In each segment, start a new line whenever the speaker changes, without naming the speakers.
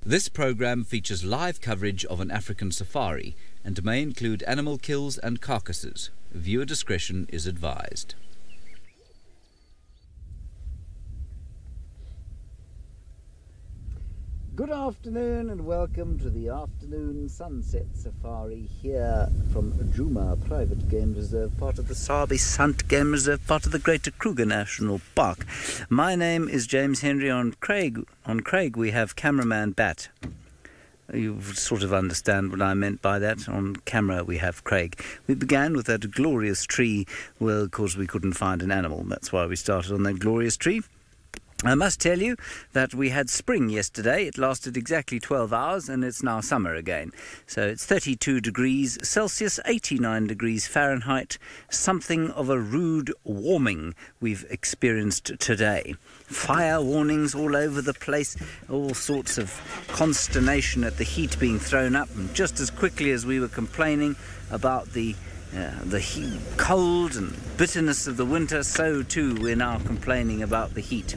This program features live coverage of an African safari and may include animal kills and carcasses. Viewer discretion is advised.
Good afternoon and welcome to the afternoon sunset safari here from Djuma Private Game Reserve, part of the Sabi Sant Game Reserve, part of the Greater Kruger National Park. My name is James Henry. On Craig we have cameraman Bat. You sort of understand what I meant by that. On camera we have Craig. We began with that glorious tree. Well, of course we couldn't find an animal. That's why we started on that glorious tree. I must tell you that we had spring yesterday. It lasted exactly 12 hours and it's now summer again. So it's 32 degrees Celsius, 89 degrees Fahrenheit, something of a rude warming we've experienced today. Fire warnings all over the place, all sorts of consternation at the heat being thrown up. And just as quickly as we were complaining about the heat, cold and bitterness of the winter, so too we're now complaining about the heat.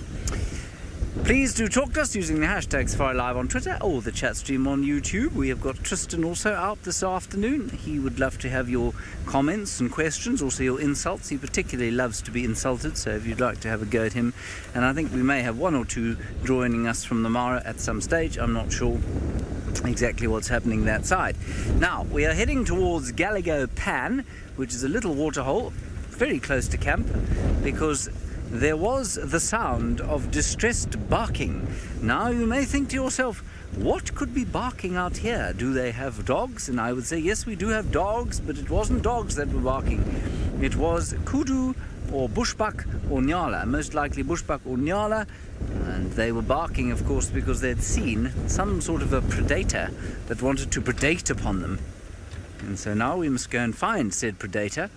Please do talk to us using the hashtag SafariLive on Twitter or the chat stream on YouTube. We have got Tristan also out this afternoon. He would love to have your comments and questions, also your insults. He particularly loves to be insulted, so if you'd like to have a go at him. And I think we may have one or two joining us from the Mara at some stage. I'm not sure exactly what's happening that side. Now, we are heading towards Gallego Pan, which is a little waterhole very close to camp, because there was the sound of distressed barking. Now, you may think to yourself, what could be barking out here? Do they have dogs? And I would say, yes, we do have dogs, but it wasn't dogs that were barking. It was kudu or bushbuck or nyala, most likely bushbuck or nyala. And they were barking, of course, because they'd seen some sort of a predator that wanted to predate upon them. And so now we must go and find said predator,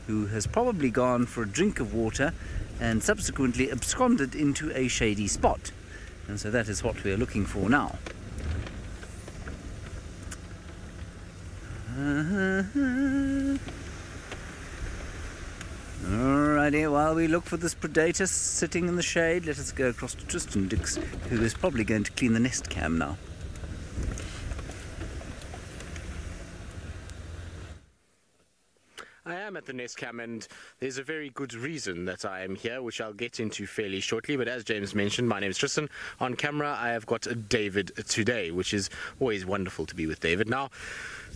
who has probably gone for a drink of water and subsequently absconded into a shady spot. And so that is what we are looking for now. Alrighty, while we look for this predator sitting in the shade, let us go across to Tristan Dix, who is probably going to clean the nest cam now.
I am at the nest cam, and there's a very good reason that I am here, which I'll get into fairly shortly. But as James mentioned, my name is Tristan. On camera, I have got David today, which is always wonderful to be with David. Now,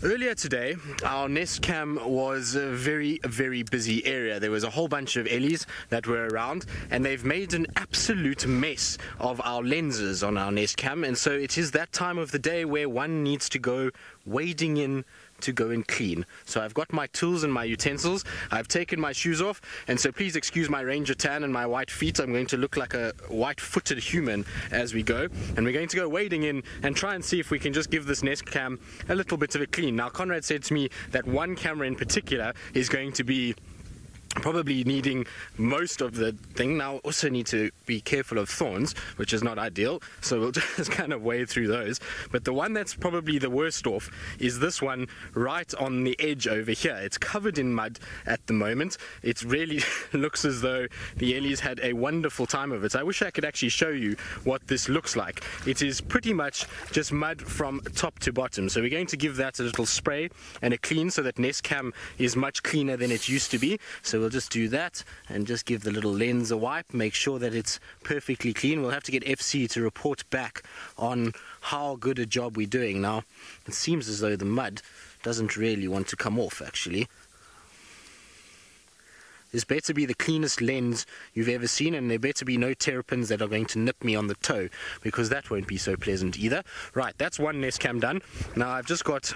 earlier today, our nest cam was a very, very busy area. There was a whole bunch of ellies that were around, and they've made an absolute mess of our lenses on our nest cam. And so it is that time of the day where one needs to go wading in to go and clean. So I've got my tools and my utensils. I've taken my shoes off, and so please excuse my ranger tan and my white feet. I'm going to look like a white-footed human as we go, and we're going to go wading in and try and see if we can just give this nest cam a little bit of a clean. Now, Conrad said to me that one camera in particular is going to be probably needing most of the thing. Now, also need to be careful of thorns, which is not ideal, so we'll just kind of wade through those. But the one that's probably the worst off is this one right on the edge over here. It's covered in mud at the moment. It really looks as though the ellies had a wonderful time of it. I wish I could actually show you what this looks like. It is pretty much just mud from top to bottom. So we're going to give that a little spray and a clean so that nest cam is much cleaner than it used to be. So we'll just do that and just give the little lens a wipe, make sure that it's perfectly clean. We'll have to get FC to report back on how good a job we're doing. Now, it seems as though the mud doesn't really want to come off, actually. This better be the cleanest lens you've ever seen, and there better be no terrapins that are going to nip me on the toe, because that won't be so pleasant either. Right, that's one nest cam done. Now I've just got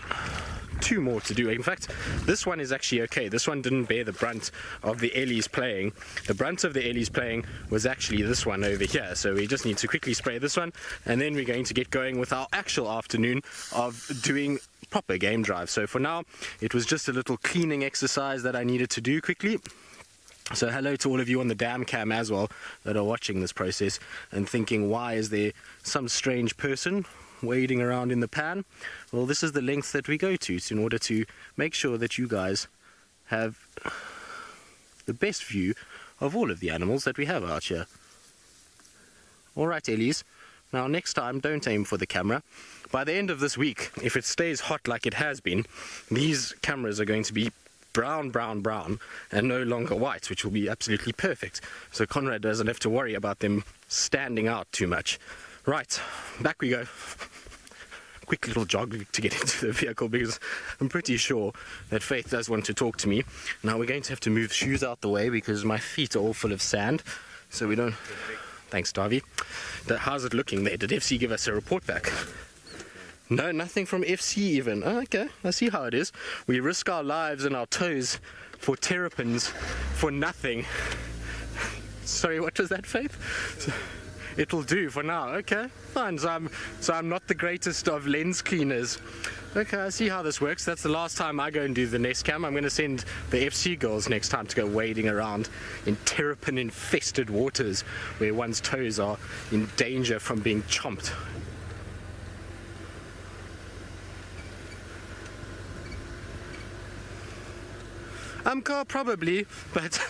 two more to do. In fact, this one is actually okay. This one didn't bear the brunt of the ellies playing. The brunt of the ellies playing was actually this one over here. So we just need to quickly spray this one, and then we're going to get going with our actual afternoon of doing proper game drive. So for now, it was just a little cleaning exercise that I needed to do quickly. So hello to all of you on the dam cam as well that are watching this process and thinking, why is there some strange person wading around in the pan? Well, this is the length that we go to in order to make sure that you guys have the best view of all of the animals that we have out here. Alright, ellies, Now next time, don't aim for the camera. By the end of this week, if it stays hot like it has been, these cameras are going to be brown, brown, brown, and no longer white, which will be absolutely perfect. So Conrad doesn't have to worry about them standing out too much. Right, back we go. Quick little jog to get into the vehicle because I'm pretty sure that Faith does want to talk to me. Now we're going to have to move shoes out the way because my feet are all full of sand, so we don't... Thanks, Davy. How's it looking there? Did FC give us a report back? No, nothing from FC even. Oh, okay, I see how it is. We risk our lives and our toes for terrapins for nothing. Sorry, what was that, Faith? It'll do for now. Okay, fine. So I'm not the greatest of lens cleaners. Okay, I see how this works. That's the last time I go and do the nest cam. I'm going to send the FC girls next time to go wading around in terrapin-infested waters where one's toes are in danger from being chomped. Car probably, but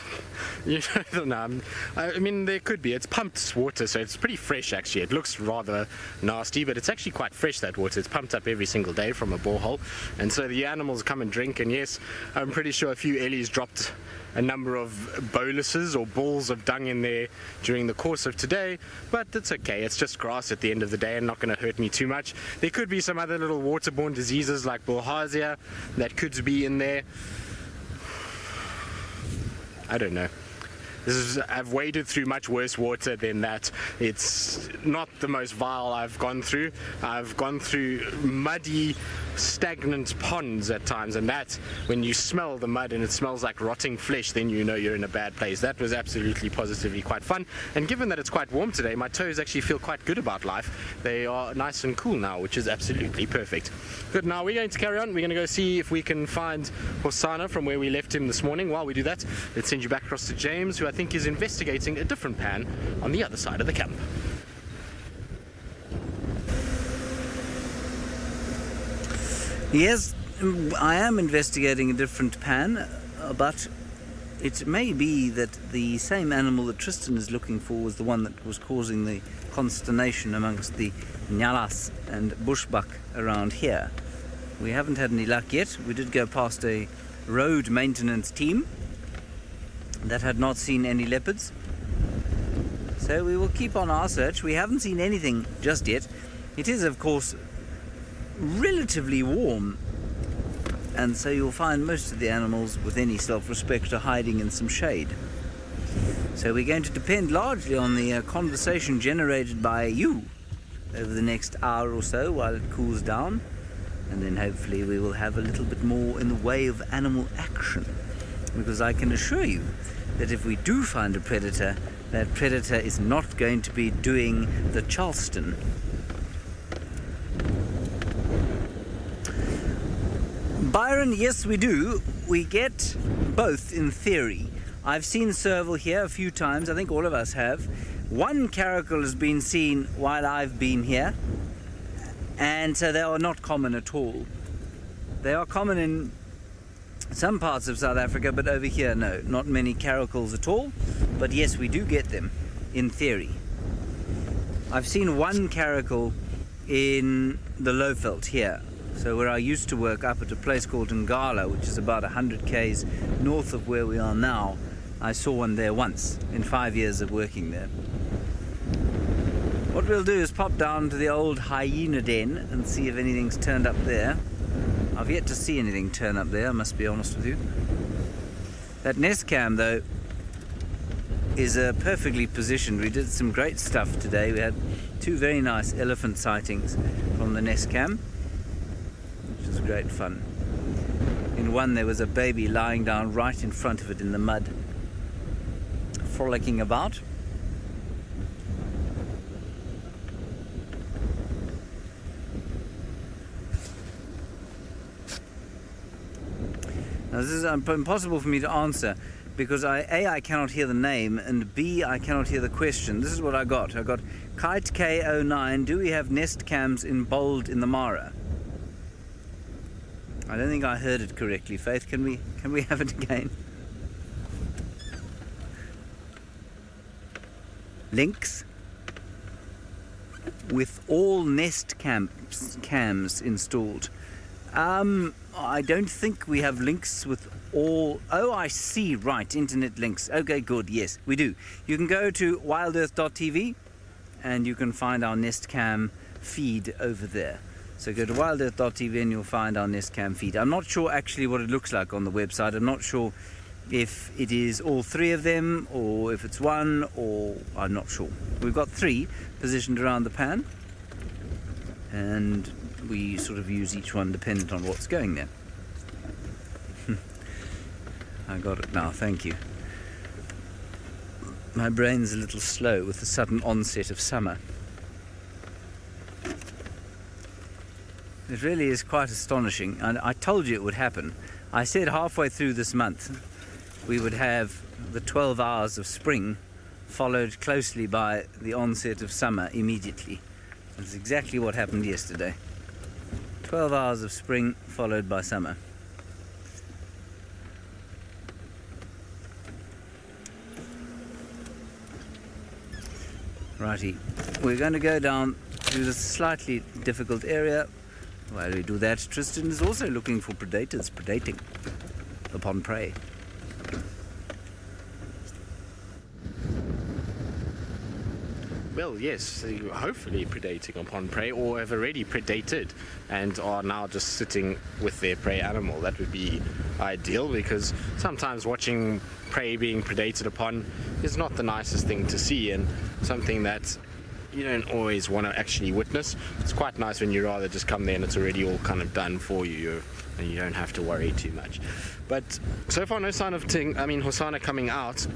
you know, I mean there could be. It's pumped water, so it's pretty fresh actually. It looks rather nasty, but it's actually quite fresh, that water. It's pumped up every single day from a borehole, and so the animals come and drink. And yes, I'm pretty sure a few Ellies dropped a number of boluses or balls of dung in there during the course of today, but it's okay. It's just grass at the end of the day and not going to hurt me too much. There could be some other little waterborne diseases like bilharzia that could be in there. I don't know. I've waded through much worse water than that. It's not the most vile I've gone through. I've gone through muddy, stagnant ponds at times, and that, when you smell the mud and it smells like rotting flesh, then you know you're in a bad place. That was absolutely positively quite fun, and given that it's quite warm today, my toes actually feel quite good about life. They are nice and cool now, which is absolutely perfect. Good, now we're going to carry on. We're going to go see if we can find Hosanna from where we left him this morning. While we do that, let's send you back across to James, who I think is investigating a different pan on the other side of the camp.
Yes, I am investigating a different pan, but it may be that the same animal that Tristan is looking for was the one that was causing the consternation amongst the nyalas and bushbuck around here. We haven't had any luck yet. We did go past a road maintenance team that had not seen any leopards, so we will keep on our search. We haven't seen anything just yet. It is, of course, relatively warm, and so you'll find most of the animals with any self-respect are hiding in some shade. So we're going to depend largely on the conversation generated by you over the next hour or so while it cools down, and then hopefully we will have a little bit more in the way of animal action, because I can assure you that if we do find a predator, that predator is not going to be doing the Charleston. Byron, yes we do. We get both in theory. I've seen serval here a few times. I think all of us have. One caracal has been seen while I've been here, and so they are not common at all. They are common in some parts of South Africa, but over here, no, not many caracals at all. But yes, we do get them in theory. I've seen one caracal in the Lowveld here, so where I used to work up at a place called Ngala, which is about 100 k's north of where we are now. I saw one there once in 5 years of working there. What we'll do is pop down to the old hyena den and see if anything's turned up there. I've yet to see anything turn up there, I must be honest with you. That nest cam, though, is perfectly positioned. We did some great stuff today. We had 2 very nice elephant sightings from the nest cam, which was great fun. In one, there was a baby lying down right in front of it in the mud, frolicking about. Now this is impossible for me to answer because A, I cannot hear the name, and B, I cannot hear the question. This is what I got. I got Kite K09, do we have nest cams in bold in the Mara? I don't think I heard it correctly. Faith, can we have it again? Links? with all Nest cams installed. I don't think we have links with all... Oh, I see, right, internet links. Okay, good, yes, we do. You can go to wildearth.tv and you can find our Nest Cam feed over there. So go to wildearth.tv and you'll find our Nest Cam feed. I'm not sure actually what it looks like on the website. I'm not sure if it is all three of them or if it's one, or I'm not sure. We've got three positioned around the pan, and we sort of use each one dependent on what's going there. I got it now, thank you. My brain's a little slow with the sudden onset of summer. It really is quite astonishing, and I told you it would happen. I said halfway through this month we would have the 12 hours of spring followed closely by the onset of summer immediately. That's exactly what happened yesterday. 12 hours of spring followed by summer. Righty, we're going to go down to this slightly difficult area. While we do that, Tristan is also looking for predators, predating upon prey.
Well, yes, they're hopefully predating upon prey, or have already predated and are now just sitting with their prey animal. That would be ideal, because sometimes watching prey being predated upon is not the nicest thing to see, and something that you don't always want to actually witness. It's quite nice when you rather just come there and it's already all kind of done for you, and you don't have to worry too much. But so far, no sign of Hosana coming out.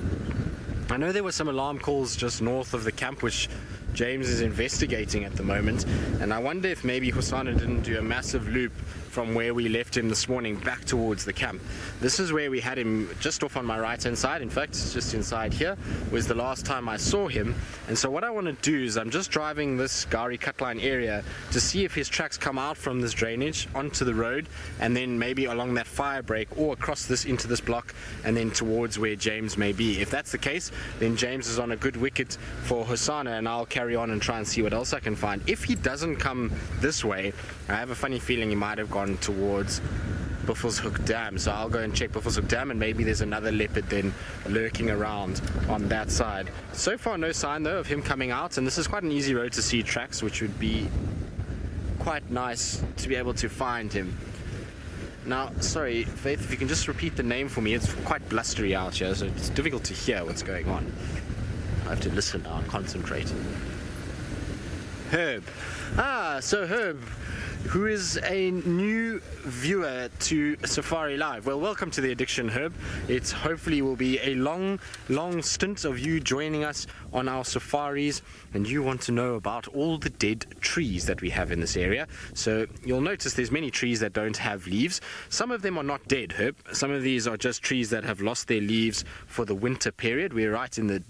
I know there were some alarm calls just north of the camp, which James is investigating at the moment, and I wonder if maybe Hosana didn't do a massive loop from where we left him this morning back towards the camp. This is where we had him, just off on my right hand side. In fact, just inside here was the last time I saw him. And so what I want to do is I'm just driving this Gari cutline area to see if his tracks come out from this drainage onto the road, and then maybe along that fire break or across this into this block and then towards where James may be. If that's the case, then James is on a good wicket for Hosana, and I'll carry on and try and see what else I can find. If he doesn't come this way, I have a funny feeling he might have gone towards Buffelshoek Dam, so I'll go and check Buffelshoek Dam, and maybe there's another leopard then lurking around on that side. So far no sign though of him coming out, and this is quite an easy road to see tracks, which would be quite nice to be able to find him. Now, sorry Faith, if you can just repeat the name for me. It's quite blustery out here, so it's difficult to hear what's going on. I have to listen now and concentrate. Herb. So Herb, who is a new viewer to SafariLive. Well, welcome to the addiction, Herb. It hopefully will be a long stint of you joining us on our safaris, and you want to know about all the dead trees that we have in this area. So you'll notice there's many trees that don't have leaves. Some of them are not dead, Herb. Some of these are just trees that have lost their leaves for the winter period. We're right in the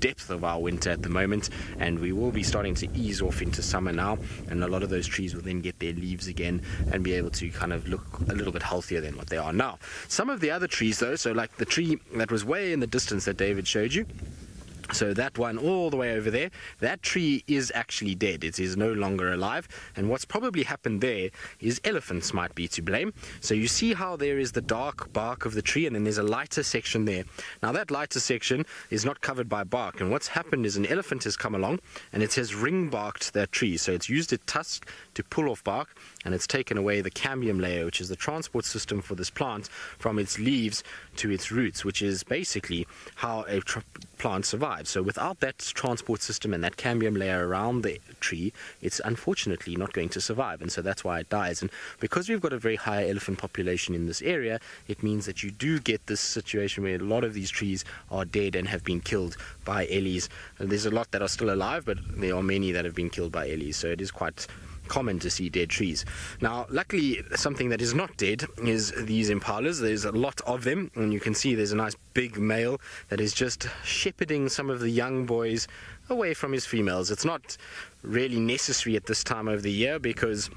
depth of our winter at the moment, and we will be starting to ease off into summer now, and a lot of those trees will then get their leaves again and be able to kind of look a little bit healthier than what they are now. Some of the other trees though, so like the tree that was way in the distance that David showed you, so that one all the way over there, that tree is actually dead. It is no longer alive, and what's probably happened there is elephants might be to blame. So you see how there is the dark bark of the tree, and then there's a lighter section there. Now that lighter section is not covered by bark, and what's happened is an elephant has come along and it has ring barked that tree. So it's used its tusk to pull off bark, and it's taken away the cambium layer, which is the transport system for this plant from its leaves to its roots, which is basically how a plant survives. So without that transport system and that cambium layer around the tree, it's unfortunately not going to survive, and so that's why it dies. And because we've got a very high elephant population in this area, it means that you do get this situation where a lot of these trees are dead and have been killed by ellies. And there's a lot that are still alive, but there are many that have been killed by ellies, so it is quite common to see dead trees. Now, luckily, something that is not dead is these impalas. There's a lot of them, and you can see there's a nice big male that is just shepherding some of the young boys away from his females. It's not really necessary at this time of the year, because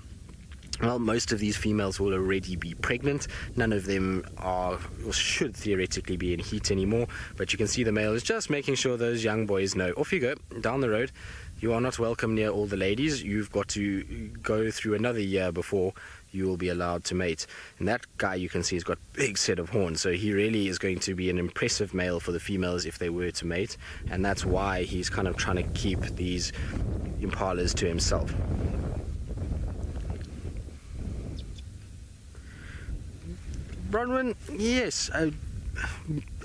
Well, most of these females will already be pregnant. None of them are or should theoretically be in heat anymore. But you can see the male is just making sure those young boys know, off you go, down the road. You are not welcome near all the ladies. You've got to go through another year before you will be allowed to mate. And that guy, you can see, has got a big set of horns. So he really is going to be an impressive male for the females if they were to mate. And that's why he's kind of trying to keep these impalas to himself. Bronwyn, yes,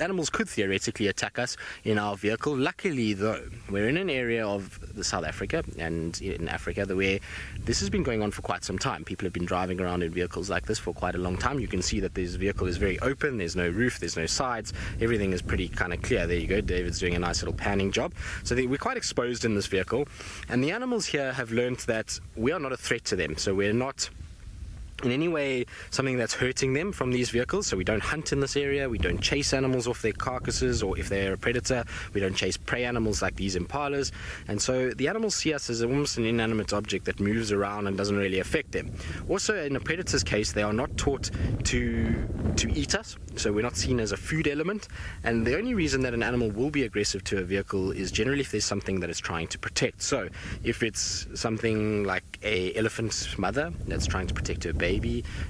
animals could theoretically attack us in our vehicle. Luckily, though, we're in an area of South Africa and in Africa where this has been going on for quite some time. People have been driving around in vehicles like this for quite a long time. You can see that this vehicle is very open. There's no roof, there's no sides. Everything is pretty kind of clear. There you go. David's doing a nice little panning job. So we're quite exposed in this vehicle. And the animals here have learned that we are not a threat to them. So we're not in any way something that's hurting them from these vehicles. So we don't hunt in this area, we don't chase animals off their carcasses, or if they're a predator, we don't chase prey animals like these impalas. And so the animals see us as almost an inanimate object that moves around and doesn't really affect them. Also, in a predator's case, they are not taught to eat us, so we're not seen as a food element. And the only reason that an animal will be aggressive to a vehicle is generally if there's something that it's trying to protect. So if it's something like a elephant mother that's trying to protect her baby,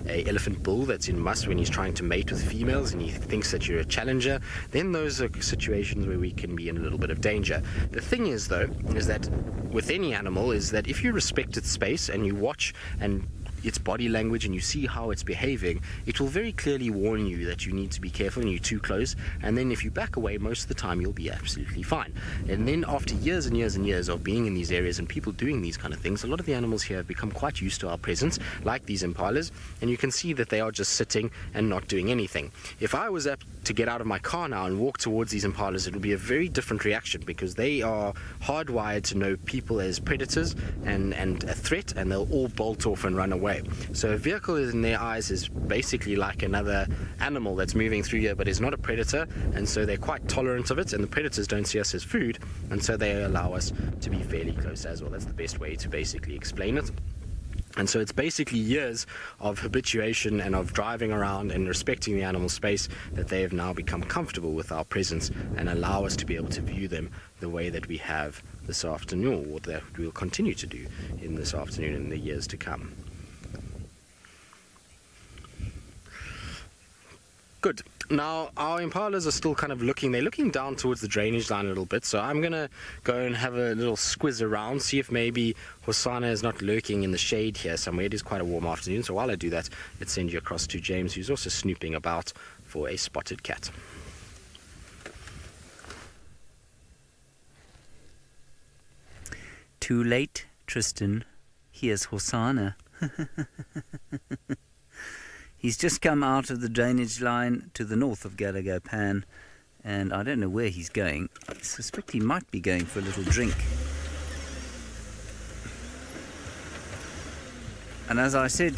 a elephant bull that's in muss when he's trying to mate with females and he thinks that you're a challenger, then those are situations where we can be in a little bit of danger. The thing is, though, is that with any animal is that if you respect its space and you watch and its body language and you see how it's behaving, it will very clearly warn you that you need to be careful and you're too close. And then if you back away, most of the time you'll be absolutely fine. And then after years and years and years of being in these areas and people doing these kind of things, a lot of the animals here have become quite used to our presence, like these impalas, and you can see that they are just sitting and not doing anything. If I was to get out of my car now and walk towards these impalas, it would be a very different reaction because they are hardwired to know people as predators and a threat, and they'll all bolt off and run away. So a vehicle in their eyes is basically like another animal that's moving through here but is not a predator, and so they're quite tolerant of it, and the predators don't see us as food, and so they allow us to be fairly close as well. That's the best way to basically explain it. And so it's basically years of habituation and of driving around and respecting the animal space that they have now become comfortable with our presence and allow us to be able to view them the way that we have this afternoon, or that we will continue to do in this afternoon and in the years to come. Good. Now, our impalas are still kind of they're looking down towards the drainage line a little bit, so I'm going to go and have a little squiz around, see if maybe Hosanna is not lurking in the shade here somewhere. It is quite a warm afternoon, so while I do that, let's send you across to James, who's also snooping about for a spotted cat.
Too late, Tristan. Here's Hosanna. He's just come out of the drainage line to the north of Gallagher Pan, and I don't know where he's going. I suspect he might be going for a little drink. And as I said,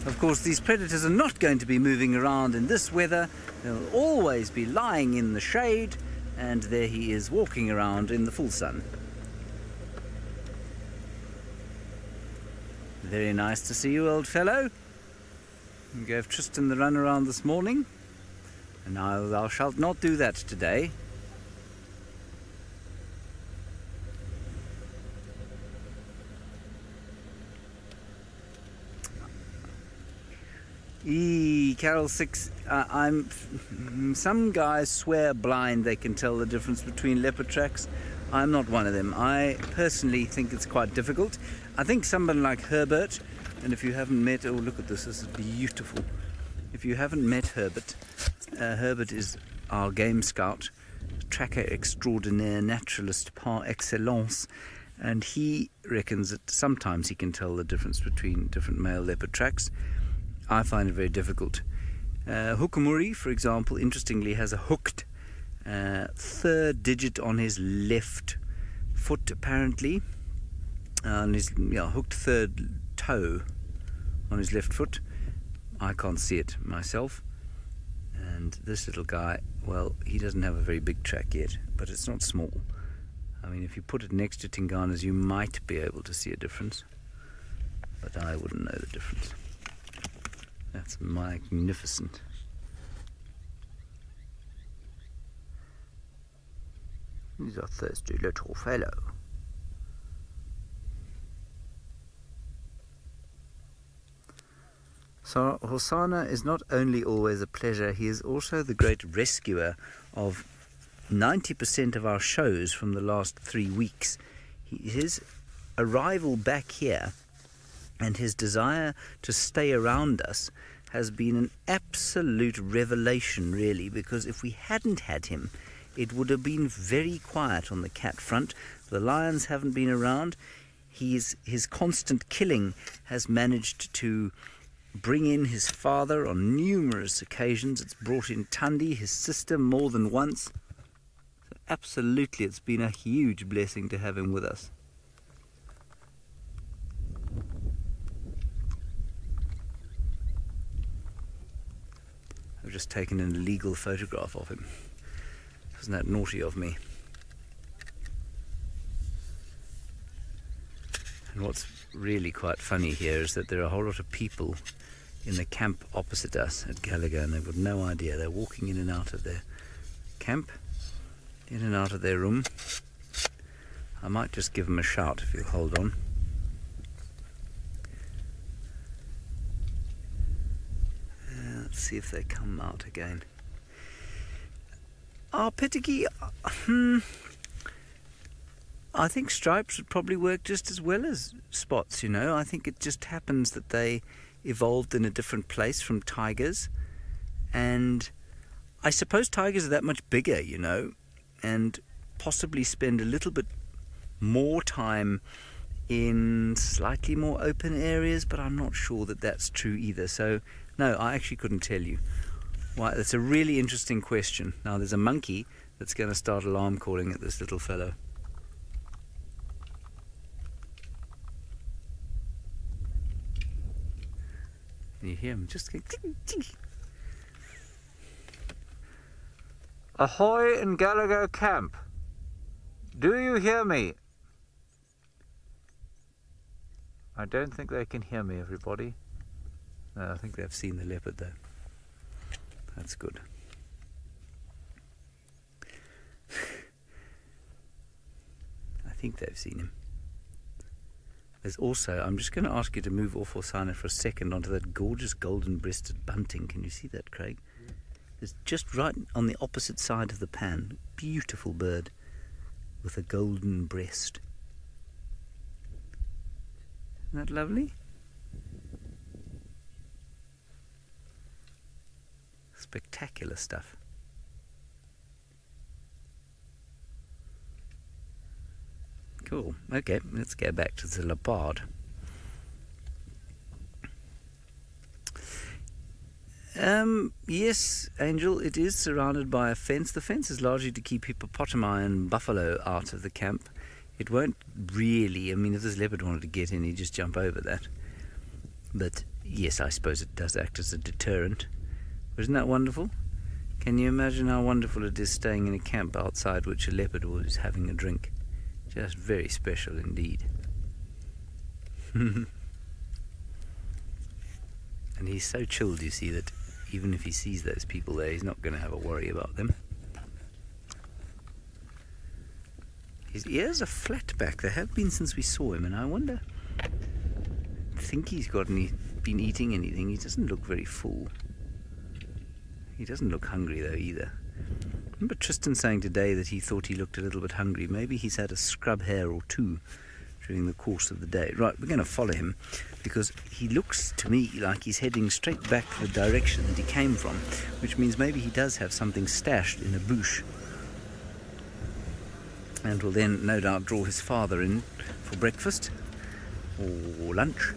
of course, these predators are not going to be moving around in this weather. They'll always be lying in the shade, and there he is walking around in the full sun. Very nice to see you, old fellow. You gave Tristan the run around this morning, and now thou shalt not do that today. Carol 6, some guys swear blind they can tell the difference between leopard tracks. I'm not one of them. I personally think it's quite difficult. I think someone like Herbert, and if you haven't met, oh look at this, this is beautiful. If you haven't met Herbert, Herbert is our game scout, tracker extraordinaire, naturalist par excellence, and he reckons that sometimes he can tell the difference between different male leopard tracks. I find it very difficult. Hukumuri, for example, interestingly has a hooked third digit on his left foot, apparently, and his hooked third toe on his left foot. I can't see it myself. And this little guy, well, he doesn't have a very big track yet, but it's not small. I mean, if you put it next to Tingana's, you might be able to see a difference. but I wouldn't know the difference. That's magnificent. He's a thirsty little fellow. So Hosanna is not only always a pleasure, he is also the great rescuer of 90% of our shows from the last 3 weeks. His arrival back here and his desire to stay around us has been an absolute revelation, really, because if we hadn't had him, it would have been very quiet on the cat front. The lions haven't been around. His constant killing has managed to bring in his father on numerous occasions. It's brought in Tundi, his sister, more than once. So absolutely, it's been a huge blessing to have him with us. I've just taken an illegal photograph of him. Isn't that naughty of me? And what's really quite funny here is that there are a whole lot of people in the camp opposite us at Gallagher, and they've got no idea. They're walking in and out of their camp, in and out of their room. I might just give them a shout if you hold on. Let's see if they come out again. Pitiki, I think stripes would probably work just as well as spots, you know. I think it just happens that they evolved in a different place from tigers, and I suppose tigers are that much bigger, you know, and possibly spend a little bit more time in slightly more open areas, but I'm not sure that that's true either. So no, I actually couldn't tell you. Why, that's a really interesting question. Now there's a monkey that's going to start alarm calling at this little fellow. You hear him just going ting, ting. Ahoy in Gallagher camp. Do you hear me? I don't think they can hear me, everybody. No, I think they've seen the leopard though. That's good. I think they've seen him. There's also, I'm just going to ask you to move off Hosanna for a second onto that gorgeous golden-breasted bunting. Can you see that, Craig? It's just right on the opposite side of the pan. Beautiful bird with a golden breast. Isn't that lovely? Spectacular stuff. Cool. Okay, let's go back to the leopard. Yes, Angel, it is surrounded by a fence. The fence is largely to keep hippopotami and buffalo out of the camp. It won't really, I mean, if this leopard wanted to get in, he'd just jump over that. But yes, I suppose it does act as a deterrent. Isn't that wonderful? Can you imagine how wonderful it is staying in a camp outside which a leopard is having a drink? Just very special indeed. And he's so chilled, you see, that even if he sees those people there, he's not going to have a worry about them. His ears are flat back. They have been since we saw him, and I wonder, I think he's been eating anything. He doesn't look very full. He doesn't look hungry though either. I remember Tristan saying today that he thought he looked a little bit hungry. Maybe he's had a scrub hair or two during the course of the day. Right, we're going to follow him because he looks to me like he's heading straight back to the direction that he came from, which means maybe he does have something stashed in a bush, and will then no doubt draw his father in for breakfast or lunch.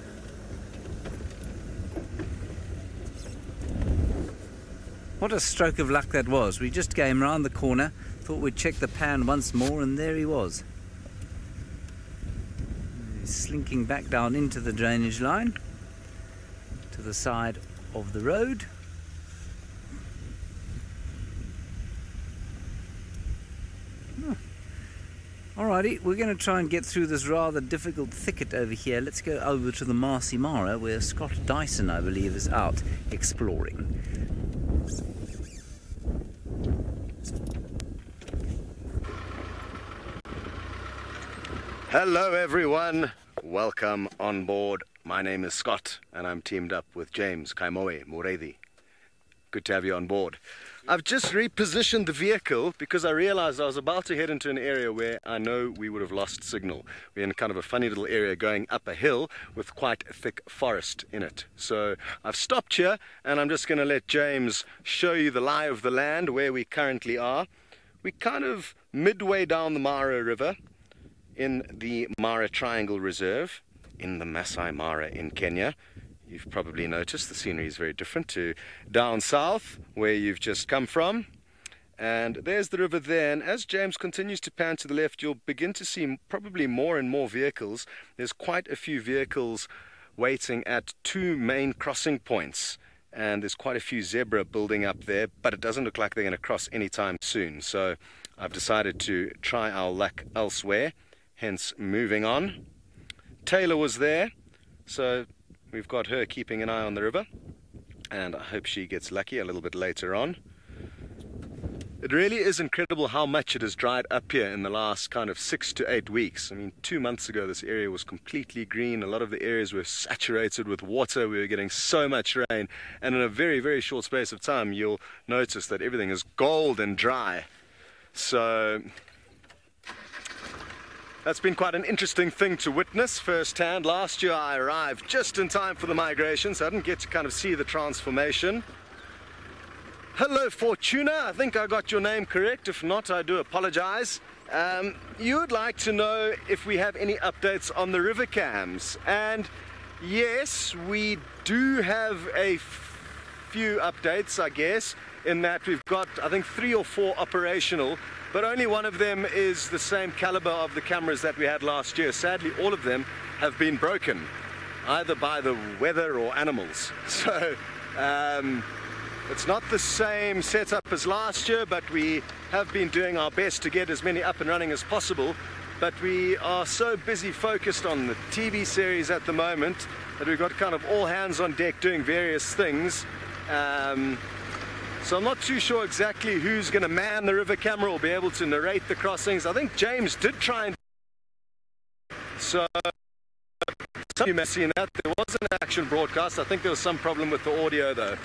What a stroke of luck that was. We just came round the corner, thought we'd check the pan once more, and there he was. He's slinking back down into the drainage line to the side of the road. All right. Alrighty, we're going to try and get through this rather difficult thicket over here. Let's go over to the Marcy Mara, where Scott Dyson, I believe, is out exploring.
Hello everyone, welcome on board. My name is Scott and I'm teamed up with James Kaimoe Muredi. Good to have you on board. I've just repositioned the vehicle because I realized I was about to head into an area where I know we would have lost signal. We're in kind of a funny little area going up a hill with quite a thick forest in it. So I've stopped here and I'm just going to let James show you the lie of the land where we currently are. We're kind of midway down the Mara River in the Mara Triangle Reserve in the Masai Mara in Kenya. You've probably noticed the scenery is very different to down south where you've just come from. And there's the river there, and as James continues to pan to the left, you'll begin to see probably more and more vehicles. There's quite a few vehicles waiting at two main crossing points, and there's quite a few zebra building up there, but it doesn't look like they're going to cross anytime soon. So I've decided to try our luck elsewhere, hence moving on. Taylor was there, so we've got her keeping an eye on the river, and I hope she gets lucky a little bit later on. It really is incredible how much it has dried up here in the last kind of 6 to 8 weeks. I mean, 2 months ago this area was completely green. A lot of the areas were saturated with water. We were getting so much rain, and in a very, very short space of time you'll notice that everything is gold and dry. So that's been quite an interesting thing to witness firsthand. Last year I arrived just in time for the migration, so I didn't get to kind of see the transformation. Hello Fortuna, I think I got your name correct. If not, I do apologize. You would like to know if we have any updates on the river cams. And yes, we do have a few updates, I guess, in that we've got, I think, 3 or 4 operational. But only one of them is the same caliber of the cameras that we had last year. Sadly, all of them have been broken, either by the weather or animals. So it's not the same setup as last year, but we have been doing our best to get as many up and running as possible. But we are so busy focused on the TV series at the moment that we've got kind of all hands on deck doing various things. So I'm not too sure exactly who's going to man the river camera or be able to narrate the crossings. I think James did try and... So, some of you may have seen that. There was an action broadcast. I think there was some problem with the audio though.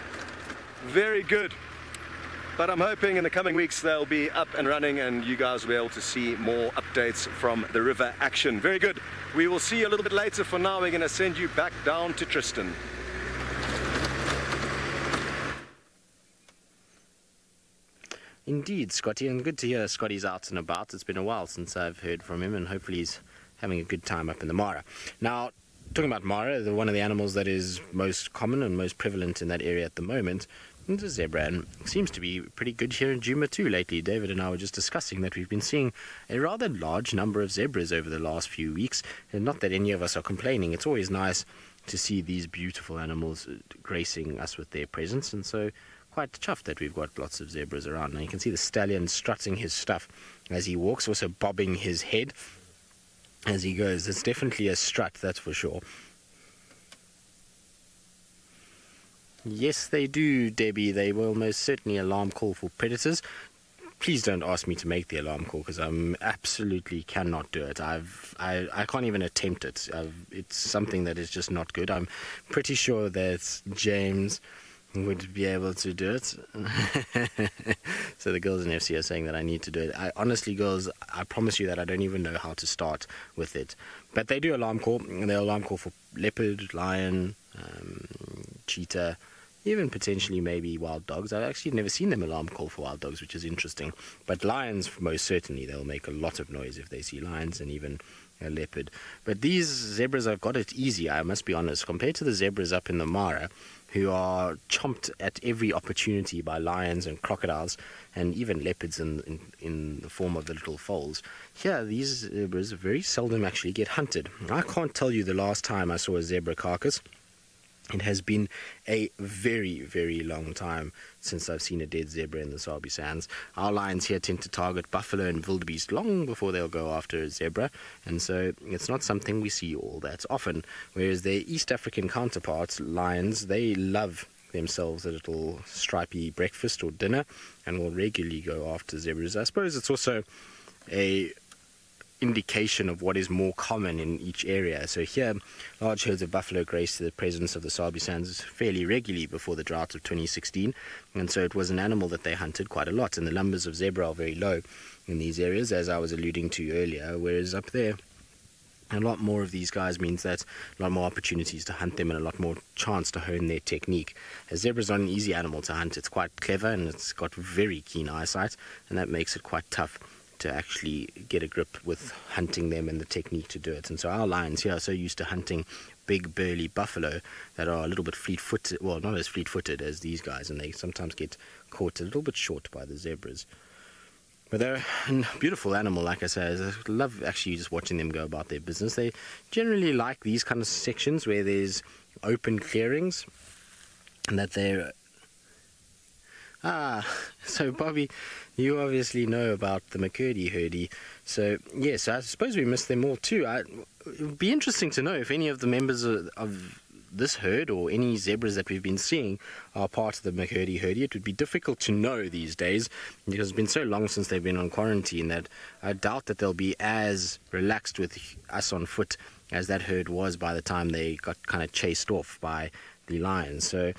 Very good. But I'm hoping in the coming weeks they'll be up and running and you guys will be able to see more updates from the river action. Very good. We will see you a little bit later. For now, we're going to send you back down to Tristan.
Indeed, Scotty, and good to hear Scotty's out and about. It's been a while since I've heard from him, and hopefully he's having a good time up in the Mara. Now, talking about Mara, one of the animals that is most common and most prevalent in that area at the moment is a zebra, and seems to be pretty good here in Djuma too lately. David and I were just discussing that we've been seeing a rather large number of zebras over the last few weeks, and not that any of us are complaining. It's always nice to see these beautiful animals gracing us with their presence, and so quite chuffed that we've got lots of zebras around. Now you can see the stallion strutting his stuff as he walks, also bobbing his head as he goes. It's definitely a strut, that's for sure. Yes, they do, Debbie. They will most certainly alarm call for predators. Please don't ask me to make the alarm call because I absolutely cannot do it. I can't even attempt it. It's something that is just not good. I'm pretty sure that James would be able to do it. So the girls in FC are saying that I need to do it. Honestly, girls, I promise you that I don't even know how to start with it. But they do alarm call, and they'll alarm call for leopard, lion, cheetah, even potentially maybe wild dogs. I've actually never seen them alarm call for wild dogs, which is interesting. But lions, most certainly, they'll make a lot of noise if they see lions, and even a leopard. But these zebras have got it easy, I must be honest, compared to the zebras up in the Mara, who are chomped at every opportunity by lions and crocodiles and even leopards in the form of the little foals. Here, these zebras very seldom actually get hunted. I can't tell you the last time I saw a zebra carcass. It has been a very, very long time since I've seen a dead zebra in the Sabi Sands. Our lions here tend to target buffalo and wildebeest long before they'll go after a zebra, and so it's not something we see all that often. Whereas their East African counterparts, lions, they love themselves a little stripy breakfast or dinner and will regularly go after zebras. I suppose it's also a indication of what is more common in each area. So here, large herds of buffalo graced the presence of the Sabi Sands fairly regularly before the drought of 2016, and so it was an animal that they hunted quite a lot, and the numbers of zebra are very low in these areas, as I was alluding to earlier, whereas up there a lot more of these guys means that a lot more opportunities to hunt them and a lot more chance to hone their technique. A zebra's not an easy animal to hunt. It's quite clever and it's got very keen eyesight, and that makes it quite tough to actually get a grip with hunting them and the technique to do it. And so our lions here are so used to hunting big burly buffalo that are a little bit fleet-footed, well, not as fleet-footed as these guys, and they sometimes get caught a little bit short by the zebras. But they're a beautiful animal, like I say. I love actually just watching them go about their business. They generally like these kind of sections where there's open clearings, and that they're... so Bobby, you obviously know about the McCurdy-hurdy. So, yes, I suppose we missed them all too. It would be interesting to know if any of the members of this herd or any zebras that we've been seeing are part of the McCurdy-hurdy. It would be difficult to know these days because it's been so long since they've been on quarantine that I doubt that they'll be as relaxed with us on foot as that herd was by the time they got kind of chased off by the lions. So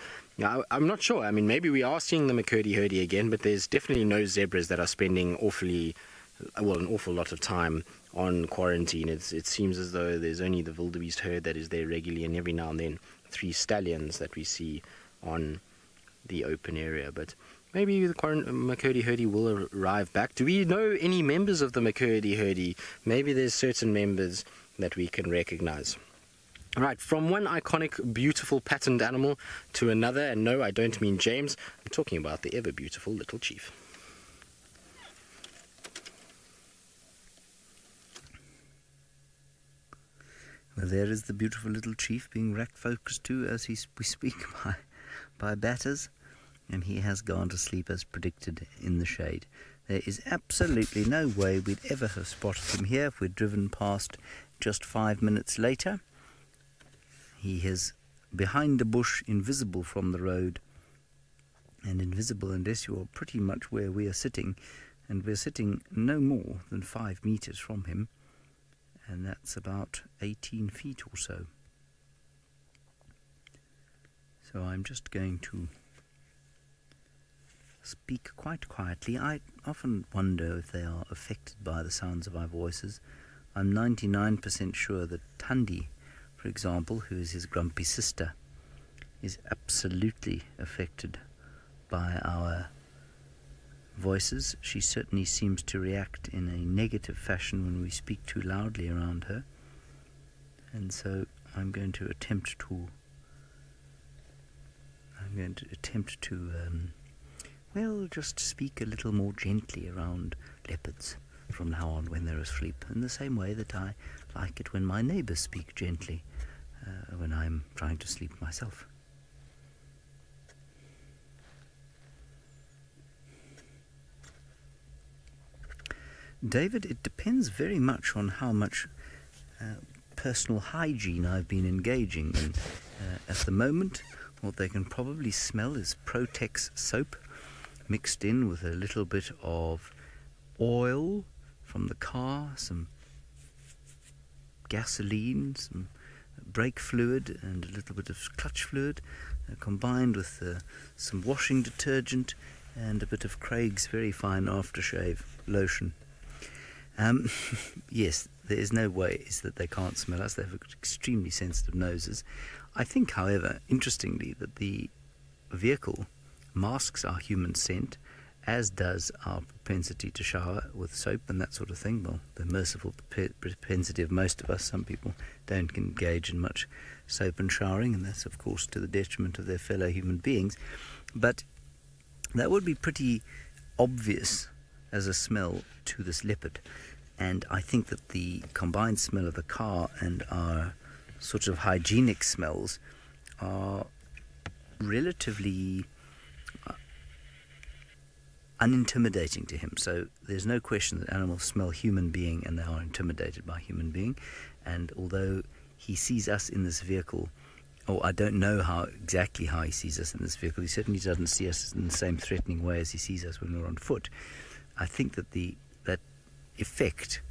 I'm not sure. I mean, maybe we are seeing the McCurdy-hurdy again, but there's definitely no zebras that are spending an awful lot of time on quarantine. It seems as though there's only the wildebeest herd that is there regularly, and every now and then 3 stallions that we see on the open area. But maybe the McCurdy-hurdy will arrive back. Do we know any members of the McCurdy-hurdy? Maybe there's certain members that we can recognize. Right, from one iconic, beautiful, patterned animal to another, and no, I don't mean James, I'm talking about the ever-beautiful Little Chief.
Well, there is the beautiful Little Chief being rack-focused to as we speak by batters, and he has gone to sleep as predicted in the shade. There is absolutely no way we'd ever have spotted him here if we'd driven past just 5 minutes later. He is behind a bush, invisible from the road, and invisible unless you're pretty much where we are sitting, and we're sitting no more than 5 meters from him, and that's about 18 feet or so. So I'm just going to speak quite quietly. I often wonder if they are affected by the sounds of our voices. I'm 99% sure that Thandi, for example, who is his grumpy sister, is absolutely affected by our voices. She certainly seems to react in a negative fashion when we speak too loudly around her. And so I'm going to attempt to just speak a little more gently around leopards from now on when they're asleep, in the same way that I like it when my neighbours speak gently when I'm trying to sleep myself. David, it depends very much on how much personal hygiene I've been engaging in. At the moment, what they can probably smell is Protex soap mixed in with a little bit of oil from the car, some gasoline, some brake fluid and a little bit of clutch fluid, combined with some washing detergent and a bit of Craig's very fine aftershave lotion. Yes, there is no way that they can't smell us. They have extremely sensitive noses. I think, however, interestingly, that the vehicle masks our human scent, as does our propensity to shower with soap and that sort of thing. Well, the merciful propensity of most of us. Some people don't engage in much soap and showering, and that's, of course, to the detriment of their fellow human beings. But that would be pretty obvious as a smell to this leopard. And I think that the combined smell of the car and our sort of hygienic smells are relatively unintimidating to him. So there's no question that animals smell human being and they are intimidated by human being. And although he sees us in this vehicle, or I don't know exactly how he sees us in this vehicle, he certainly doesn't see us in the same threatening way as he sees us when we're on foot. I think that that effect,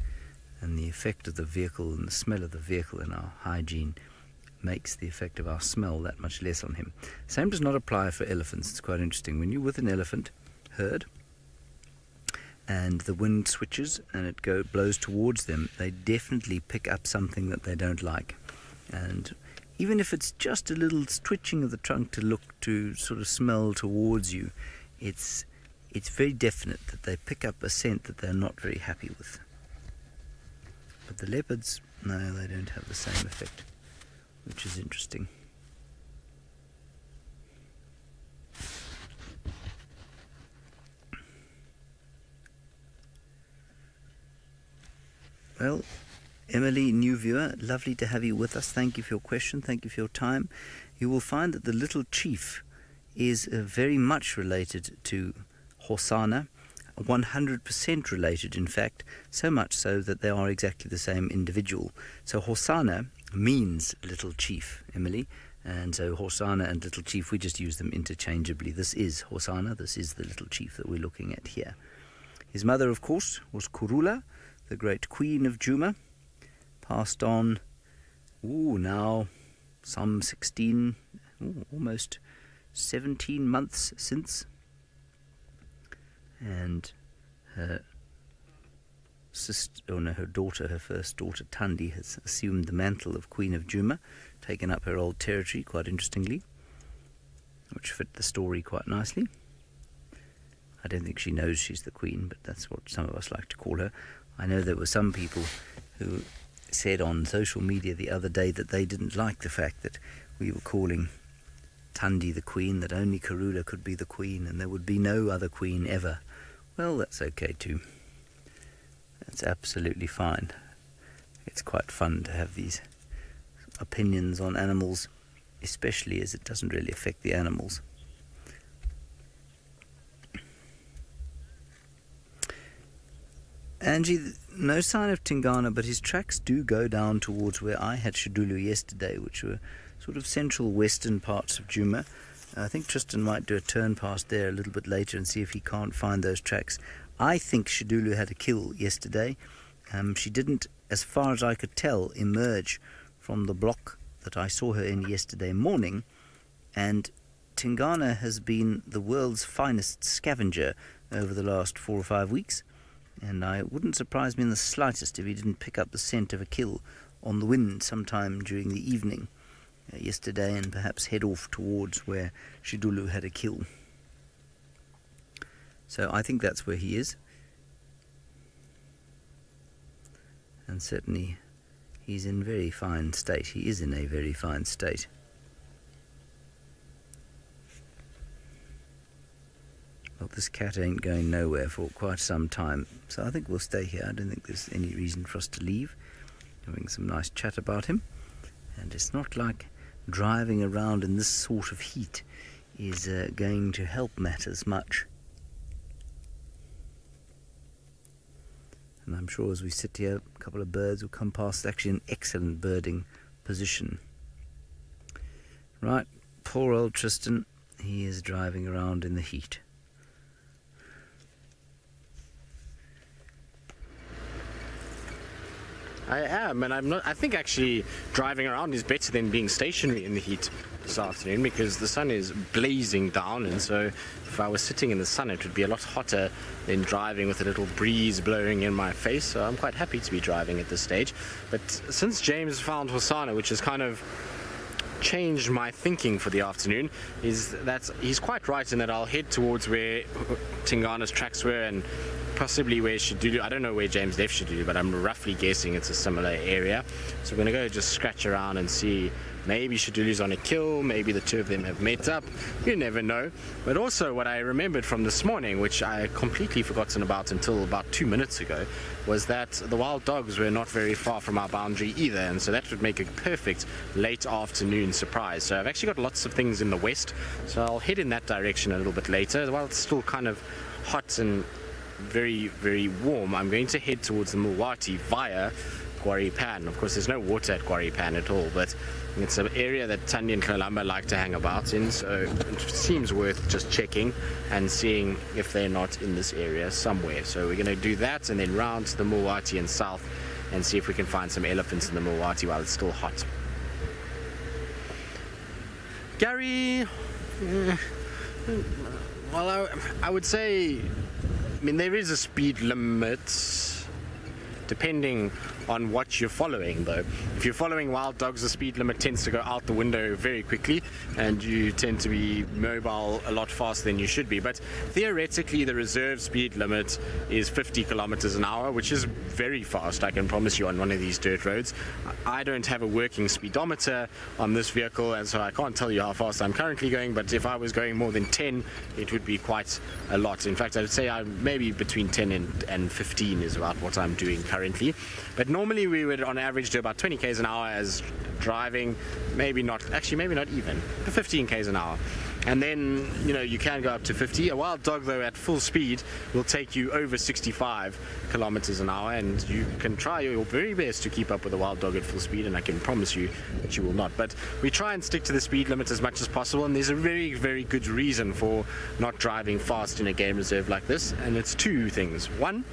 and the effect of the vehicle and the smell of the vehicle and our hygiene, makes the effect of our smell that much less on him. Same does not apply for elephants. It's quite interesting. When you're with an elephant herd and the wind switches and it blows towards them, they definitely pick up something that they don't like. And even if it's just a little twitching of the trunk to sort of smell towards you, it's very definite that they pick up a scent that they're not very happy with. But the leopards, no, they don't have the same effect, which is interesting. Well, Emily, new viewer, lovely to have you with us. Thank you for your question. Thank you for your time. You will find that the little chief is very much related to Hosana, 100% related, in fact, so much so that they are exactly the same individual. So Hosana means little chief, Emily, and so Hosana and little chief, we just use them interchangeably. This is Hosana, this is the little chief that we're looking at here. His mother, of course, was Kurula, the great queen of Djuma, passed on, now some 16, almost 17 months since. And her daughter, her first daughter, Tandi, has assumed the mantle of Queen of Djuma, taken up her old territory, quite interestingly, which fit the story quite nicely. I don't think she knows she's the queen, but that's what some of us like to call her. I know there were some people who said on social media the other day that they didn't like the fact that we were calling Tandi the queen, that only Karula could be the queen and there would be no other queen ever. Well, that's okay too. That's absolutely fine. It's quite fun to have these opinions on animals, especially as it doesn't really affect the animals. Angie, no sign of Tingana, but his tracks do go down towards where I had Shidulu yesterday, which were sort of central western parts of Djuma. I think Tristan might do a turn past there a little bit later and see if he can't find those tracks. I think Shidulu had a kill yesterday. She didn't, as far as I could tell, emerge from the block that I saw her in yesterday morning, and Tingana has been the world's finest scavenger over the last 4 or 5 weeks. And it wouldn't surprise me in the slightest if he didn't pick up the scent of a kill on the wind sometime during the evening yesterday and perhaps head off towards where Shidulu had a kill. So I think that's where he is. And certainly he's in very fine state. He is in a very fine state. Well, this cat ain't going nowhere for quite some time, so I think we'll stay here. I don't think there's any reason for us to leave. Having some nice chat about him. And it's not like driving around in this sort of heat is going to help matters much. And I'm sure as we sit here, a couple of birds will come past. It's actually an excellent birding position. Right, poor old Tristan. He is driving around in the heat.
I am, and I'm not. I think actually driving around is better than being stationary in the heat this afternoon, because the sun is blazing down, and so if I was sitting in the sun it would be a lot hotter than driving with a little breeze blowing in my face. So I'm quite happy to be driving at this stage. But since James found Hosana, which has kind of changed my thinking for the afternoon, is that he's quite right in that I'll head towards where Tingana's tracks were and possibly where Shadulu, I don't know where James left Shadulu, but I'm roughly guessing it's a similar area. So we're going to go just scratch around and see. Maybe Shadulu's on a kill, maybe the two of them have met up, you never know. But also what I remembered from this morning, which I had completely forgotten about until about 2 minutes ago, was that the wild dogs were not very far from our boundary either, and so that would make a perfect late afternoon surprise. So I've actually got lots of things in the west, so I'll head in that direction a little bit later. While it's still kind of hot and very, very warm, I'm going to head towards the Mulwati via Quarry Pan. Of course, there's no water at Quarry Pan at all, but it's an area that Tandi and Kalamba like to hang about in, so it seems worth just checking and seeing if they're not in this area somewhere. So we're going to do that and then round to the Mulwati and south and see if we can find some elephants in the Mulwati while it's still hot. Gary, well, I would say, I mean, there is a speed limit depending on what you're following, though. If you're following wild dogs, the speed limit tends to go out the window very quickly and you tend to be mobile a lot faster than you should be. But theoretically, the reserve speed limit is 50 kilometers an hour, which is very fast, I can promise you, on one of these dirt roads. I don't have a working speedometer on this vehicle, and so I can't tell you how fast I'm currently going, but if I was going more than 10, it would be quite a lot. In fact, I would say I'm maybe between 10 and 15 is about what I'm doing currently. But normally we would on average do about 20 k's an hour as driving, maybe not even 15 k's an hour. And then, you know, you can go up to 50. A wild dog, though, at full speed will take you over 65 kilometers an hour, and you can try your very best to keep up with a wild dog at full speed, and I can promise you that you will not. But we try and stick to the speed limit as much as possible, and there's a very, very good reason for not driving fast in a game reserve like this, and it's two things. One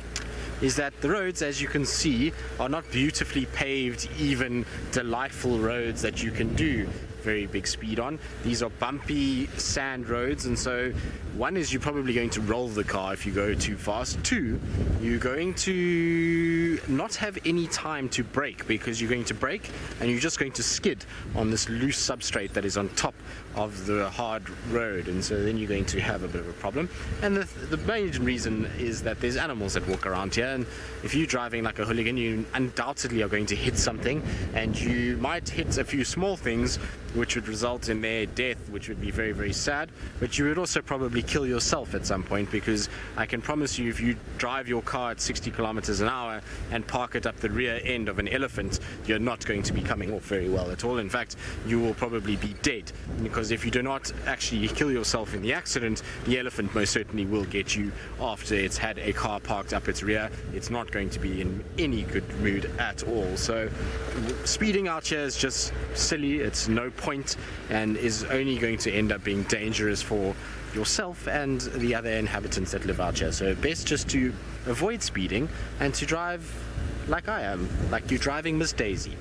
is that the roads, as you can see, are not beautifully paved, even delightful roads that you can do very big speed on. These are bumpy sand roads, and so one is you're probably going to roll the car if you go too fast. Two, you're going to not have any time to brake, because you're going to brake and you're just going to skid on this loose substrate that is on top of the hard road, and so then you're going to have a bit of a problem. And the main reason is that there's animals that walk around here, and if you're driving like a hooligan, you undoubtedly are going to hit something, and you might hit a few small things which would result in their death, which would be very, very sad, but you would also probably kill yourself at some point, because I can promise you, if you drive your car at 60 kilometers an hour and park it up the rear end of an elephant, you're not going to be coming off very well at all. In fact, you will probably be dead, because if you do not actually kill yourself in the accident, the elephant most certainly will get you after it's had a car parked up its rear. It's not going to be in any good mood at all. So speeding out here is just silly. It's no point, and is only going to end up being dangerous for yourself and the other inhabitants that live out here. So best just to avoid speeding and to drive like I am, like you're driving Miss Daisy.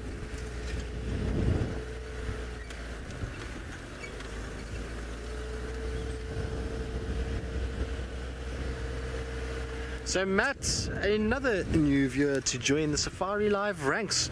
So Matt, another new viewer to join the SafariLive ranks.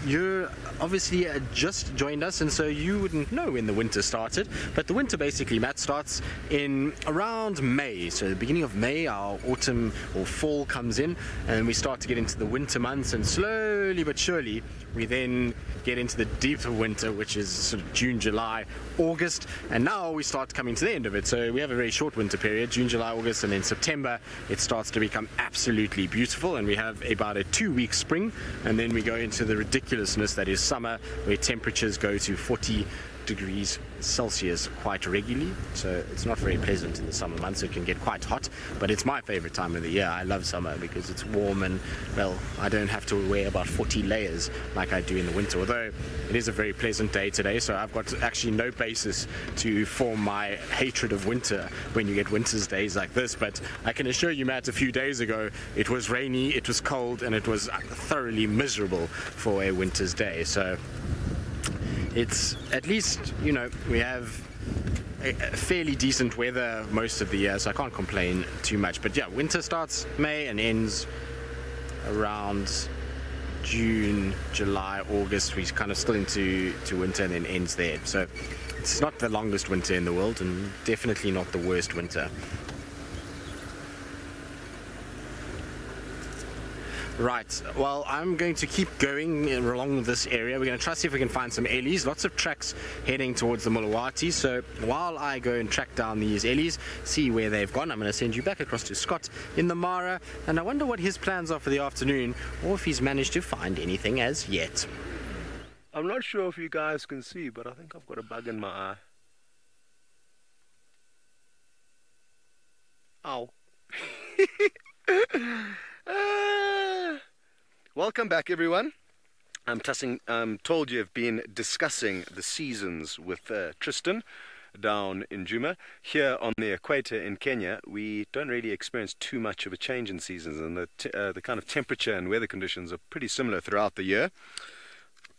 You obviously just joined us, and so you wouldn't know when the winter started, but the winter basically, Matt, starts in around May. So the beginning of May, our autumn or fall comes in, and we start to get into the winter months, and slowly but surely we then get into the deeper winter, which is sort of June, July, August, and now we start coming to the end of it. So we have a very short winter period, June, July, August, and then September it starts to become absolutely beautiful, and we have about a 2-week spring, and then we go into the ridiculousness that is summer, where temperatures go to 40 degrees Celsius quite regularly. So it's not very pleasant in the summer months. It can get quite hot, but it's my favorite time of the year. I love summer because it's warm, and well, I don't have to wear about 40 layers like I do in the winter, although it is a very pleasant day today, so I've got actually no basis to form my hatred of winter when you get winter's days like this. But I can assure you, Matt, a few days ago it was rainy, it was cold, and it was thoroughly miserable for a winter's day. So it's, at least, you know, we have a fairly decent weather most of the year, so I can't complain too much. But yeah, winter starts May and ends around June, July, August. We're kind of still into winter and then ends there. So it's not the longest winter in the world, and definitely not the worst winter. Right, well, I'm going to keep going along this area. We're going to try to see if we can find some ellies. Lots of tracks heading towards the Mulawati. So while I go and track down these ellies, see where they've gone, I'm going to send you back across to Scott in the Mara. And I wonder what his plans are for the afternoon, or if he's managed to find anything as yet.
I'm not sure if you guys can see, but I think I've got a bug in my eye. Ow. Welcome back, everyone. I'm told you have been discussing the seasons with Tristan down in Djuma. Here on the equator in Kenya, we don't really experience too much of a change in seasons, and the kind of temperature and weather conditions are pretty similar throughout the year,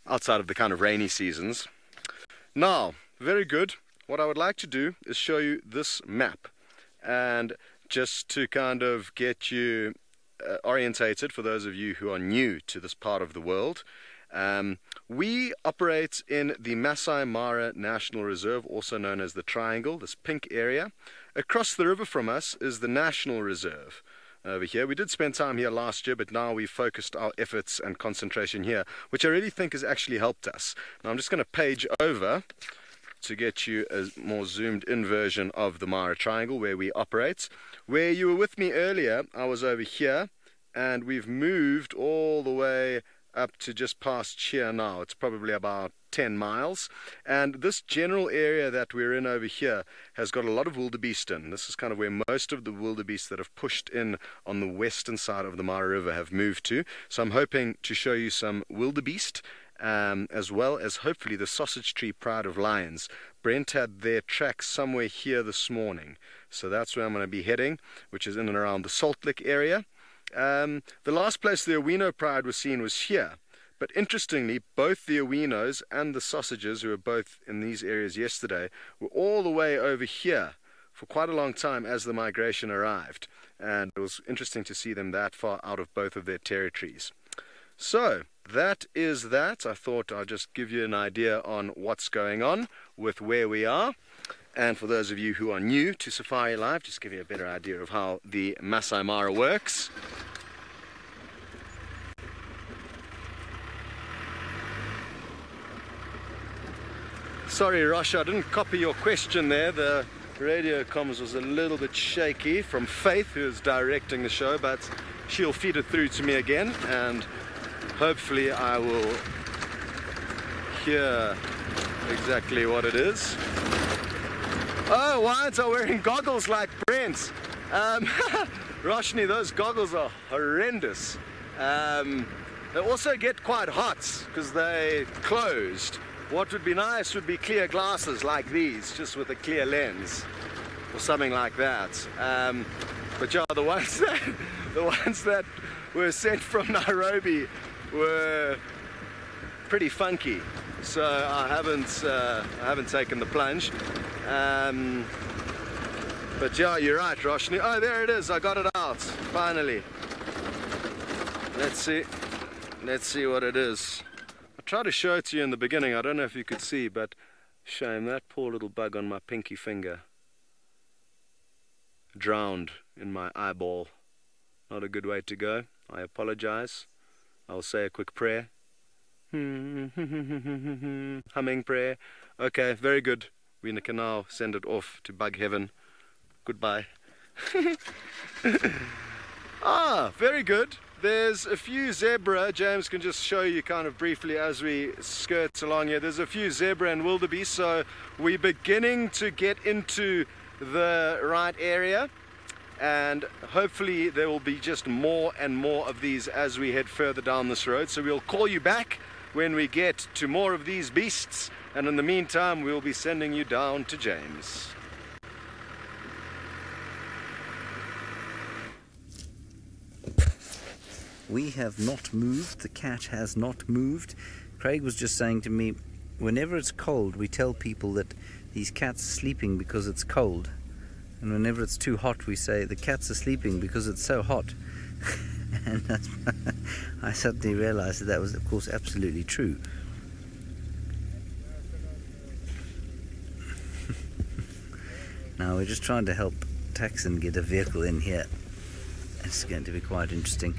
outside of the kind of rainy seasons. Now, very good. What I would like to do is show you this map, and just to kind of get you orientated, for those of you who are new to this part of the world, we operate in the Masai Mara National Reserve, also known as the Triangle, this pink area. Across the river from us is the National Reserve. Over here, we did spend time here last year, but now we've focused our efforts and concentration here, which I really think has actually helped us. Now I'm just going to page over to get you a more zoomed in version of the Mara Triangle where we operate. Where you were with me earlier, I was over here, and we've moved all the way up to just past here now. It's probably about 10 miles, and this general area that we're in over here has got a lot of wildebeest in. This is kind of where most of the wildebeest that have pushed in on the western side of the Mara River have moved to. So I'm hoping to show you some wildebeest, as well as hopefully the sausage tree pride of lions. Brent had their tracks somewhere here this morning, so that's where I'm going to be heading, which is in and around the Salt Lick area. The last place the Owino pride was seen was here, but interestingly, both the Owinos and the sausages, who were both in these areas yesterday, were all the way over here for quite a long time as the migration arrived, and it was interesting to see them that far out of both of their territories. So that is that. I thought I'd just give you an idea on what's going on with where we are. And for those of you who are new to SafariLive, just give you a better idea of how the Masai Mara works. Sorry, Rosh, I didn't copy your question there. The radio comms was a little bit shaky from Faith, who is directing the show, but she'll feed it through to me again, and hopefully I will hear exactly what it is. Oh, why aren't I wearing goggles like Brent? Roshni, those goggles are horrendous. They also get quite hot because they're closed. What would be nice would be clear glasses like these, just with a clear lens or something like that. But yeah, the ones that were sent from Nairobi were pretty funky, so I haven't taken the plunge. But yeah, you're right, Roshni. Oh, there it is. I got it out finally. Let's see what it is. I tried to show it to you in the beginning. I don't know if you could see, but shame, that poor little bug on my pinky finger drowned in my eyeball. Not a good way to go. I apologize. I'll say a quick prayer. Humming prayer. Okay, very good. We can now send it off to bug heaven. Goodbye. Very good. There's a few zebra. James can just show you kind of briefly as we skirt along here. There's a few zebra and wildebeest, so we're beginning to get into the right area, and hopefully there will be just more and more of these as we head further down this road. So we'll call you back when we get to more of these beasts, and in the meantime we'll be sending you down to James.
We have not moved, the cat has not moved. Craig was just saying to me, whenever it's cold we tell people that these cats are sleeping because it's cold, and whenever it's too hot we say the cats are sleeping because it's so hot. And that's, I suddenly realized that was of course absolutely true. Now we're just trying to help Taxon get a vehicle in here. It's going to be quite interesting.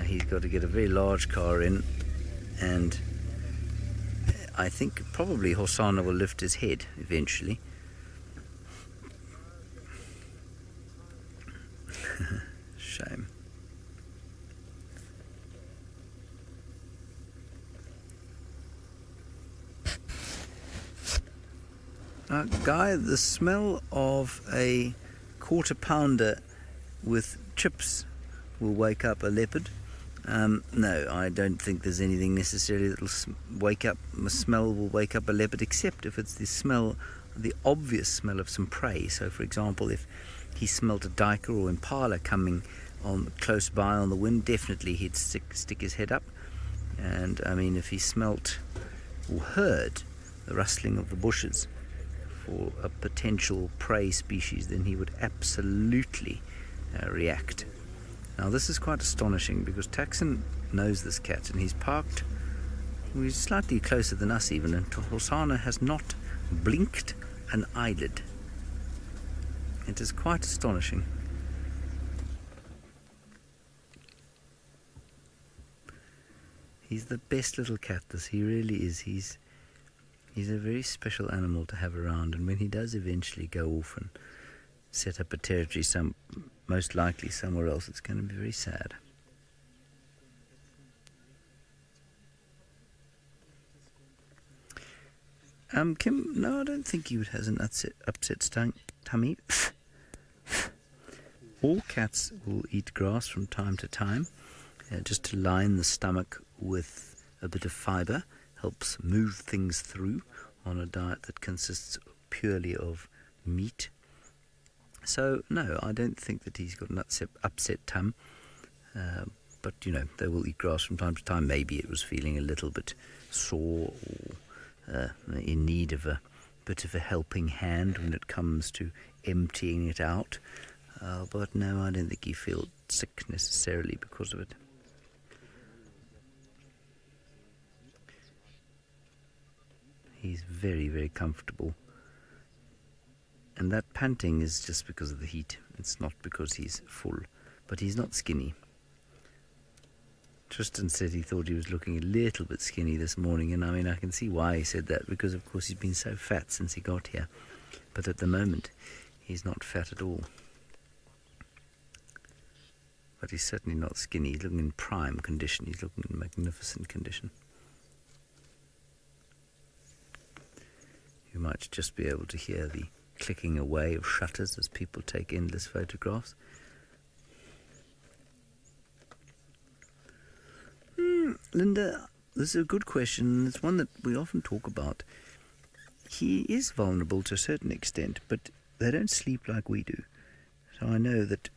He's got to get a very large car in, and I think probably Hosanna will lift his head eventually. Shame. Guy, the smell of a quarter pounder with chips will wake up a leopard. No, I don't think there's anything necessarily that will wake up, the smell will wake up a leopard, except if it's the smell, the obvious smell of some prey. So for example, if he smelt a duiker or impala coming on close by on the wind, definitely he'd stick his head up. And I mean, if he smelt or heard the rustling of the bushes for a potential prey species, then he would absolutely react. Now this is quite astonishing because Taxon knows this cat, and he's parked, he's slightly closer than us even, and Hosanna has not blinked an eyelid. It is quite astonishing. He's the best little cat, this, he really is. He's a very special animal to have around, and when he does eventually go off and set up a territory most likely somewhere else, it's going to be very sad. Kim, no, I don't think he has an upset tummy. All cats will eat grass from time to time, just to line the stomach with a bit of fibre, helps move things through on a diet that consists purely of meat. So no, I don't think that he's got an upset tum, but you know, they will eat grass from time to time. Maybe it was feeling a little bit sore or in need of a bit of a helping hand when it comes to emptying it out, but no, I don't think he feels sick necessarily because of it. He's very, very comfortable. And that panting is just because of the heat. It's not because he's full. But he's not skinny. Tristan said he thought he was looking a little bit skinny this morning, and I mean, I can see why he said that, because of course he's been so fat since he got here. But at the moment, he's not fat at all. But he's certainly not skinny. He's looking in prime condition. He's looking in magnificent condition. You might just be able to hear the clicking away of shutters as people take endless photographs. Linda, this is a good question. It's one that we often talk about. He is vulnerable to a certain extent, but they don't sleep like we do. So I know that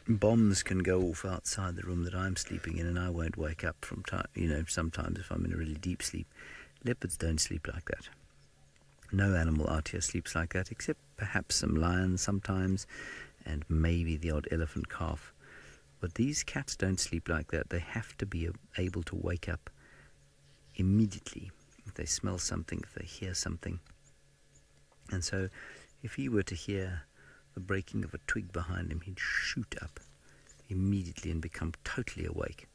bombs can go off outside the room that I'm sleeping in, and I won't wake up from time. You know, sometimes if I'm in a really deep sleep. Leopards don't sleep like that. No animal out here sleeps like that, except perhaps some lions sometimes, and maybe the odd elephant calf. But these cats don't sleep like that. They have to be able to wake up immediately if they smell something, if they hear something. And so if he were to hear the breaking of a twig behind him, he'd shoot up immediately and become totally awake.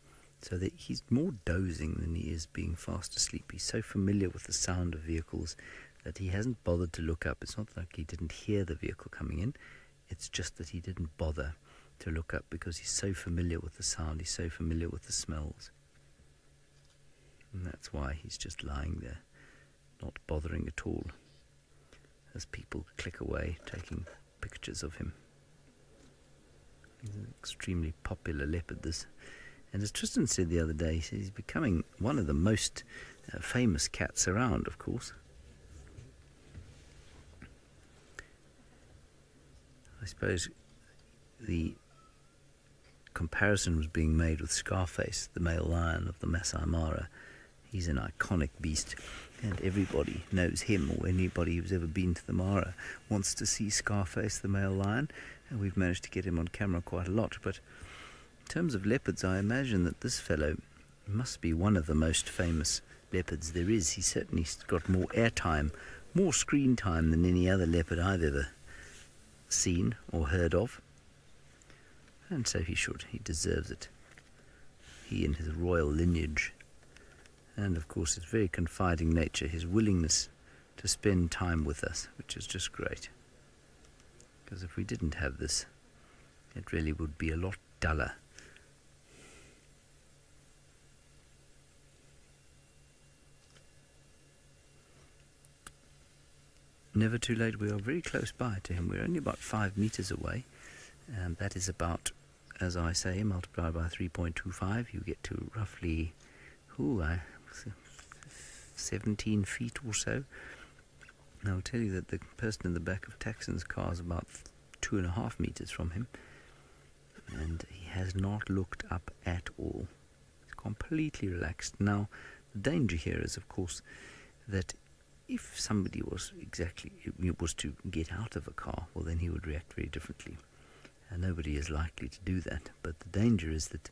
So that he's more dozing than he is being fast asleep. He's so familiar with the sound of vehicles that he hasn't bothered to look up. It's not like he didn't hear the vehicle coming in. It's just that he didn't bother to look up because he's so familiar with the sound. He's so familiar with the smells. And that's why he's just lying there, not bothering at all, as people click away, taking pictures of him. He's an extremely popular leopard, this. And as Tristan said the other day, he said he's becoming one of the most famous cats around, of course. I suppose the comparison was being made with Scarface, the male lion of the Masai Mara. He's an iconic beast, and everybody knows him, or anybody who's ever been to the Mara wants to see Scarface, the male lion, and we've managed to get him on camera quite a lot. But in terms of leopards, I imagine that this fellow must be one of the most famous leopards there is. He's certainly got more airtime, more screen time than any other leopard I've ever seen or heard of. And so he should. He deserves it. he and his royal lineage. And of course his very confiding nature, his willingness to spend time with us, which is just great. Because if we didn't have this, it really would be a lot duller. Never too late. We are very close by to him. We're only about 5 meters away. And that is about, as I say, multiplied by 3.25, you get to roughly 17 feet or so. And I'll tell you that the person in the back of Taxon's car is about 2.5 meters from him. And he has not looked up at all. He's completely relaxed. Now, the danger here is, of course, that if somebody was to get out of a car, well, then he would react very differently. And nobody is likely to do that. But the danger is that,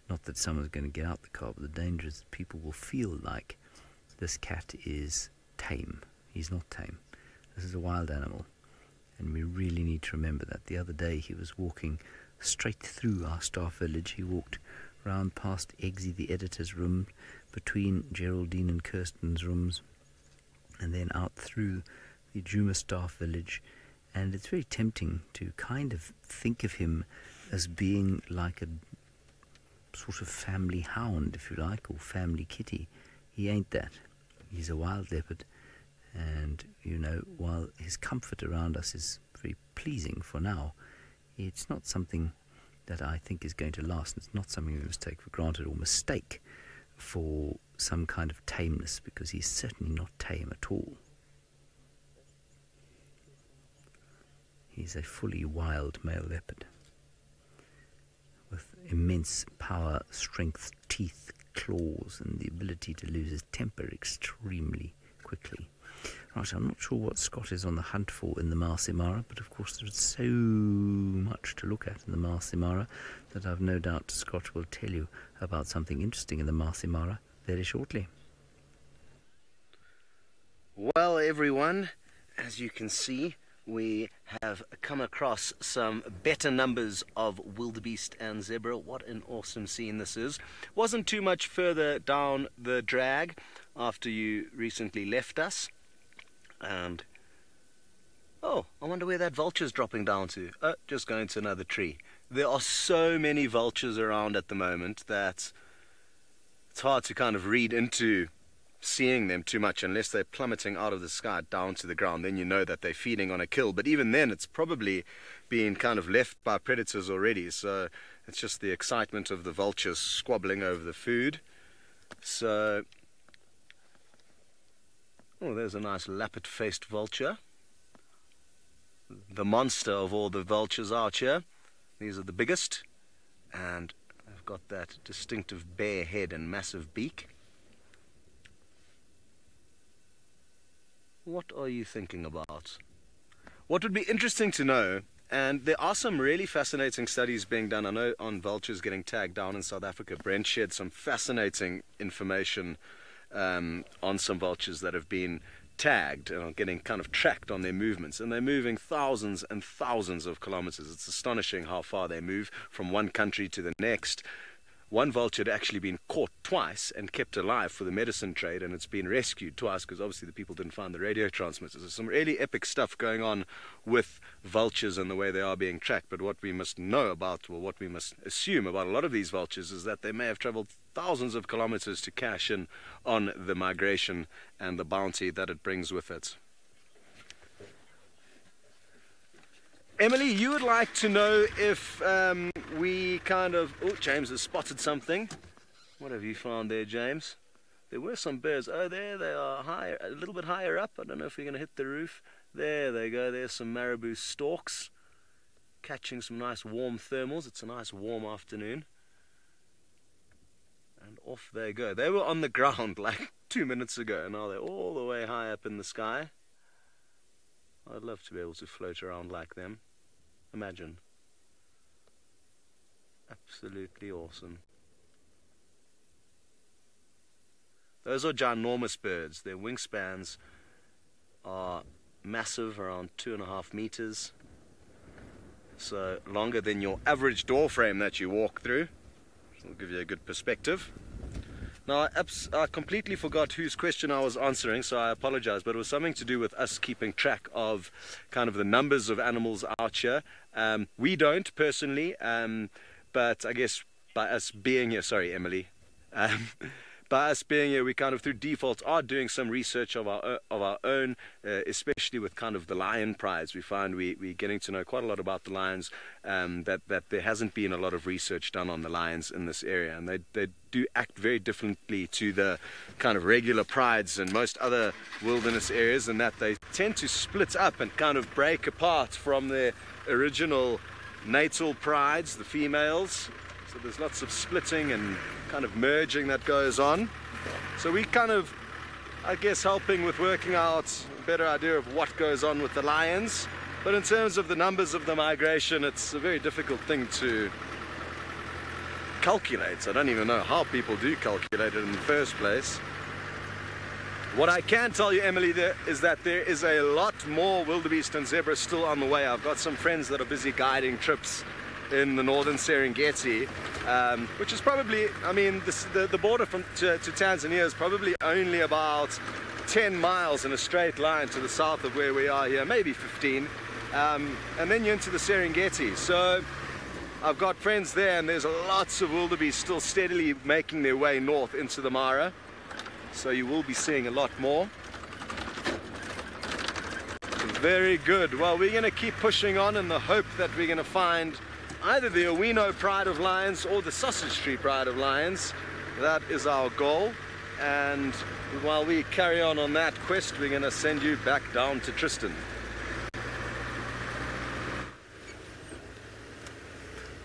not that someone's going to get out the car, but the danger is that people will feel like this cat is tame. He's not tame. This is a wild animal. And we really need to remember that. The other day he was walking straight through our staff village. He walked round past Eggsy, the editor's room, between Geraldine and Kirsten's rooms, and then out through the Djuma staff village. And it's very tempting to kind of think of him as being like a sort of family hound, if you like, or family kitty. He ain't that. He's a wild leopard. And, you know, while his comfort around us is very pleasing for now, it's not something that I think is going to last. It's not something we must take for granted or mistake for some kind of tameness, because he's certainly not tame at all. He's a fully wild male leopard with immense power, strength, teeth, claws, and the ability to lose his temper extremely quickly. Right, I'm not sure what Scott is on the hunt for in the Masai Mara, but of course there's so much to look at in the Masai Mara that I've no doubt Scott will tell you about something interesting in the Masai Mara very shortly.
Well, everyone, as you can see, we have come across some better numbers of wildebeest and zebra. What an awesome scene this is. Wasn't too much further down the drag after you recently left us. And oh, I wonder where that vulture's dropping down to. Oh, just going to another tree. There are so many vultures around at the moment that it's hard to kind of read into seeing them too much unless they're plummeting out of the sky down to the ground. Then you know that they're feeding on a kill. But even then, it's probably being kind of left by predators already. So it's just the excitement of the vultures squabbling over the food. So, oh, there's a nice lappet-faced vulture. The monster of all the vultures out here. These are the biggest. And they've got that distinctive bare head and massive beak. What are you thinking about? What would be interesting to know, and there are some really fascinating studies being done, I know, on vultures getting tagged down in South Africa. Brent shared some fascinating information on some vultures that have been tagged and are getting kind of tracked on their movements, and they're moving thousands and thousands of kilometers. It's astonishing how far they move from one country to the next. One vulture had actually been caught twice and kept alive for the medicine trade, and it's been rescued twice because obviously the people didn't find the radio transmitters. There's some really epic stuff going on with vultures and the way they are being tracked. But what we must know about, or what we must assume about a lot of these vultures, is that they may have traveled thousands of kilometers to cash in on the migration and the bounty that it brings with it. Emily, you would like to know if we kind of... Oh, James has spotted something. What have you found there, James? There were some birds. Oh, there they are, higher, a little bit higher up. I don't know if we're going to hit the roof. There they go. There's some marabou storks catching some nice warm thermals. It's a nice warm afternoon. And off they go. They were on the ground like 2 minutes ago, and now they're all the way high up in the sky. I'd love to be able to float around like them. Imagine. Absolutely awesome. Those are ginormous birds. Their wingspans are massive, around 2.5 meters. So longer than your average door frame that you walk through. It'll give you a good perspective. Now, I completely forgot whose question I was answering, so I apologize, but it was something to do with us keeping track of kind of the numbers of animals out here. We don't, personally, but I guess by us being here, sorry, Emily, by us being here, we kind of through default are doing some research of our own, especially with kind of the lion prides. We find we're getting to know quite a lot about the lions, that there hasn't been a lot of research done on the lions in this area, and they do act very differently to the kind of regular prides in most other wilderness areas, in that they tend to split up and kind of break apart from their original natal prides, the females. So there's lots of splitting and kind of merging that goes on. So we kind of, I guess, helping with working out a better idea of what goes on with the lions. But in terms of the numbers of the migration, it's a very difficult thing to calculate. I don't even know how people do calculate it in the first place. What I can tell you, Emily, is that there is a lot more wildebeest and zebra still on the way. I've got some friends that are busy guiding trips in the northern Serengeti, which is probably, I mean, the border to Tanzania is probably only about 10 miles in a straight line to the south of where we are here, maybe 15, and then you're into the Serengeti. So I've got friends there, and there's lots of wildebeest still steadily making their way north into the Mara, so you will be seeing a lot more. Very good. Well, we're going to keep pushing on in the hope that we're going to find either the Owino pride of lions or the Sausage Tree pride of lions. That is our goal, and while we carry on that quest, we're going to send you back down to Tristan.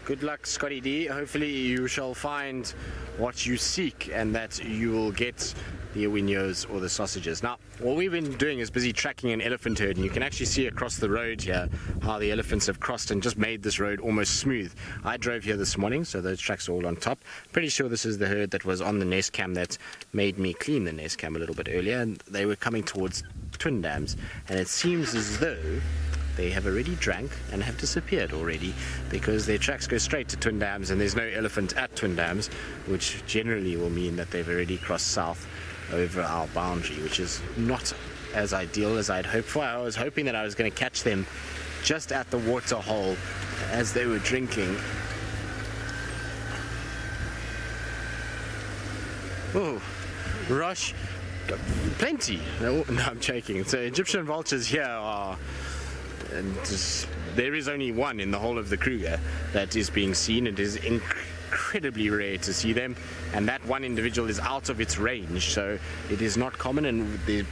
Good luck, Scotty D. Hopefully you shall find what you seek, and that you will get the Owinos or the sausages. Now, what we've been doing is busy tracking an elephant herd, and you can actually see across the road here how the elephants have crossed and just made this road almost smooth. I drove here this morning, so those tracks are all on top. Pretty sure this is the herd that was on the nest cam that made me clean the nest cam a little bit earlier, and they were coming towards Twin Dams, and it seems as though they have already drank and have disappeared already, because their tracks go straight to Twin Dams and there's no elephant at Twin Dams, which generally will mean that they've already crossed south over our boundary, which is not as ideal as I'd hoped for. I was hoping that I was going to catch them just at the water hole as they were drinking. Oh, Rush, plenty. No, I'm joking. So Egyptian vultures here are, and there is only one in the whole of the Kruger that is being seen. It is incredibly rare to see them, and that one individual is out of its range, so it is not common, and they've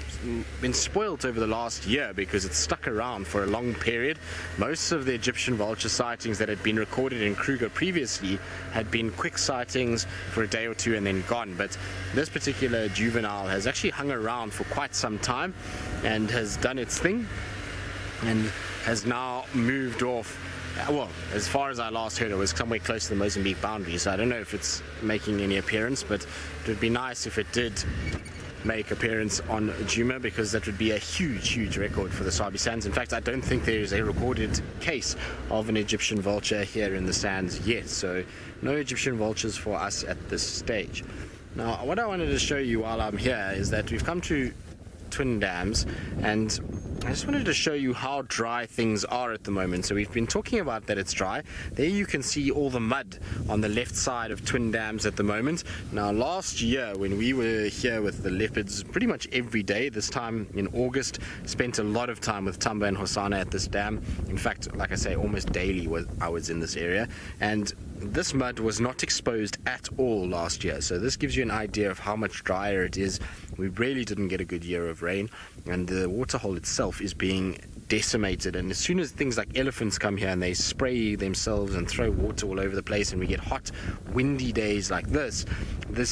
been spoilt over the last year because it's stuck around for a long period. Most of the Egyptian vulture sightings that had been recorded in Kruger previously had been quick sightings for a day or two and then gone, but this particular juvenile has actually hung around for quite some time and has done its thing and has now moved off. Well, as far as I last heard, it was somewhere close to the Mozambique boundary, so I don't know if it's making any appearance, but it would be nice if it did make appearance on Djuma, because that would be a huge record for the Sabi Sands. In fact, I don't think there is a recorded case of an Egyptian vulture here in the sands yet, so no Egyptian vultures for us at this stage. Now, what I wanted to show you while I'm here is that we've come to Twin Dams, and I just wanted to show you how dry things are at the moment. So we've been talking about that it's dry. There you can see all the mud on the left side of Twin Dams at the moment. Now, last year when we were here with the leopards pretty much every day, this time in August, spent a lot of time with Tamba and Hosanna at this dam. In fact, like I say, almost daily I was in this area, and this mud was not exposed at all last year, so this gives you an idea of how much drier it is. We really didn't get a good year of rain, and the waterhole itself is being decimated, and as soon as things like elephants come here and they spray themselves and throw water all over the place, and we get hot windy days like this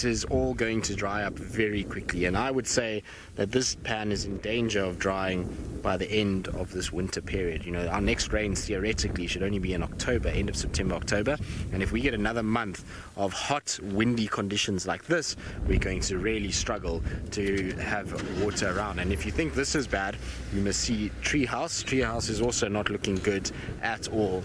is all going to dry up very quickly. And I would say that this pan is in danger of drying by the end of this winter period. You know, our next rains theoretically should only be in October, end of September, October, and if we get another month of hot windy conditions like this, we're going to really struggle to have water around. And if you think this is bad, you must see Treehouse. Treehouse is also not looking good at all.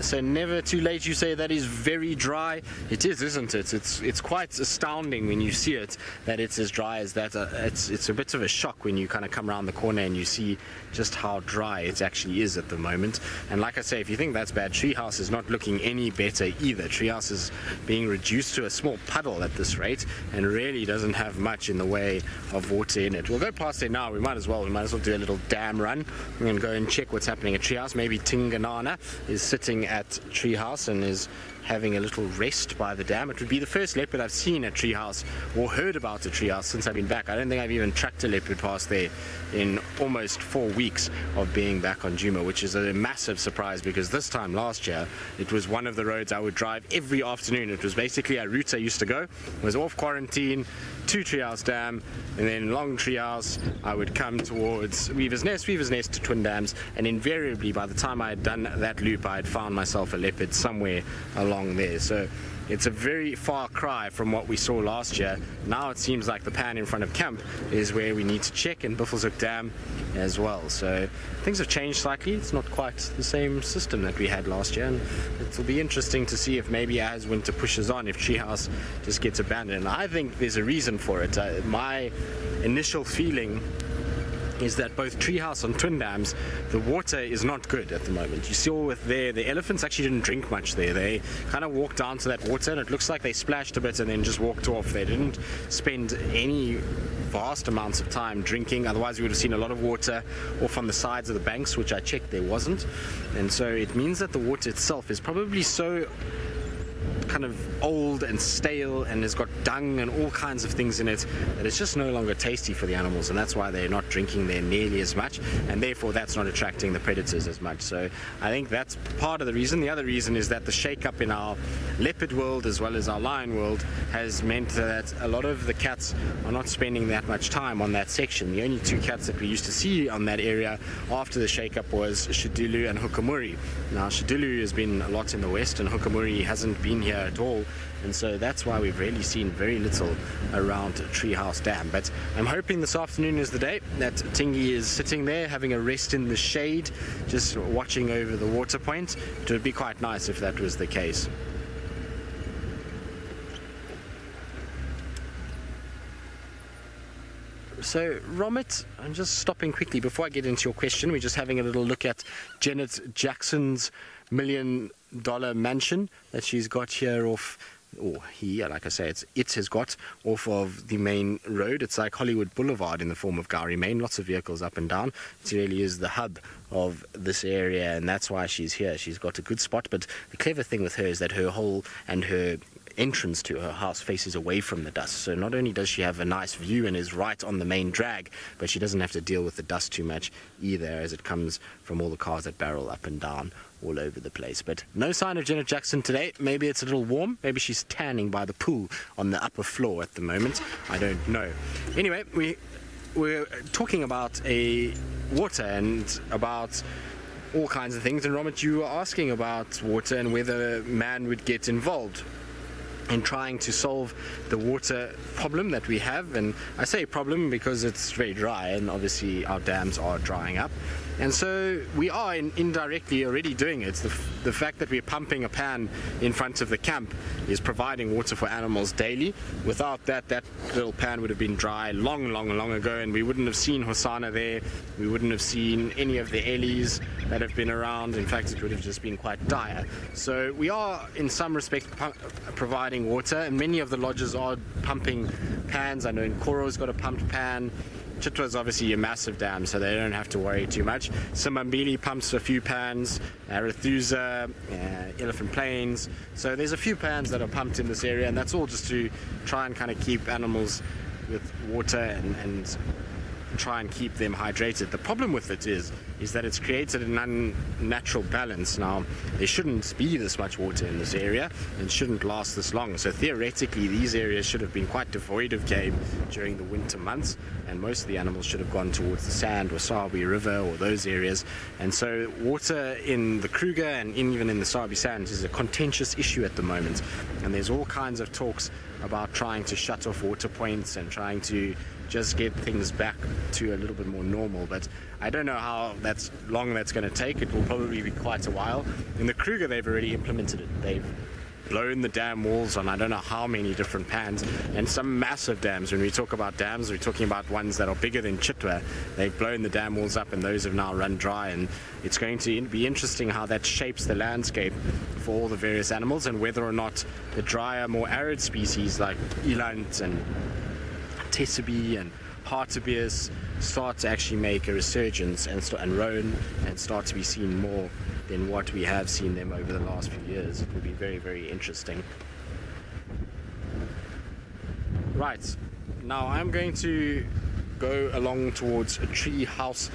so never too late. You say that is very dry. It is, isn't it? It's quite astounding when you see it, that it's as dry as that. It's a bit of a shock when you kind of come around the corner and you see just how dry it actually is at the moment. And like I say, if you think that's bad, Treehouse is not looking any better either. Treehouse is being reduced to a small puddle at this rate and really doesn't have much in the way of water in it. We'll go past there now. We might as well do a little dam run and go and check what's happening at Treehouse. Maybe Tinganana is sitting at Treehouse and is having a little rest by the dam. It would be the first leopard I've seen at Treehouse or heard about at Treehouse since I've been back. I don't think I've even tracked a leopard past there in almost 4 weeks of being back on Djuma, which is a massive surprise because this time last year it was one of the roads I would drive every afternoon. It was basically a route I used to go. It was off quarantine to Treehouse Dam, and then along Treehouse I would come towards Weaver's Nest to Twin Dams, and invariably by the time I had done that loop I had found myself a leopard somewhere along there. So it's a very far cry from what we saw last year. Now it seems like the pan in front of camp is where we need to check, and Buffelshoek Dam as well. So things have changed slightly. It's not quite the same system that we had last year, and it'll be interesting to see if maybe as winter pushes on, if Treehouse just gets abandoned. And I think there's a reason for it. My initial feeling is that both Treehouse and Twin Dams, the water is not good at the moment. You saw with the elephants actually didn't drink much there. They kind of walked down to that water and it looks like they splashed a bit and then just walked off. They didn't spend any vast amounts of time drinking, otherwise we would have seen a lot of water off on the sides of the banks, which I checked there wasn't. And so it means that the water itself is probably so kind of old and stale and has got dung and all kinds of things in it that it's just no longer tasty for the animals, and that's why they're not drinking there nearly as much, and therefore that's not attracting the predators as much. So I think that's part of the reason. The other reason is that the shake-up in our leopard world as well as our lion world has meant that a lot of the cats are not spending that much time on that section. The only 2 cats that we used to see on that area after the shake-up was Shidulu and Hukamuri. Now Shidulu has been a lot in the west and Hukamuri hasn't been here at all, and so that's why we've really seen very little around Treehouse Dam. But I'm hoping this afternoon is the day that Tingy is sitting there having a rest in the shade, just watching over the water point. It would be quite nice if that was the case. So, Romit, I'm just stopping quickly before I get into your question. We're just having a little look at Janet Jackson's $1 million mansion that she's got here off, or he, like I say, it has got off of the main road. It's like Hollywood Boulevard in the form of Gowrie Main, lots of vehicles up and down. It really is the hub of this area, and that's why she's here. She's got a good spot, but the clever thing with her is that her whole and her entrance to her house faces away from the dust, so not only does she have a nice view and is right on the main drag, but she doesn't have to deal with the dust too much either, as it comes from all the cars that barrel up and down all over the place. But no sign of Janet Jackson today. Maybe it's a little warm, maybe she's tanning by the pool on the upper floor at the moment, I don't know. Anyway, we're talking about water and about all kinds of things, and Romit, you were asking about water and whether man would get involved in trying to solve the water problem that we have. And I say problem because it's very dry and obviously our dams are drying up, and so we are indirectly already doing it. The fact that we're pumping a pan in front of the camp is providing water for animals daily. Without that little pan would have been dry long ago, and we wouldn't have seen Hosanna there, we wouldn't have seen any of the Ellies that have been around. In fact, it would have just been quite dire. So we are in some respects providing water, and many of the lodges are pumping pans. I know Nkoro's got a pumped pan. Chitwa's obviously a massive dam, so they don't have to worry too much. Simbambili pumps a few pans, Arathusa, Elephant Plains. So there's a few pans that are pumped in this area, and that's all just to try and kind of keep animals with water and try and keep them hydrated. The problem with it is that it's created an unnatural balance. Now, there shouldn't be this much water in this area and shouldn't last this long. So theoretically, these areas should have been quite devoid of game during the winter months, and most of the animals should have gone towards the Sand or Sabi River or those areas. And so water in the Kruger and even in the Sabi Sands is a contentious issue at the moment. And there's all kinds of talks about trying to shut off water points and trying to just get things back to a little bit more normal. But I don't know how long that's going to take. It will probably be quite a while. In the Kruger, they've already implemented it. They've blown the dam walls on I don't know how many different pans, and some massive dams. When we talk about dams, we're talking about ones that are bigger than Chitwa. They've blown the dam walls up and those have now run dry, and it's going to be interesting how that shapes the landscape for all the various animals, and whether or not the drier, more arid species like eland and Tessaby and hartebeest start to actually make a resurgence and roam and start to be seen more than what we have seen them over the last few years. It will be very, very interesting. Right, now I'm going to go along towards a tree house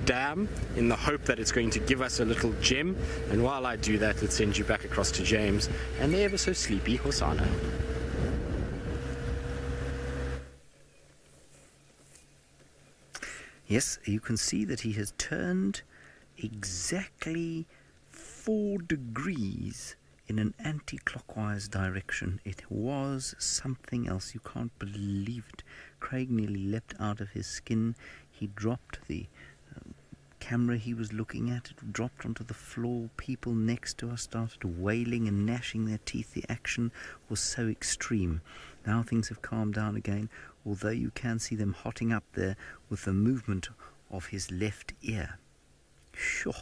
dam in the hope that it's going to give us a little gem, and while I do that, let's send you back across to James and the ever so sleepy Hosanna.
Yes, you can see that he has turned exactly 4 degrees in an anti-clockwise direction. It was something else. You can't believe it. Craig nearly leapt out of his skin. He dropped the camera he was looking at. It dropped onto the floor. People next to us started wailing and gnashing their teeth. The action was so extreme. Now things have calmed down again, although you can see them hotting up there with the movement of his left ear. Sure.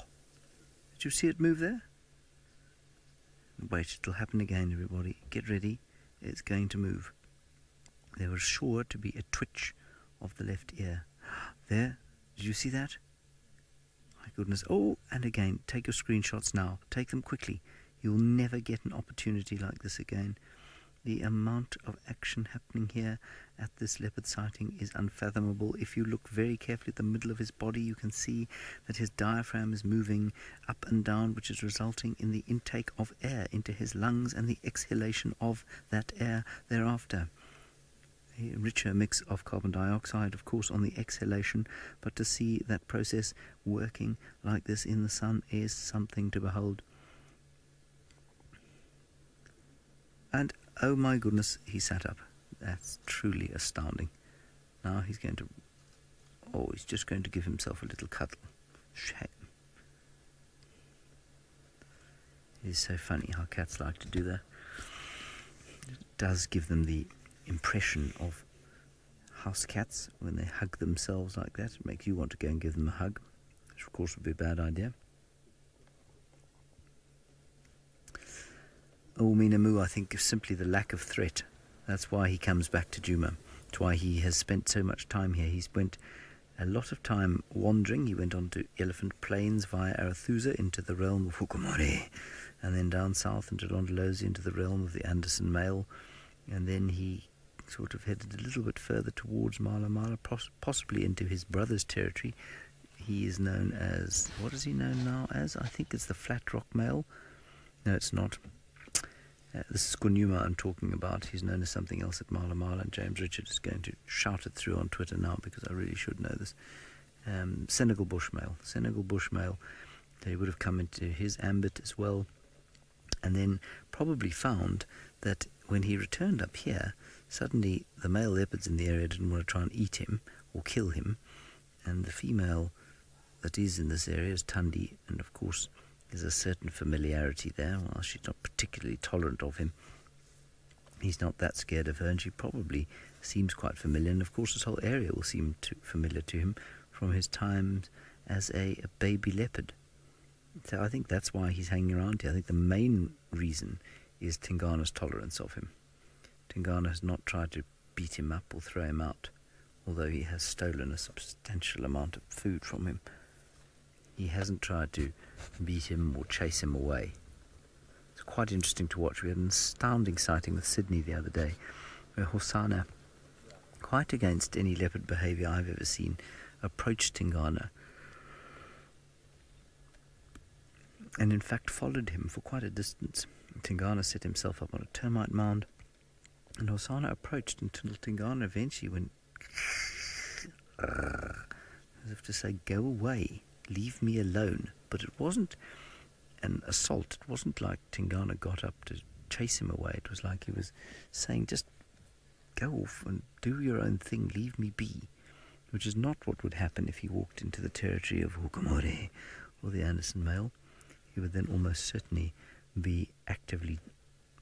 Did you see it move there? Wait, it'll happen again, everybody. Get ready. It's going to move. There was sure to be a twitch of the left ear. There. Did you see that? My goodness. Oh, and again, take your screenshots now. Take them quickly. You'll never get an opportunity like this again. The amount of action happening here at this leopard sighting is unfathomable. If you look very carefully at the middle of his body, you can see that his diaphragm is moving up and down, which is resulting in the intake of air into his lungs and the exhalation of that air thereafter. A richer mix of carbon dioxide, of course, on the exhalation, but to see that process working like this in the sun is something to behold. And oh my goodness, he sat up. That's truly astounding. Now he's going to... Oh, he's just going to give himself a little cuddle. Shame. It is so funny how cats like to do that. It does give them the impression of house cats when they hug themselves like that. It makes you want to go and give them a hug, which of course would be a bad idea. Minamu, I think, is simply the lack of threat. That's why he comes back to Djuma. That's why he has spent so much time here. He spent a lot of time wandering. He went on to Elephant Plains via Arathusa into the realm of Hukumare, and then down south into Londolozi into the realm of the Anderson Male, and then he sort of headed a little bit further towards Mala Mala, possibly into his brother's territory. He is known as... What is he known now as? I think it's the Flat Rock Male. No, it's not. This is Kunuma I'm talking about. He's known as something else at Mala Mala, and James Richard is going to shout it through on Twitter now because I really should know this. Senegal Bushmale. Senegal Bushmale. They would have come into his ambit as well, and then probably found that when he returned up here, suddenly the male leopards in the area didn't want to try and eat him or kill him, and the female that is in this area is Tundi, and of course there's a certain familiarity there. While she's not particularly tolerant of him, he's not that scared of her, and she probably seems quite familiar, and of course this whole area will seem familiar to him from his times as a baby leopard. So I think that's why he's hanging around here. I think the main reason is Tingana's tolerance of him. Tingana has not tried to beat him up or throw him out, although he has stolen a substantial amount of food from him. He hasn't tried to beat him or chase him away. It's quite interesting to watch. We had an astounding sighting with Sydney the other day, where Hosanna, quite against any leopard behaviour I've ever seen, approached Tingana and in fact followed him for quite a distance. Tingana set himself up on a termite mound, and Hosanna approached until Tingana eventually went as if to say, go away, leave me alone. But it wasn't an assault. It wasn't like Tingana got up to chase him away. It was like he was saying, just go off and do your own thing, leave me be, which is not what would happen if he walked into the territory of Hukumori or the Anderson male. He would then almost certainly be actively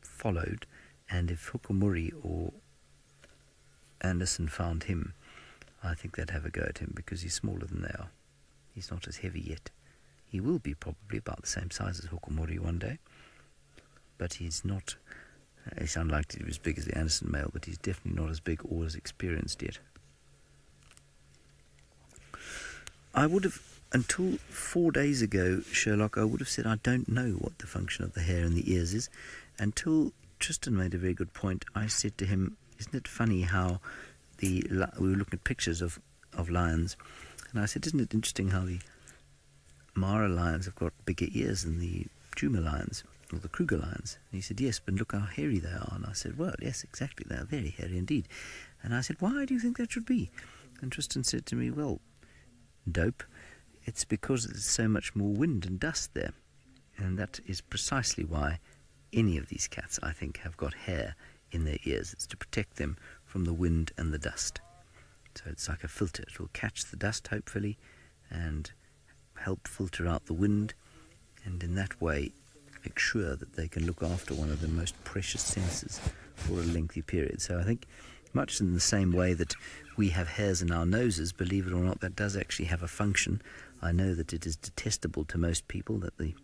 followed, and if Hukumori or Anderson found him, I think they'd have a go at him because he's smaller than they are. He's not as heavy yet. He will be probably about the same size as Hukumori one day, but he's not. He's unlikely to be as big as the Anderson male, but he's definitely not as big or as experienced yet. I would have, until 4 days ago, Sherlock, I would have said I don't know what the function of the hair and the ears is. Until Tristan made a very good point, I said to him, isn't it funny how we were looking at pictures of lions, and I said, isn't it interesting how the Mara lions have got bigger ears than the Djuma lions, or the Kruger lions? And he said, yes, but look how hairy they are. And I said, well, yes, exactly, they are very hairy indeed. And I said, why do you think that should be? And Tristan said to me, well, dope, it's because there's so much more wind and dust there. And that is precisely why any of these cats, I think, have got hair in their ears. It's to protect them from the wind and the dust. So it's like a filter. It will catch the dust, hopefully, and help filter out the wind, and in that way make sure that they can look after one of the most precious senses for a lengthy period. So I think much in the same way that we have hairs in our noses, believe it or not, that does actually have a function. I know that it is detestable to most people, that the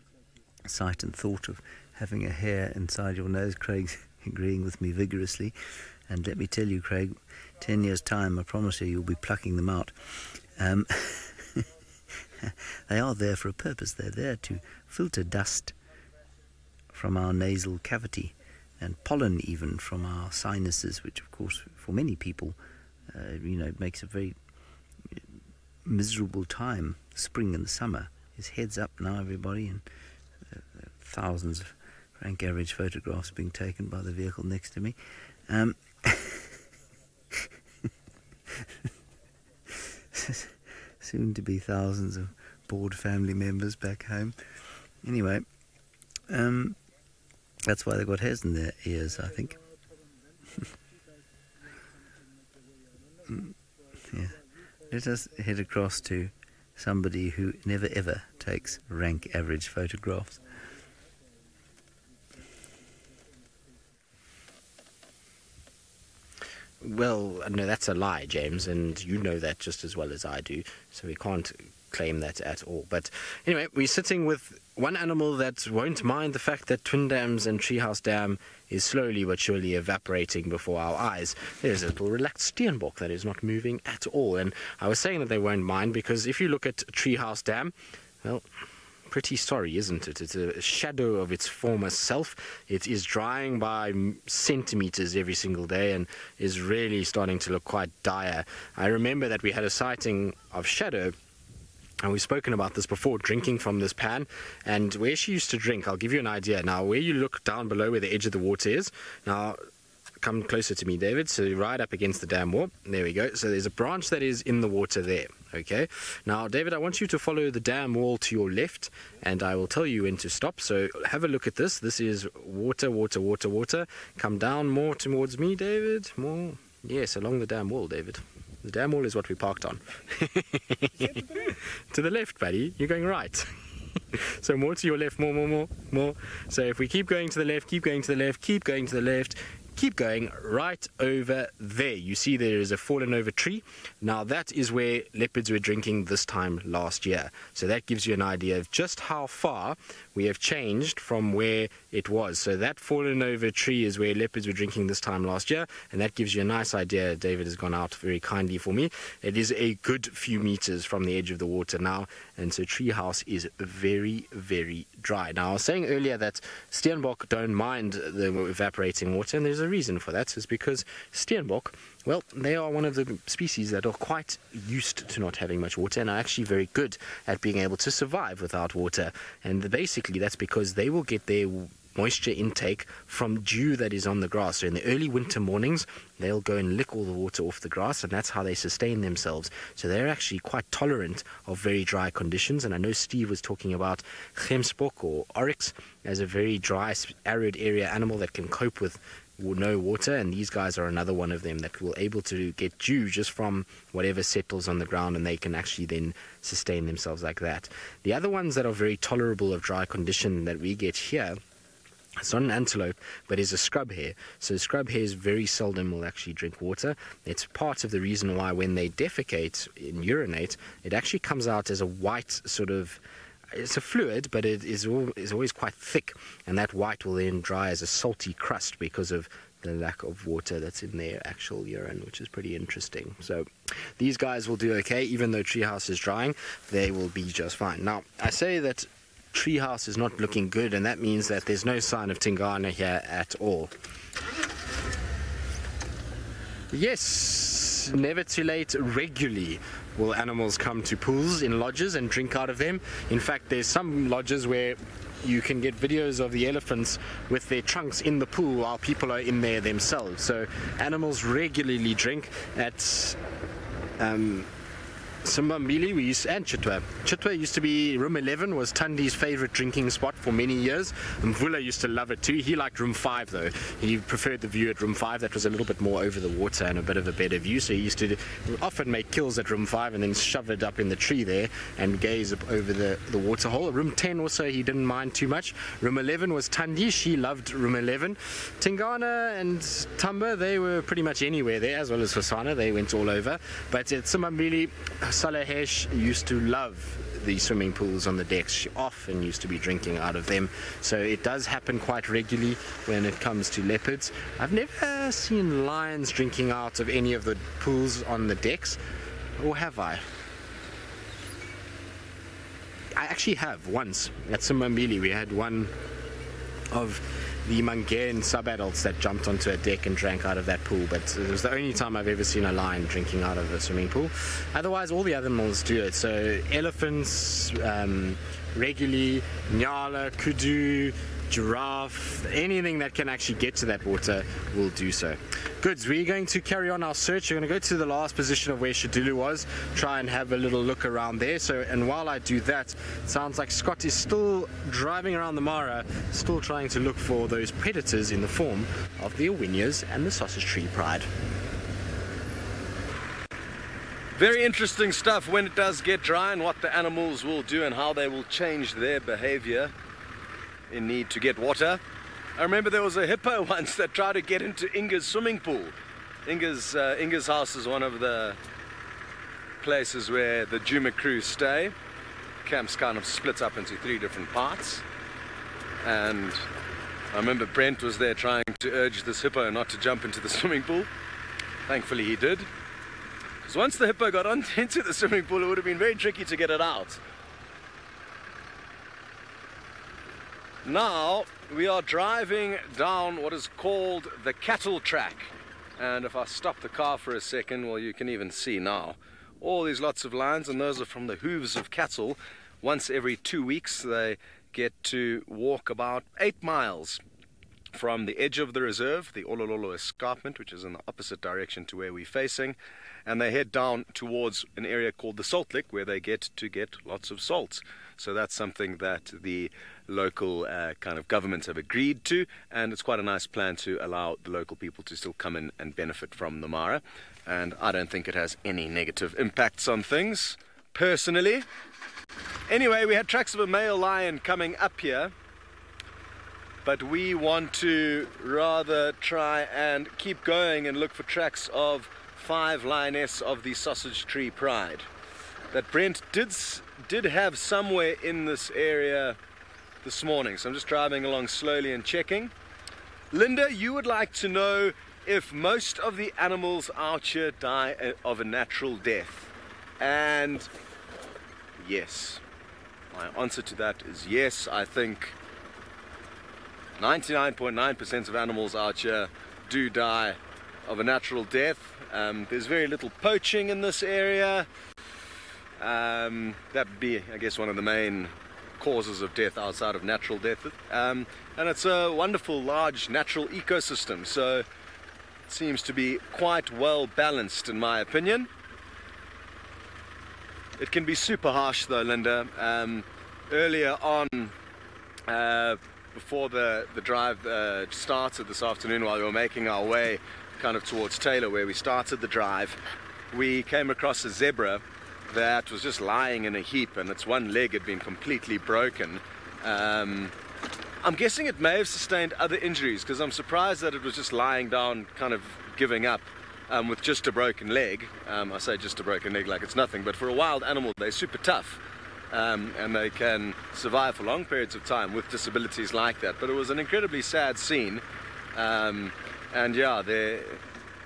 sight and thought of having a hair inside your nose. Craig's agreeing with me vigorously, and let me tell you, Craig, 10 years' time, I promise you, you'll be plucking them out. They are there for a purpose. They're there to filter dust from our nasal cavity and pollen even from our sinuses, which of course for many people makes a very miserable time, spring and the summer. His head's up now, everybody, and thousands of rank average photographs being taken by the vehicle next to me. Soon to be thousands of bored family members back home. Anyway, that's why they've got hairs in their ears, I think. Yeah. Let us head across to somebody who never ever takes rank average photographs.
Well, no, that's a lie, James, and you know that just as well as I do, so we can't claim that at all. But anyway, we're sitting with one animal that won't mind the fact that Twin Dams and Treehouse Dam is slowly but surely evaporating before our eyes. There's a little relaxed steenbok that is not moving at all, and I was saying that they won't mind because if you look at Treehouse Dam, well, pretty sorry, isn't it? It's a shadow of its former self. It is drying by centimeters every single day and is really starting to look quite dire. I remember that we had a sighting of Shadow, and we've spoken about this before, drinking from this pan, and where she used to drink, I'll give you an idea. Now, where you look down below where the edge of the water is, now come closer to me, David, so right up against the dam wall. There we go. So there's a branch that is in the water there. Okay, now David, I want you to follow the dam wall to your left, and I will tell you when to stop. So have a look at this. This is water, water, water, water. Come down more towards me, David. More. Yes, along the dam wall, David. The dam wall is what we parked on. To the left, buddy. You're going right. So more to your left, more. So if we keep going to the left, keep going to the left, keep going to the left, keep going right over there. You see there is a fallen over tree. Now that is where leopards were drinking this time last year. So that gives you an idea of just how far we have changed from where it was. So that fallen over tree is where leopards were drinking this time last year, and that gives you a nice idea. David has gone out very kindly for me. It is a good few meters from the edge of the water now, and so Treehouse is very, very dry. Now I was saying earlier that steenbok don't mind the evaporating water, and there's a reason for that. Is because steenbok, well, they are one of the species that are quite used to not having much water and are actually very good at being able to survive without water. And basically that's because they will get their moisture intake from dew that is on the grass. So in the early winter mornings, they'll go and lick all the water off the grass, and that's how they sustain themselves. So they're actually quite tolerant of very dry conditions. And I know Steve was talking about gemsbok or oryx as a very dry, arid area animal that can cope with no water, and these guys are another one of them that will able to get dew just from whatever settles on the ground, and they can actually then sustain themselves like that. The other ones that are very tolerable of dry condition that we get here, it's not an antelope, but is a scrub hare. So scrub hares very seldom will actually drink water. It's part of the reason why when they defecate and urinate, it actually comes out as a white sort of, it's a fluid, but it is always quite thick, and that white will then dry as a salty crust because of the lack of water that's in their actual urine, which is pretty interesting. So these guys will do okay. Even though Treehouse is drying, they will be just fine. Now, I say that Treehouse is not looking good, and that means that there's no sign of Tingana here at all. Yes, never too late. Regularly will animals come to pools in lodges and drink out of them. In fact, there's some lodges where you can get videos of the elephants with their trunks in the pool while people are in there themselves. So animals regularly drink at Simbambili and Chitwa. Chitwa used to be, room 11 was Tundi's favorite drinking spot for many years. Mvula used to love it too. He liked room 5 though. He preferred the view at room 5. That was a little bit more over the water and a bit of a better view. So he used to often make kills at room 5 and then shove it up in the tree there and gaze up over the water hole. Room 10 also he didn't mind too much. Room 11 was Tundi. She loved room 11. Tingana and Tumba, they were pretty much anywhere there, as well as Fasana. They went all over. But at Simbambili, Salahesh used to love the swimming pools on the decks. She often used to be drinking out of them. So it does happen quite regularly when it comes to leopards. I've never seen lions drinking out of any of the pools on the decks. Or have I? I actually have once. At Simbambili we had one of the Mangaean sub-adults that jumped onto a deck and drank out of that pool, but it was the only time I've ever seen a lion drinking out of a swimming pool. Otherwise, all the other animals do it. So elephants, regularly, nyala, kudu, giraffe, anything that can actually get to that water will do so. Good, we're going to carry on our search. We're going to go to the last position of where Shadulu was, try and have a little look around there. So, and while I do that, it sounds like Scott is still driving around the Mara, still trying to look for those predators in the form of the Awinias and the sausage tree pride.
Very interesting stuff when it does get dry, and what the animals will do and how they will change their behavior in need to get water. I remember there was a hippo once that tried to get into Inga's swimming pool. Inga's house is one of the places where the Djuma crew stay. Camp's kind of split up into 3 different parts, and I remember Brent was there trying to urge this hippo not to jump into the swimming pool. Thankfully he did, because once the hippo got into the swimming pool, it would have been very tricky to get it out. Now we are driving down what is called the cattle track, and if I stop the car for a second, well, you can even see now all these lots of lines, and those are from the hooves of cattle. Once every 2 weeks they get to walk about 8 miles from the edge of the reserve, the Olololo escarpment, which is in the opposite direction to where we're facing, and they head down towards an area called the Salt Lick, where they get lots of salt. So that's something that the local kind of governments have agreed to, and it's quite a nice plan to allow the local people to still come in and benefit from the Mara. And I don't think it has any negative impacts on things, personally. Anyway, we had tracks of a male lion coming up here, but we want to rather try and keep going and look for tracks of 5 lioness of the sausage tree pride that Brent did have somewhere in this area this morning. So I'm just driving along slowly and checking. Linda, you would like to know if most of the animals out here die of a natural death. And yes, my answer to that is yes. I think 99.9% of animals out here do die of a natural death. There's very little poaching in this area. That would be, I guess, one of the main causes of death outside of natural death. And it's a wonderful, large natural ecosystem, so it seems to be quite well balanced, in my opinion. It can be super harsh though, Linda. Earlier on, before the drive started this afternoon, while we were making our way kind of towards Taylor, where we started the drive, we came across a zebra that was just lying in a heap, and its one leg had been completely broken. I'm guessing it may have sustained other injuries, because I'm surprised that it was just lying down, kind of giving up with just a broken leg. I say just a broken leg like it's nothing, but for a wild animal, they're super tough. And they can survive for long periods of time with disabilities like that. But it was an incredibly sad scene. And yeah,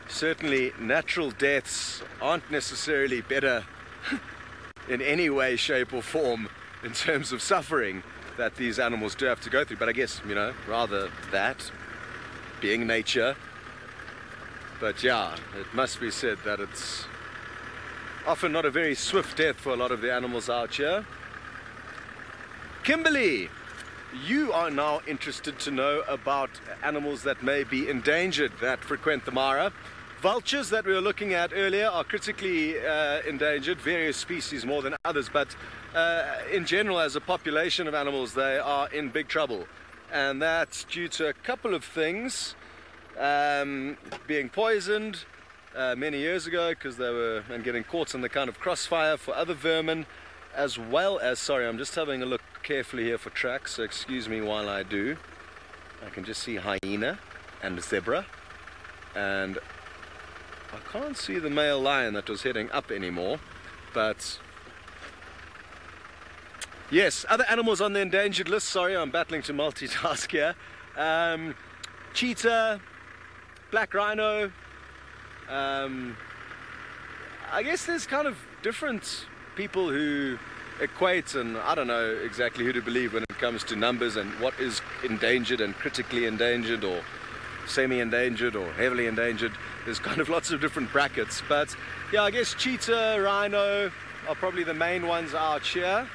certainly natural deaths aren't necessarily better in any way, shape or form in terms of suffering that these animals do have to go through. But I guess, you know, rather that being nature. But yeah, it must be said that it's often not a very swift death for a lot of the animals out here. Kimberly, you are now interested to know about animals that may be endangered that frequent the Mara. Vultures that we were looking at earlier are critically endangered, various species more than others, but in general, as a population of animals, they are in big trouble. And that's due to a couple of things. Being poisoned many years ago because they were getting caught in the kind of crossfire for other vermin, as well as, sorry, I'm just having a look carefully here for tracks, so excuse me while I do. I can just see hyena and zebra, and I can't see the male lion that was heading up anymore, but yes, other animals on the endangered list. Sorry, I'm battling to multitask here. Cheetah, black rhino. I guess there's kind of different people who equate, and I don't know exactly who to believe when it comes to numbers and what is endangered and critically endangered or semi-endangered or heavily endangered. There's kind of lots of different brackets, but yeah, I guess cheetah, rhino are probably the main ones out here.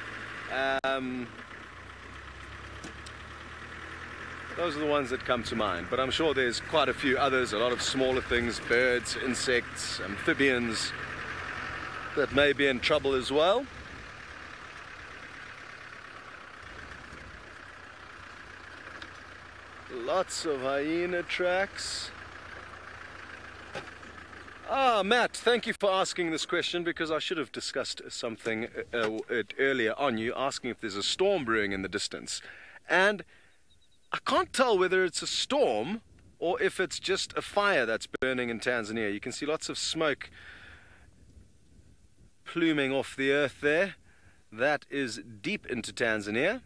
Those are the ones that come to mind, but I'm sure there's quite a few others, a lot of smaller things, birds, insects, amphibians that may be in trouble as well. Lots of hyena tracks. Matt, thank you for asking this question, because I should have discussed something earlier on, you asking if there's a storm brewing in the distance. And I can't tell whether it's a storm or if it's just a fire that's burning in Tanzania. You can see lots of smoke pluming off the earth there. That is deep into Tanzania.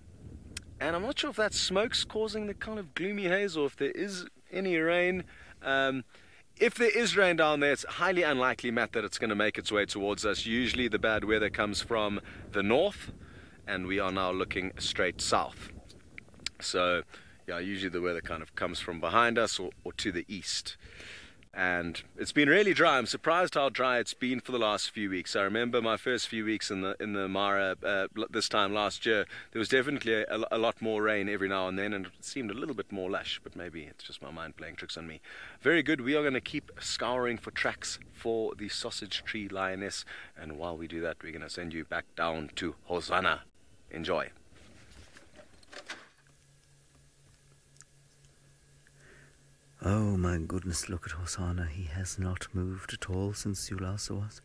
And I'm not sure if that smoke's causing the kind of gloomy haze or if there is any rain. If there is rain down there, it's highly unlikely, Matt, that it's going to make its way towards us. Usually the bad weather comes from the north, and we are now looking straight south. So yeah, usually the weather kind of comes from behind us or to the east. And it's been really dry. I'm surprised how dry it's been for the last few weeks. I remember my first few weeks in the Mara this time last year. There was definitely a lot more rain every now and then, and it seemed a little bit more lush, but maybe it's just my mind playing tricks on me. Very good. We are going to keep scouring for tracks for the sausage tree lioness, and while we do that, we're going to send you back down to Hosanna. Enjoy.
Oh my goodness, look at Hosanna. He has not moved at all since you last saw us.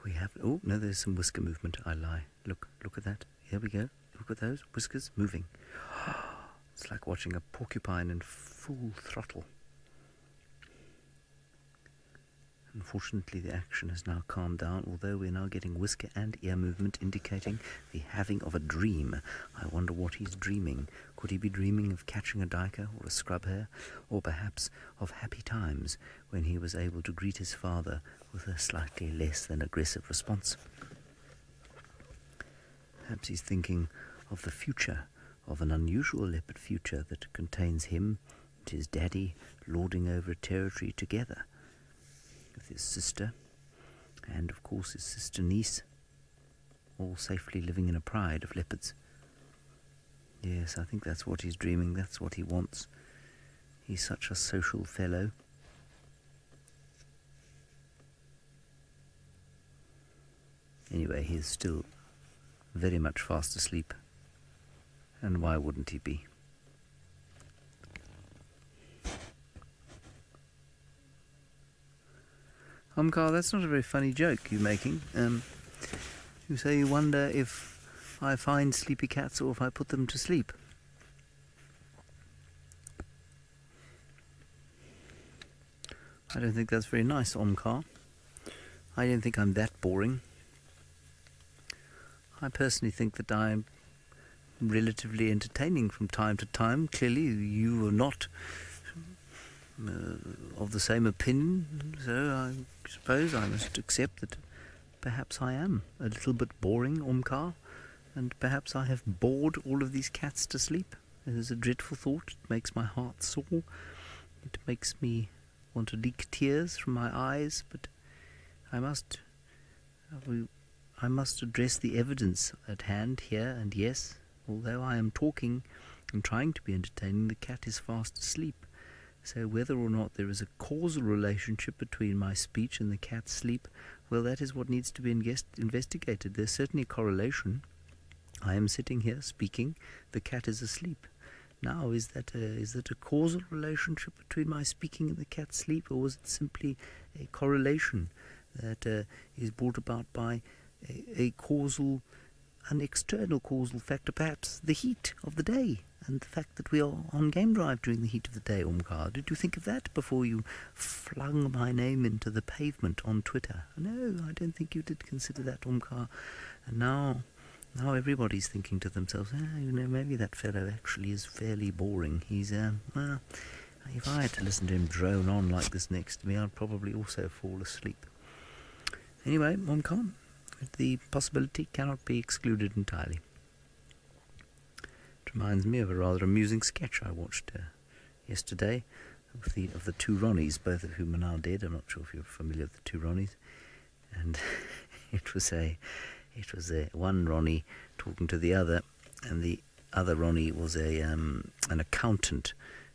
We have... Oh, no, there's some whisker movement. I lie. Look at that. Here we go. Look at those whiskers moving. It's like watching a porcupine in full throttle. Unfortunately, the action has now calmed down, although we're now getting whisker and ear movement indicating the having of a dream. I wonder what he's dreaming. Could he be dreaming of catching a duiker or a scrub hare, or perhaps of happy times when he was able to greet his father with a slightly less than aggressive response? Perhaps he's thinking of the future, of an unusual leopard future that contains him and his daddy lording over a territory together, with his sister, and of course his sister niece, all safely living in a pride of leopards. Yes, I think that's what he's dreaming, that's what he wants. He's such a social fellow. Anyway, he's still very much fast asleep, and why wouldn't he be? Carl, that's not a very funny joke you're making. You say you wonder if I find sleepy cats or if I put them to sleep. I don't think that's very nice, Carl. I don't think I'm that boring. I personally think that I'm relatively entertaining from time to time. Clearly, you are not of the same opinion, so I suppose I must accept that perhaps I am a little bit boring, Carl, and perhaps I have bored all of these cats to sleep. It is a dreadful thought. It makes my heart sore. It makes me want to leak tears from my eyes, but I must address the evidence at hand here, and yes, although I am talking and trying to be entertaining, the cat is fast asleep. So whether or not there is a causal relationship between my speech and the cat's sleep, well, that is what needs to be investigated. There's certainly a correlation. I am sitting here speaking, the cat is asleep. Now, is that a causal relationship between my speaking and the cat's sleep, or was it simply a correlation that is brought about by an external causal factor, perhaps the heat of the day and the fact that we are on game drive during the heat of the day, Omkar? Did you think of that before you flung my name into the pavement on Twitter? No, I don't think you did consider that, Omkar. And now everybody's thinking to themselves, maybe that fellow actually is fairly boring. He's, well, if I had to listen to him drone on like this next to me, I'd probably also fall asleep. Anyway, Omkar, the possibility cannot be excluded entirely. It reminds me of a rather amusing sketch I watched yesterday of the two Ronnies, both of whom are now dead. I'm not sure if you're familiar with the two Ronnies. And it was one Ronnie talking to the other, and the other Ronnie was an accountant,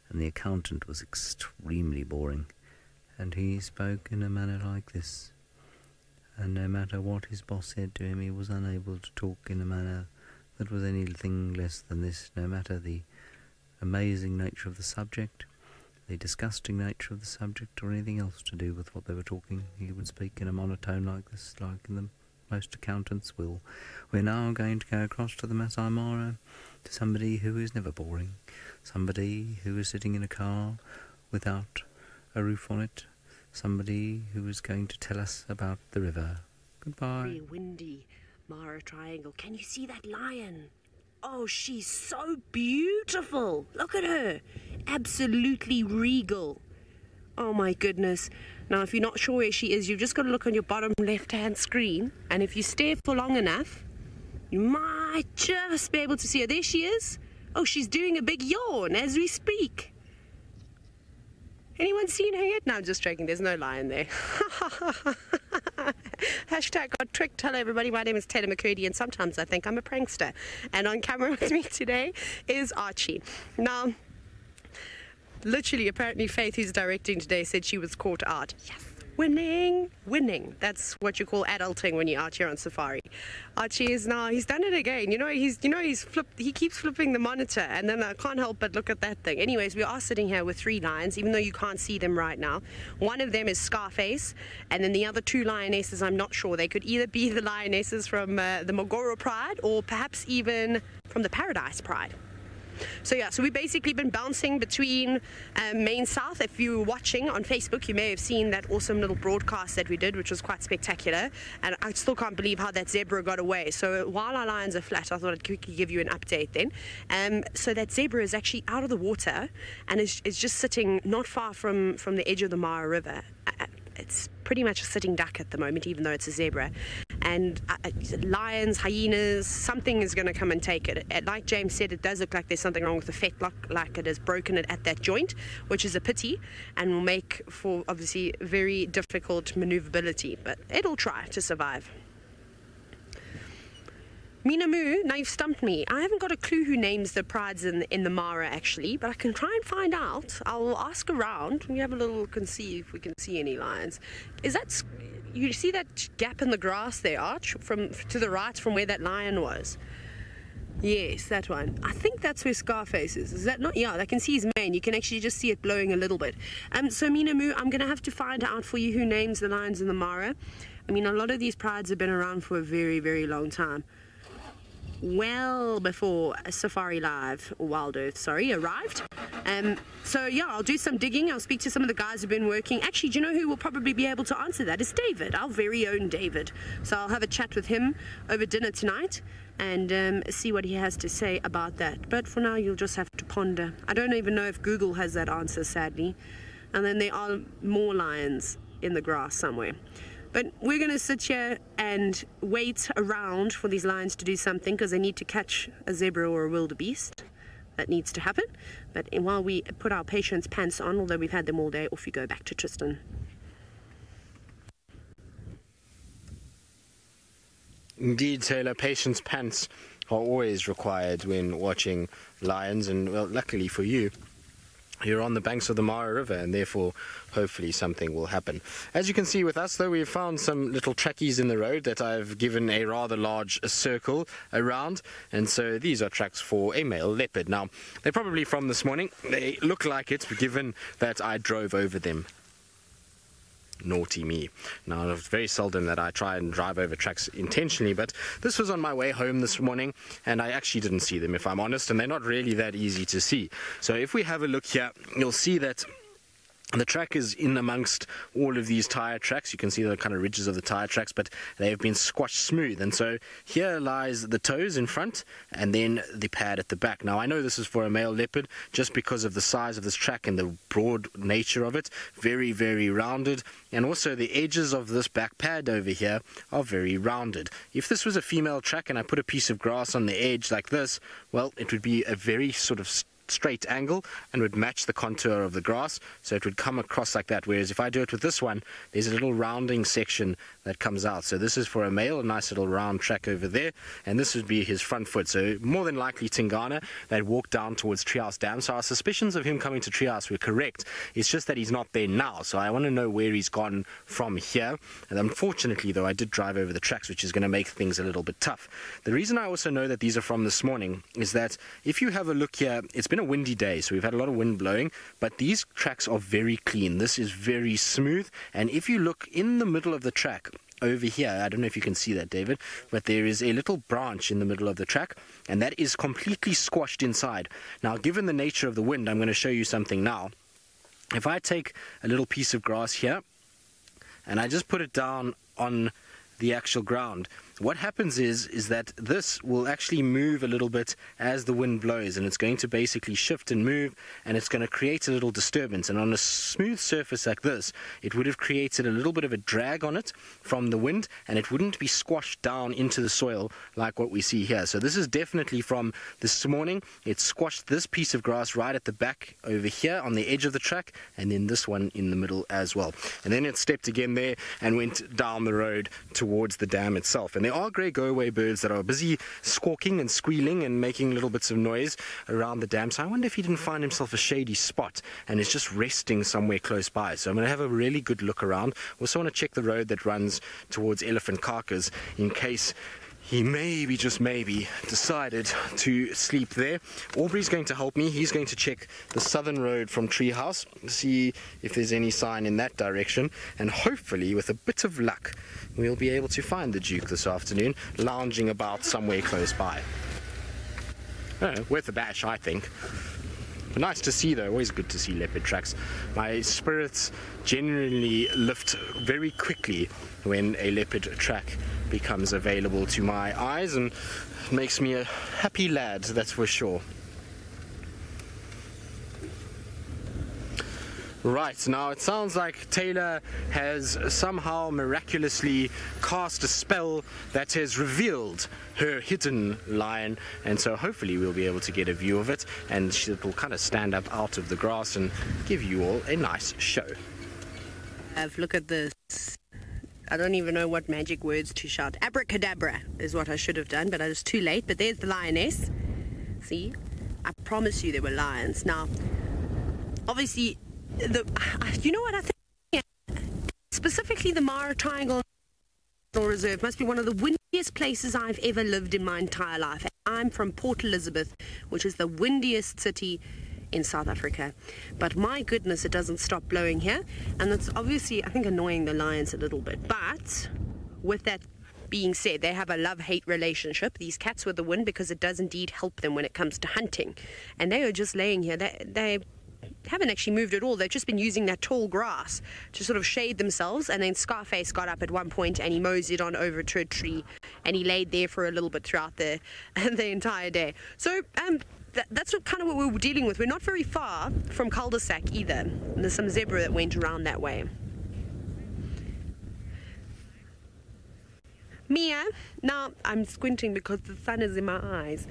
and the accountant was extremely boring, and he spoke in a manner like this, and no matter what his boss said to him, he was unable to talk in a manner that was anything less than this, no matter the amazing nature of the subject, the disgusting nature of the subject, or anything else to do with what they were talking. He would speak in a monotone like this, like most accountants will. We're now going to go across to the Masai Mara, to somebody who is never boring, somebody who is sitting in a car without a roof on it, somebody who is going to tell us about the river. Goodbye.
Very windy Mara Triangle. Can you see that lion? Oh, she's so beautiful. Look at her. Absolutely regal. Oh my goodness. Now, if you're not sure where she is, you've just got to look on your bottom left-hand screen. And if you stare for long enough, you might just be able to see her. There she is. Oh, she's doing a big yawn as we speak. Anyone seen her yet? No, I'm just joking. There's no lion there. Hashtag got tricked. Hello, everybody. My name is Taylor McCurdy, and sometimes I think I'm a prankster. And on camera with me today is Archie. Now, literally, apparently Faith, who's directing today, said she was caught out. Yes, winning. That's what you call adulting when you're out here on safari. Archie is now, he's done it again. He keeps flipping the monitor, and then I can't help but look at that thing. Anyways, we are sitting here with 3 lions, even though you can't see them right now. One of them is Scarface, and then the other 2 lionesses, I'm not sure. They could either be the lionesses from the Mogoro Pride, or perhaps even from the Paradise Pride. So we've basically been bouncing between Main South. If you were watching on Facebook, you may have seen that awesome little broadcast that we did, which was quite spectacular. And I still can't believe how that zebra got away. So while our lions are flat, I thought I'd quickly give you an update then. So that zebra is actually out of the water and is just sitting not far from the edge of the Mara River. It's pretty much a sitting duck at the moment, even though it's a zebra. And lions, hyenas, something is going to come and take it. Like James said, it does look like there's something wrong with the fetlock, like it has broken it at that joint, which is a pity and will make for obviously very difficult maneuverability, but it'll try to survive. Minamu, now you've stumped me. I haven't got a clue who names the prides in the Mara actually, but I can try and find out. I'll ask around. We have a little look and see if we can see any lions. Is that, you see that gap in the grass there, Arch, from to the right from where that lion was? Yes, that one. I think that's where Scarface is. Is that not? Yeah, I can see his mane. You can actually just see it blowing a little bit. So Minamu, I'm going to have to find out for you who names the lions in the Mara. I mean, a lot of these prides have been around for a very, very long time. Well before SafariLive, or Wild Earth, sorry, arrived. So yeah, I'll do some digging. I'll speak to some of the guys who've been working. Actually, do you know who will probably be able to answer that? It's David, our very own David. So I'll have a chat with him over dinner tonight and see what he has to say about that. But for now, you'll just have to ponder. I don't even know if Google has that answer, sadly. And then there are more lions in the grass somewhere. But we're going to sit here and wait around for these lions to do something because they need to catch a zebra or a wildebeest. That needs to happen. But while we put our patience pants on, although we've had them all day, off we go back to Tristan.
Indeed, Taylor, patience pants are always required when watching lions, and well, luckily for you, you're on the banks of the Mara River, and therefore hopefully something will happen. As you can see with us, though, we've found some little trackies in the road that I've given a rather large circle around, and so these are tracks for a male leopard. Now, they're probably from this morning. They look like it, given that I drove over them. Naughty me. Now, it's very seldom that I try and drive over tracks intentionally, but this was on my way home this morning, and I actually didn't see them, if I'm honest, and they're not really that easy to see. So if we have a look here, you'll see that the track is in amongst all of these tire tracks. You can see the kind of ridges of the tire tracks, but they have been squashed smooth. And so here lies the toes in front and then the pad at the back. Now, I know this is for a male leopard just because of the size of this track and the broad nature of it. Very, very rounded. And also the edges of this back pad over here are very rounded. If this was a female track and I put a piece of grass on the edge like this, well, it would be a very sort of straight angle and would match the contour of the grass, so it would come across like that. Whereas if I do it with this one, there's a little rounding section that comes out. So this is for a male, a nice little round track over there, and this would be his front foot. So more than likely Tingana, that walked down towards Treehouse Dam. So our suspicions of him coming to Treehouse were correct. It's just that he's not there now, so I want to know where he's gone from here. And unfortunately, though, I did drive over the tracks, which is going to make things a little bit tough. The reason I also know that these are from this morning is that if you have a look here, it's been a windy day, so we've had a lot of wind blowing, but these tracks are very clean. This is very smooth, and if you look in the middle of the track over here, I don't know if you can see that, David, but there is a little branch in the middle of the track, and that is completely squashed inside. Now, given the nature of the wind, I'm going to show you something now. If I take a little piece of grass here and I just put it down on the actual ground, what happens is that this will actually move a little bit as the wind blows, and it's going to basically shift and move, and it's going to create a little disturbance. And on a smooth surface like this, it would have created a little bit of a drag on it from the wind, and it wouldn't be squashed down into the soil like what we see here. So this is definitely from this morning. It squashed this piece of grass right at the back over here on the edge of the track, and then this one in the middle as well. And then it stepped again there and went down the road towards the dam itself. And there are grey go-away birds that are busy squawking and squealing and making little bits of noise around the dam. So I wonder if he didn't find himself a shady spot and is just resting somewhere close by. So I'm going to have a really good look around. Also want to check the road that runs towards Elephant Carcass in case he maybe, just maybe, decided to sleep there. Aubrey's going to help me. He's going to check the southern road from Treehouse, see if there's any sign in that direction, and hopefully, with a bit of luck, we'll be able to find the Duke this afternoon, lounging about somewhere close by. Worth a bash, I think. Nice to see, though. Always good to see leopard tracks. My spirits generally lift very quickly when a leopard track becomes available to my eyes, and makes me a happy lad, that's for sure. Right, now it sounds like Taylor has somehow miraculously cast a spell that has revealed her hidden lion, and so hopefully we'll be able to get a view of it, and it will kind of stand up out of the grass and give you all a nice show.
Look at this. I don't even know what magic words to shout. Abracadabra is what I should have done, but I was too late. But there's the lioness. See? I promise you there were lions. Now, obviously, you know what I think? Specifically the Mara Triangle Reserve must be one of the windiest windiest places I've ever lived in my entire life. I'm from Port Elizabeth, which is the windiest city in South Africa. But my goodness, it doesn't stop blowing here. And that's obviously, I think, annoying the lions a little bit. But with that being said, they have a love-hate relationship, these cats with the wind, because it does indeed help them when it comes to hunting. And they are just laying here. They haven't actually moved at all. They've just been using that tall grass to sort of shade themselves. And then Scarface got up at one point and he moseyed on over to a tree and he laid there for a little bit throughout the entire day. So that's kind of what we were dealing with. We're not very far from cul-de-sac either. And there's some zebra that went around that way. Mia, now I'm squinting because the sun is in my eyes.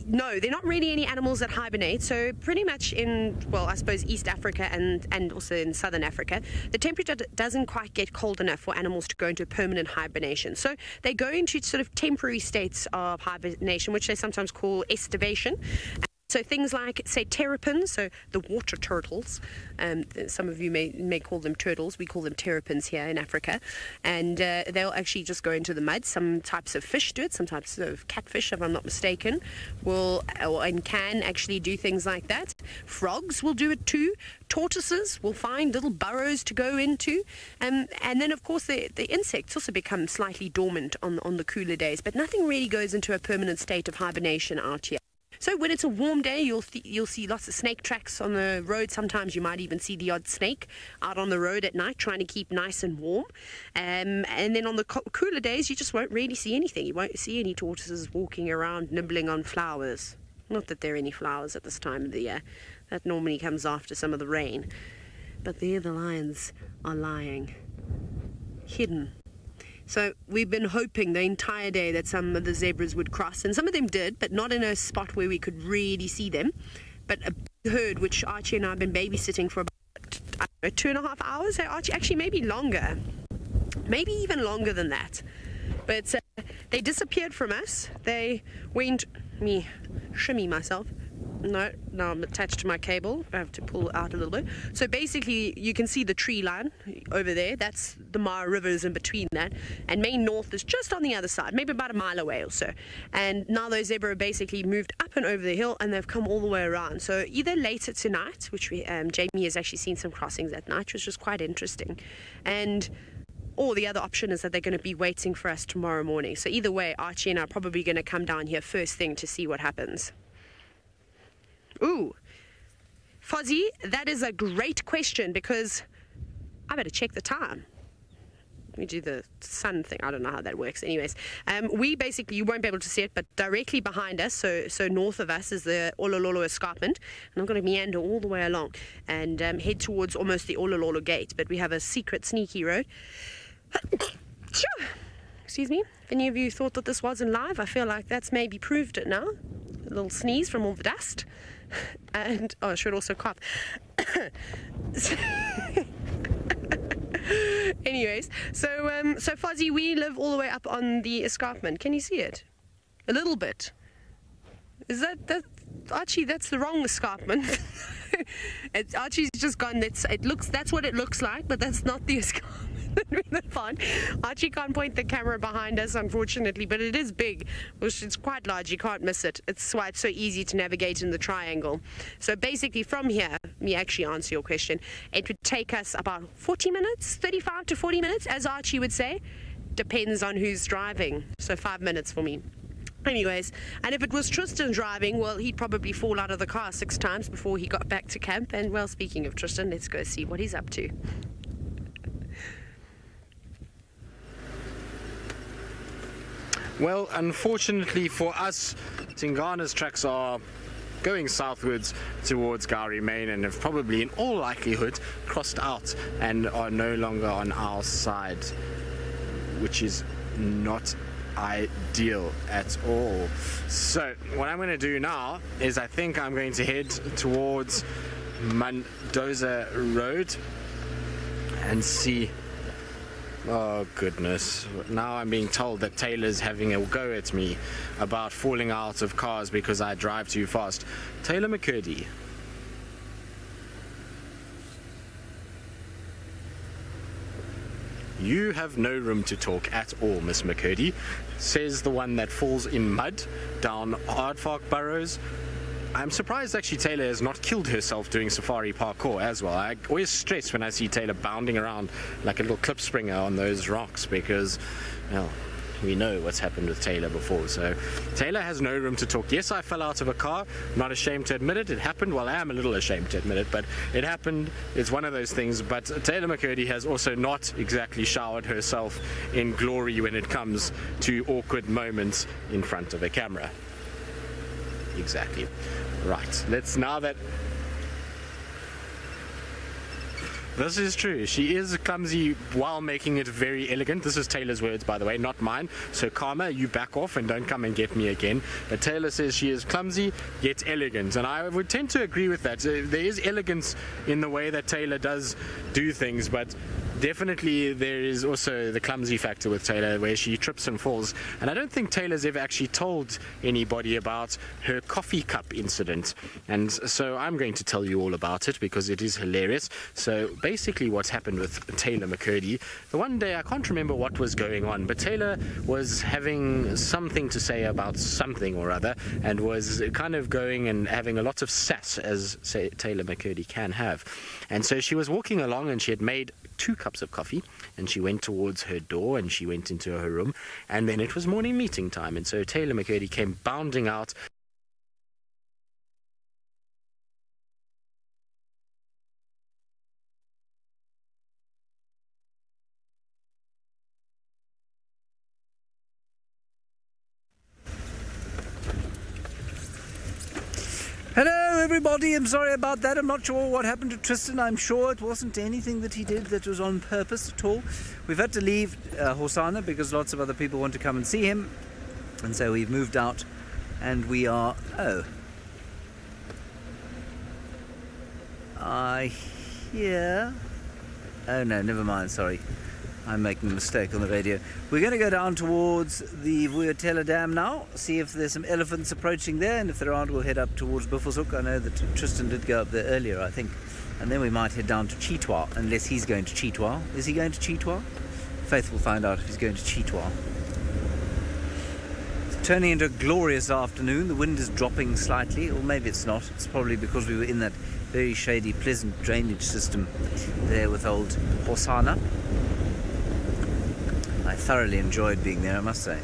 No, they're not really any animals that hibernate. So pretty much in, well, I suppose East Africa and also in Southern Africa, the temperature doesn't quite get cold enough for animals to go into permanent hibernation. So they go into sort of temporary states of hibernation, which they sometimes call estivation. So things like, say, terrapins, so the water turtles, some of you may call them turtles, we call them terrapins here in Africa, and they'll actually just go into the mud. Some types of fish do it, some types of catfish, if I'm not mistaken, and can actually do things like that. Frogs will do it too. Tortoises will find little burrows to go into, and then of course the insects also become slightly dormant on the cooler days, but nothing really goes into a permanent state of hibernation out here. So when it's a warm day, you'll see lots of snake tracks on the road. Sometimes you might even see the odd snake out on the road at night trying to keep nice and warm. And then on the cooler days, you just won't really see anything. You won't see any tortoises walking around nibbling on flowers. Not that there are any flowers at this time of the year. That normally comes after some of the rain. But there the lions are lying, hidden. So we've been hoping the entire day that some of the zebras would cross, and some of them did, but not in a spot where we could really see them. But a big herd, which Archie and I have been babysitting for about, I don't know, 2.5 hours. So Archie, actually maybe longer, maybe even longer than that. But they disappeared from us. They went, me shimmy myself. No, now I'm attached to my cable. I have to pull out a little bit. So basically, you can see the tree line over there. That's the Mara River is in between that. And Main North is just on the other side, maybe about a mile away or so. And now those zebra basically moved up and over the hill, and they've come all the way around. So either later tonight, which Jamie has actually seen some crossings at night, which was quite interesting. Or the other option is that they're going to be waiting for us tomorrow morning. So either way, Archie and I are probably going to come down here first thing to see what happens. Ooh, Fozzie, that is a great question because I better check the time. Let me do the sun thing. I don't know how that works. Anyways, we basically, you won't be able to see it, but directly behind us, so north of us, is the Olololo escarpment. And I'm going to meander all the way along and head towards almost the Olololo gate. But we have a secret, sneaky road. Excuse me. If any of you thought that this wasn't live, I feel like that's maybe proved it now. A little sneeze from all the dust. And I should also cough. Anyways, so Fozzie, we live all the way up on the escarpment. Can you see it? A little bit. Is that Archie? That's the wrong escarpment. Archie's just gone. That's what it looks like, but that's not the escarpment. Fine. Archie can't point the camera behind us, unfortunately, but it is big, which is quite large. You can't miss it. It's why it's so easy to navigate in the triangle. So basically from here, me actually answer your question, it would take us about 40 minutes, 35 to 40 minutes, as Archie would say. Depends on who's driving. So 5 minutes for me. Anyways, and if it was Tristan driving, well, he'd probably fall out of the car 6 times before he got back to camp. And well, speaking of Tristan, let's go see what he's up to.
Well, unfortunately for us, Tingana's tracks are going southwards towards Gowrie Main and have probably in all likelihood crossed out and are no longer on our side, which is not ideal at all. So what I'm going to do now is I think I'm going to head towards Mendoza Road and see. Oh goodness, now I'm being told that Taylor's having a go at me about falling out of cars because I drive too fast. Taylor McCurdy. You have no room to talk at all, Miss McCurdy, says the one that falls in mud down aardvark burrows. I'm surprised actually Taylor has not killed herself doing safari parkour as well. I always stress when I see Taylor bounding around like a little clip springer on those rocks because, well, we know what's happened with Taylor before. So Taylor has no room to talk. Yes, I fell out of a car. Not ashamed to admit it. It happened. Well, I am a little ashamed to admit it, but it happened. It's one of those things. But Taylor McCurdy has also not exactly showered herself in glory when it comes to awkward moments in front of a camera. Exactly. Right. Let's now that... This is true. She is clumsy while making it very elegant. This is Taylor's words, by the way, not mine. So Karma, you back off and don't come and get me again. But Taylor says she is clumsy yet elegant, and I would tend to agree with that. There is elegance in the way that Taylor does do things, but definitely there is also the clumsy factor with Taylor where she trips and falls. And I don't think Taylor's ever actually told anybody about her coffee cup incident. And so I'm going to tell you all about it because it is hilarious. So basically what's happened with Taylor McCurdy, the one day I can't remember what was going on, but Taylor was having something to say about something or other and was kind of going and having a lot of sass, as Taylor McCurdy can have. And so she was walking along and she had made 2 cups of coffee and she went towards her door and she went into her room, and then it was morning meeting time, and so Taylor McCurdy came bounding out.
Hello everybody, I'm sorry about that. I'm not sure what happened to Tristan. I'm sure it wasn't anything that he did that was on purpose at all. We've had to leave Hosanna because lots of other people want to come and see him, and so we've moved out and we are... I hear... Oh no, never mind, sorry. I'm making a mistake on the radio. We're going to go down towards the Vuyatela Dam now, see if there's some elephants approaching there, and if there aren't, we'll head up towards Buffelshoek. I know that Tristan did go up there earlier, I think. And then we might head down to Chitwa, unless he's going to Chitwa. Is he going to Chitwa? Faith will find out if he's going to Chitwa. It's turning into a glorious afternoon. The wind is dropping slightly, or maybe it's not. It's probably because we were in that very shady, pleasant drainage system there with old Hosanna. I thoroughly enjoyed being there, I must say.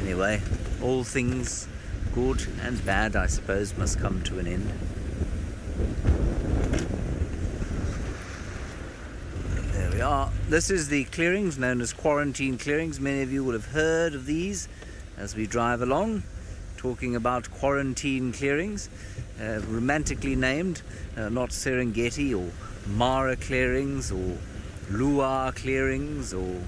Anyway, all things good and bad, I suppose, must come to an end. There we are. This is the clearings known as quarantine clearings. Many of you will have heard of these as we drive along, talking about quarantine clearings, romantically named, not Serengeti or Mara clearings or Luar clearings or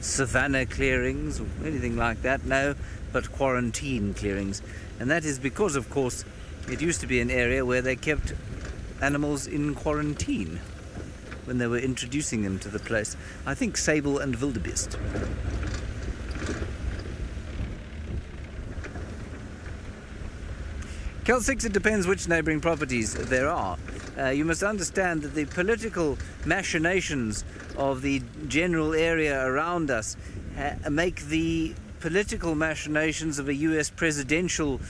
savannah clearings or anything like that. No, but quarantine clearings. And that is because, of course, it used to be an area where they kept animals in quarantine when they were introducing them to the place. I think sable and wildebeest. Kel 6, it depends which neighbouring properties there are. You must understand that the political machinations of the general area around us make the political machinations of a US presidential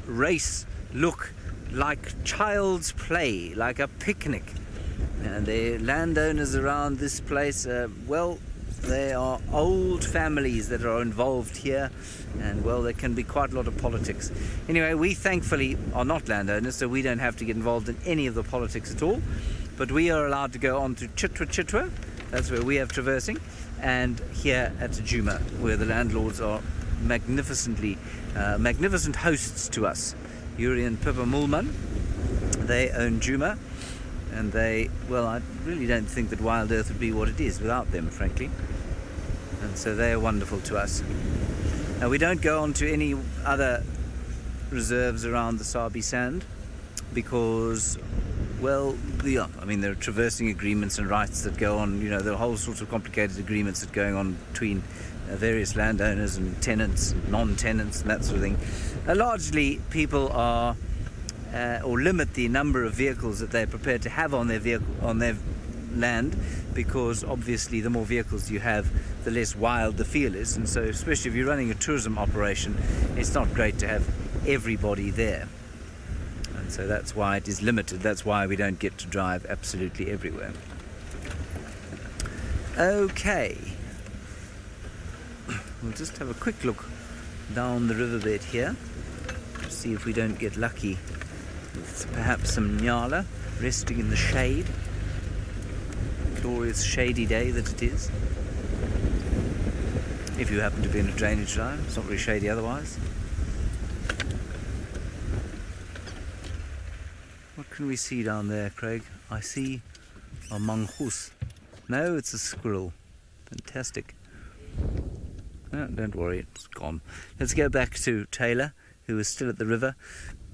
race look like child's play, like a picnic. And the landowners around this place, well, they are old families that are involved here, and well, there can be quite a lot of politics. Anyway, we thankfully are not landowners, so we don't have to get involved in any of the politics at all. But we are allowed to go on to Chitwa, that's where we have traversing, and here at Djuma, where the landlords are magnificent hosts to us. Yuri and Pippa Mulman, they own Djuma, and they, well, I really don't think that Wild Earth would be what it is without them, frankly. And so they are wonderful to us. Now, we don't go on to any other reserves around the Sabi Sand because, well, I mean, there are traversing agreements and rights that go on, you know, there are whole sorts of complicated agreements that are going on between various landowners and tenants and non-tenants and that sort of thing. Largely, people are or limit the number of vehicles that they're prepared to have on their land, because obviously the more vehicles you have, the less wild the feel is, and so especially if you're running a tourism operation, it's not great to have everybody there. And so that's why it is limited. That's why we don't get to drive absolutely everywhere. Okay. We'll just have a quick look down the riverbed here to see if we don't get lucky with perhaps some nyala resting in the shade. Glorious shady day that it is. If you happen to be in a drainage line, it's not very shady otherwise. What can we see down there, Craig? I see a mongoose. No, it's a squirrel. Fantastic. No, don't worry, it's gone. Let's go back to Taylor, who is still at the river,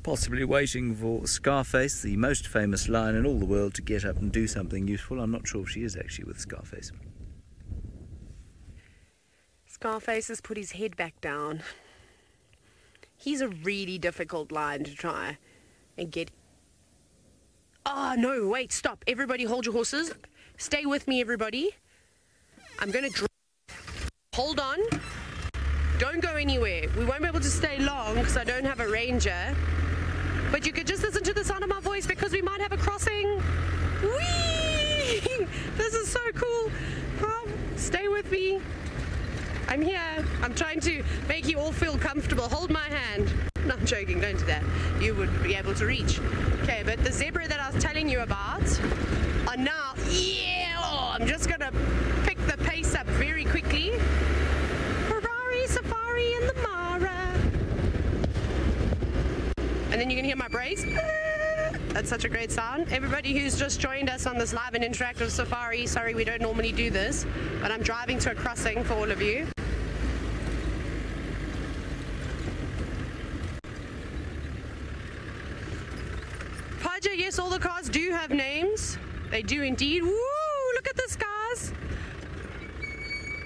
possibly waiting for Scarface, the most famous lion in all the world, to get up and do something useful. I'm not sure if she is actually with Scarface.
Scarface has put his head back down. He's a really difficult lion to try and get. Oh, no, wait, stop. Everybody hold your horses. Stay with me, everybody. I'm going to hold on. Don't go anywhere. We won't be able to stay long because I don't have a ranger. But you could just listen to the sound of my voice because we might have a crossing. Whee! This is so cool. Stay with me. I'm here. I'm trying to make you all feel comfortable. Hold my hand. No, I'm joking. Don't do that. You would be able to reach. Okay, but the zebra that I was telling you about are now... Yeah! Oh, I'm just going to pick the pace up very quickly. Ferrari, Safari, and the Mara. And then you can hear my brakes. That's such a great sound. Everybody who's just joined us on this live and interactive safari, sorry we don't normally do this, but I'm driving to a crossing for all of you. Paja, yes, all the cars do have names. They do indeed. Woo! Look at this, guys.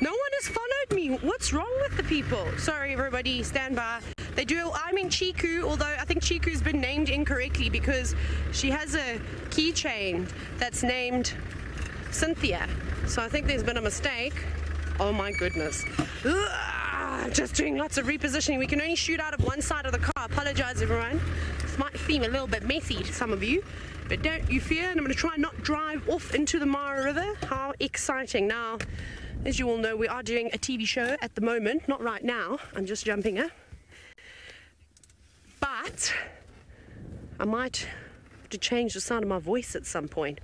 No one has followed me. What's wrong with the people? Sorry, everybody, stand by. They do. I'm in Chiku, although I think Chiku's been named incorrectly because she has a keychain that's named Cynthia. So I think there's been a mistake. Oh my goodness. Ugh, just doing lots of repositioning. We can only shoot out of one side of the car. Apologize, everyone. This might seem a little bit messy to some of you, but don't you fear. And I'm going to try and not drive off into the Mara River. How exciting. Now, as you all know, we are doing a TV show at the moment. Not right now. I'm just jumping up. But I might have to change the sound of my voice at some point.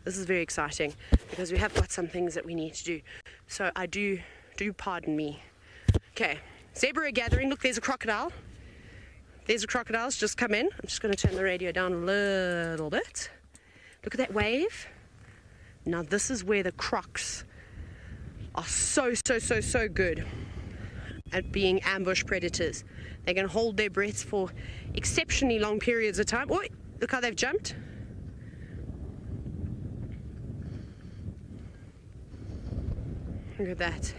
This is very exciting because we have got some things that we need to do. So I do pardon me. Okay, zebra gathering. Look, there's a crocodile. There's a crocodile. It's just come in. I'm just going to turn the radio down a little bit. Look at that wave. Now this is where the crocs are so good at being ambush predators. They can hold their breaths for exceptionally long periods of time. Oh, look how they've jumped. Look at that.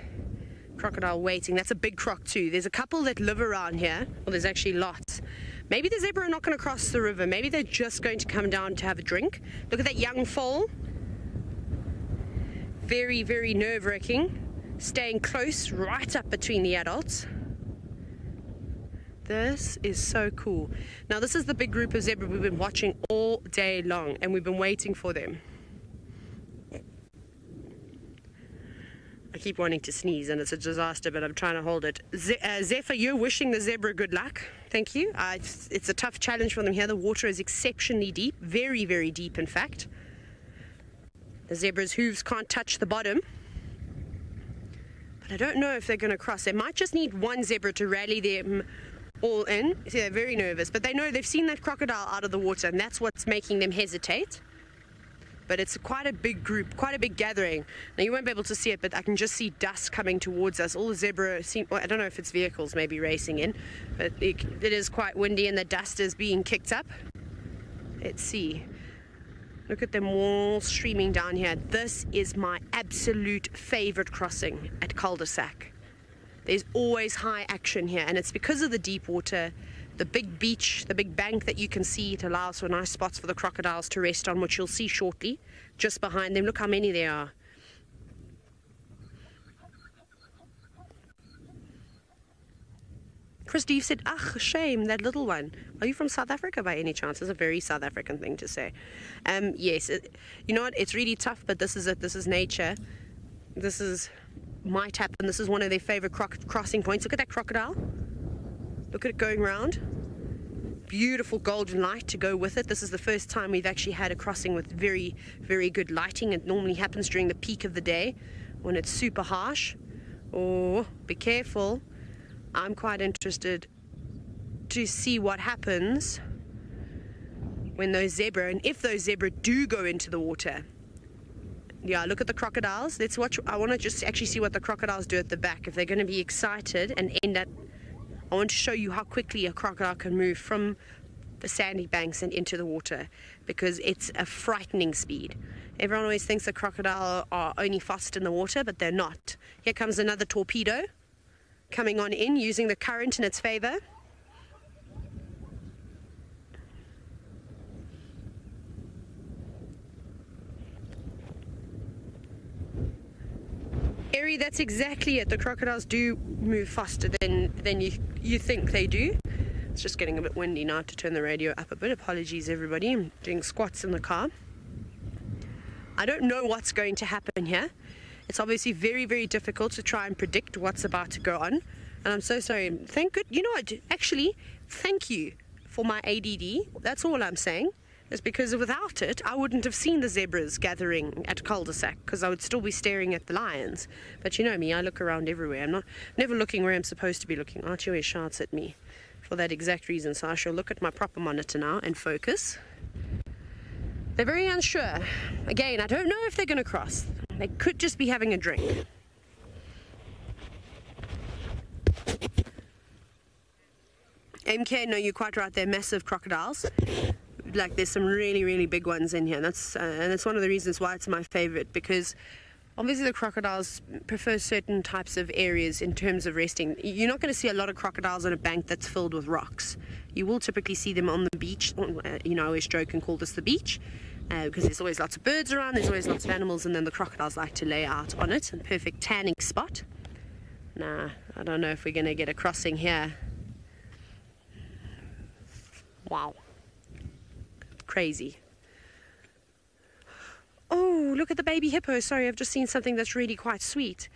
Crocodile waiting. That's a big croc too. There's a couple that live around here. Well, there's actually lots. Maybe the zebra are not going to cross the river. Maybe they're just going to come down to have a drink. Look at that young foal. Very, very nerve-wracking. Staying close right up between the adults. This is so cool. Now this is the big group of zebra we've been watching all day long and we've been waiting for them. I keep wanting to sneeze and it's a disaster, but I'm trying to hold it. Zephyr, you're wishing the zebra good luck. Thank you. It's a tough challenge for them here. The water is exceptionally deep, very, very deep in fact. The zebra's hooves can't touch the bottom. But I don't know if they're going to cross. They might just need one zebra to rally them all in. See, they're very nervous, but they know they've seen that crocodile out of the water and that's what's making them hesitate. But it's quite a big group, quite a big gathering. Now you won't be able to see it, but I can just see dust coming towards us. All the zebra seem, well, I don't know if it's vehicles maybe racing in, but it is quite windy and the dust is being kicked up. Let's see. Look at them all streaming down here. This is my absolute favorite crossing at Cul-de-sac. There's always high action here, and it's because of the deep water, the big beach, the big bank that you can see. It allows for nice spots for the crocodiles to rest on, which you'll see shortly. Just behind them, look how many there are. Christy, you said, ach, shame, that little one. Are you from South Africa by any chance? It's a very South African thing to say. Yes, you know what, it's really tough, but this is it. This is nature. This might happen. This is one of their favorite crossing points. Look at that crocodile. Look at it going round. Beautiful golden light to go with it. This is the first time we've actually had a crossing with very, very good lighting. It normally happens during the peak of the day when it's super harsh. Oh, be careful. I'm quite interested to see what happens when those zebra, and if those zebra do go into the water. Yeah, look at the crocodiles. Let's watch. I want to just actually see what the crocodiles do at the back. If they're going to be excited and end up, I want to show you how quickly a crocodile can move from the sandy banks and into the water, because it's a frightening speed. Everyone always thinks the crocodile are only fast in the water, but they're not. Here comes another torpedo coming on in, using the current in its favor. Eri, that's exactly it. The crocodiles do move faster than you think they do. It's just getting a bit windy now to turn the radio up a bit. Apologies, everybody. I'm doing squats in the car. I don't know what's going to happen here. It's obviously very, very difficult to try and predict what's about to go on. And I'm so sorry. Thank good. You know what? Actually, thank you for my ADD. That's all I'm saying. Is because without it, I wouldn't have seen the zebras gathering at cul-de-sac, because I would still be staring at the lions. But you know me, I look around everywhere. I'm never looking where I'm supposed to be looking. Archie always shouts at me for that exact reason. So I shall look at my proper monitor now and focus. They're very unsure. Again, I don't know if they're going to cross. They could just be having a drink. MK, no, you're quite right. They're massive crocodiles. Like, there's some really, really big ones in here. And that's one of the reasons why it's my favorite, because obviously the crocodiles prefer certain types of areas in terms of resting. You're not going to see a lot of crocodiles on a bank that's filled with rocks. You will typically see them on the beach. You know, I always joke and call this the beach, because there's always lots of birds around, there's always lots of animals, and then the crocodiles like to lay out on it. A perfect tanning spot. Nah, I don't know if we're going to get a crossing here. Wow. Crazy. Oh, look at the baby hippo. Sorry, I've just seen something that's really quite sweet.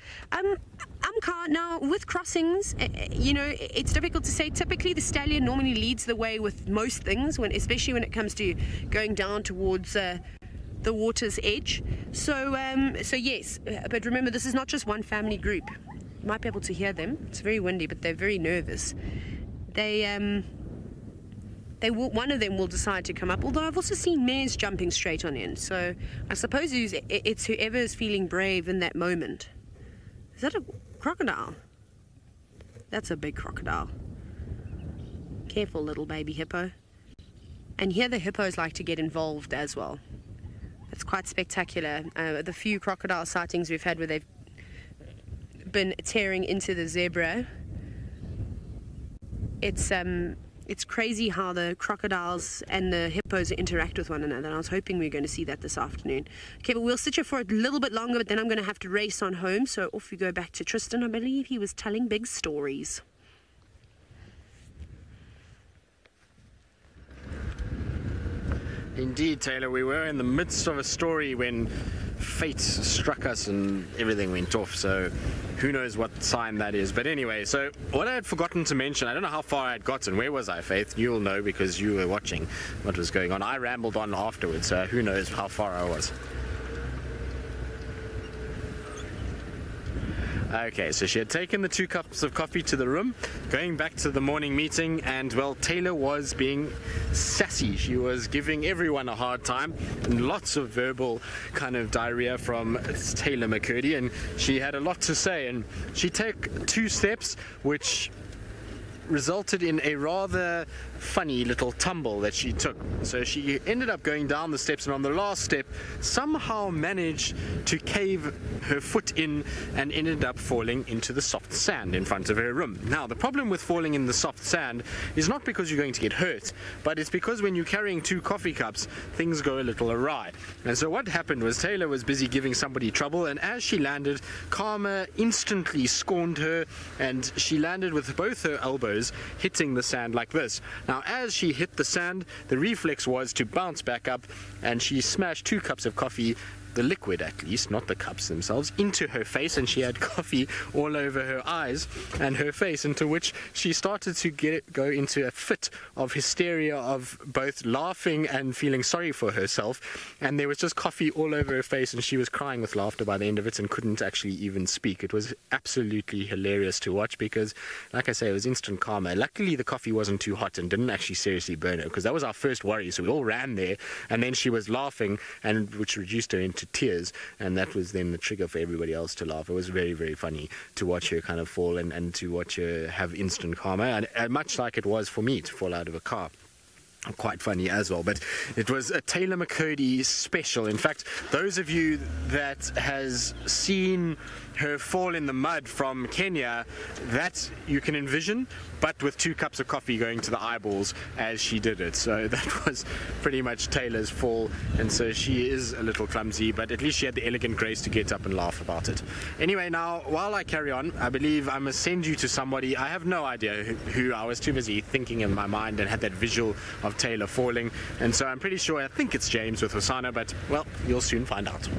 Now, with crossings, you know, it's difficult to say. Typically, the stallion normally leads the way with most things, especially when it comes to going down towards the water's edge. So yes, but remember, this is not just one family group. You might be able to hear them. It's very windy, but they're very nervous. One of them will decide to come up, although I've also seen mares jumping straight on in. So I suppose it's whoever is feeling brave in that moment. Is that a crocodile? That's a big crocodile. Careful, little baby hippo. And here the hippos like to get involved as well. It's quite spectacular. The few crocodile sightings we've had where they've been tearing into the zebra, it's crazy how the crocodiles and the hippos interact with one another. And I was hoping we were going to see that this afternoon. Okay, but we'll sit here for a little bit longer, but then I'm going to have to race on home. So off we go back to Tristan. I believe he was telling big stories.
Indeed, Taylor, we were in the midst of a story when fate struck us and everything went off, so who knows what sign that is. But anyway, so what I had forgotten to mention, I don't know how far I had gotten. Where was I, Faith? You'll know because you were watching what was going on. I rambled on afterwards, so who knows how far I was. Okay, so she had taken the 2 cups of coffee to the room, going back to the morning meeting, and, well, Taylor was being sassy. She was giving everyone a hard time, and lots of verbal kind of diarrhea from Taylor McCurdy, and she had a lot to say, and she took 2 steps, which resulted in a rather funny little tumble that she took. So she ended up going down the steps, and on the last step somehow managed to cave her foot in and ended up falling into the soft sand in front of her room. Now, the problem with falling in the soft sand is not because you're going to get hurt, but it's because when you're carrying 2 coffee cups, things go a little awry. And so what happened was Taylor was busy giving somebody trouble, and as she landed, Karma instantly scorned her, and she landed with both her elbows hitting the sand like this. Now, as she hit the sand, the reflex was to bounce back up, and she smashed 2 cups of coffee, the liquid at least, not the cups themselves, into her face, and she had coffee all over her eyes and her face, into which she started to go into a fit of hysteria of both laughing and feeling sorry for herself, and there was just coffee all over her face, and she was crying with laughter by the end of it and couldn't actually even speak. It was absolutely hilarious to watch because, like I say, it was instant karma. Luckily the coffee wasn't too hot and didn't actually seriously burn her, because that was our first worry, so we all ran there, and then she was laughing, and which reduced her into tears, and that was then the trigger for everybody else to laugh. It was very, very funny to watch her kind of fall and to watch her have instant karma, and much like it was for me to fall out of a car. Quite funny as well, but it was a Taylor McCurdy special. In fact, those of you that has seen her fall in the mud from Kenya, that you can envision, but with 2 cups of coffee going to the eyeballs as she did it. So that was pretty much Taylor's fall, and so she is a little clumsy, but at least she had the elegant grace to get up and laugh about it. Anyway, now while I carry on, I believe I must send you to somebody. I have no idea who. I was too busy thinking in my mind and had that visual of Taylor falling, and so I'm pretty sure, I think it's James with Hosanna, but well, you'll soon find out.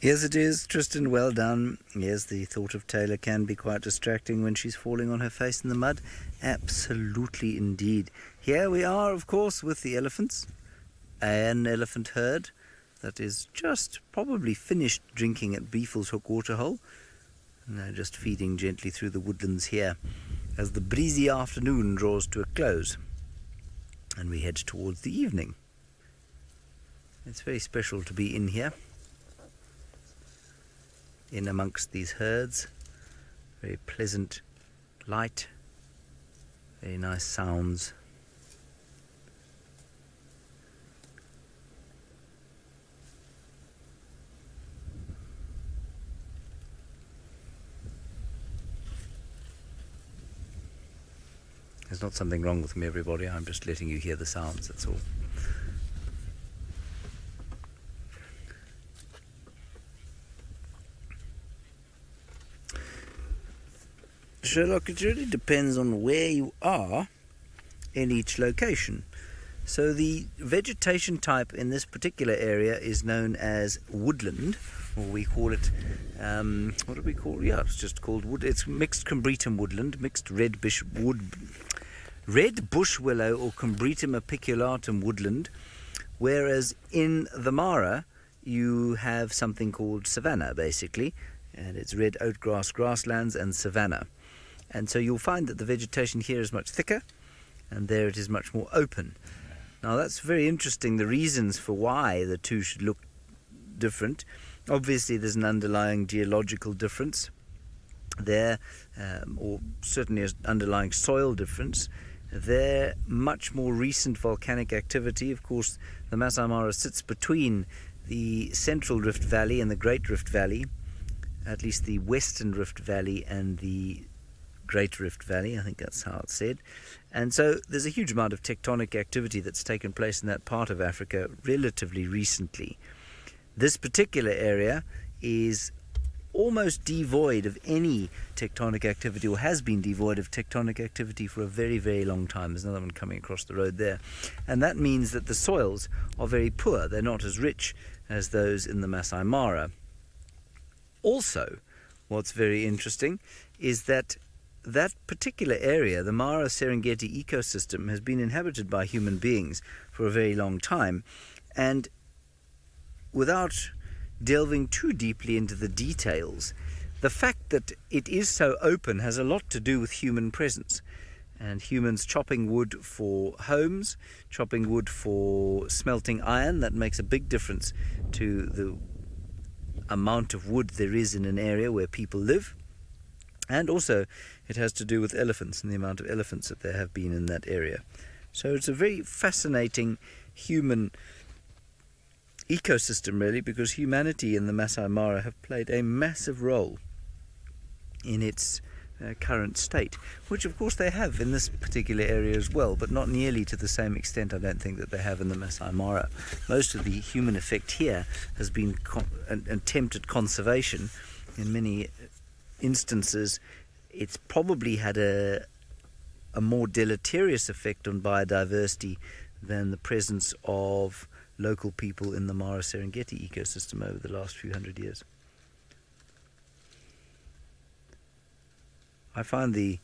Yes, it is, Tristan, well done. Yes, the thought of Taylor can be quite distracting when she's falling on her face in the mud. Absolutely indeed. Here we are, of course, with the elephants. An elephant herd that is just probably finished drinking at Beefle's Hook Waterhole. And they're just feeding gently through the woodlands here as the breezy afternoon draws to a close and we head towards the evening. It's very special to be in here, in amongst these herds. Very pleasant light, very nice sounds. There's not something wrong with me, everybody. I'm just letting you hear the sounds, that's all. Sherlock, it really depends on where you are in each location. So the vegetation type in this particular area is known as woodland, or we call it, what do we call it? Yeah, it's just called wood. It's mixed combretum woodland, mixed red bush willow or Combretum apiculatum woodland, whereas in the Mara you have something called savanna, basically, and it's red oatgrass grasslands and savanna. And so you'll find that the vegetation here is much thicker, and there it is much more open. Now that's very interesting, the reasons for why the two should look different. Obviously there's an underlying geological difference there, or certainly an underlying soil difference. There, much more recent volcanic activity. Of course, the Masai Mara sits between the Central Rift Valley and the Great Rift Valley, at least the Western Rift Valley and the Great Rift Valley, I think that's how it's said. And so there's a huge amount of tectonic activity that's taken place in that part of Africa relatively recently. This particular area is almost devoid of any tectonic activity, or has been devoid of tectonic activity for a very, very long time. There's another one coming across the road there. And that means that the soils are very poor. They're not as rich as those in the Masai Mara. Also, what's very interesting is that that particular area, the Mara Serengeti ecosystem, has been inhabited by human beings for a very long time. And without delving too deeply into the details, the fact that it is so open has a lot to do with human presence, and humans chopping wood for homes, chopping wood for smelting iron. That makes a big difference to the amount of wood there is in an area where people live, and also it has to do with elephants and the amount of elephants that there have been in that area. So it's a very fascinating human ecosystem, really, because humanity in the Masai Mara have played a massive role in its current state, which of course they have in this particular area as well, but not nearly to the same extent, I don't think, that they have in the Masai Mara. Most of the human effect here has been an attempt at conservation. In many instances it's probably had a more deleterious effect on biodiversity than the presence of local people in the Mara Serengeti ecosystem over the last few hundred years. I find the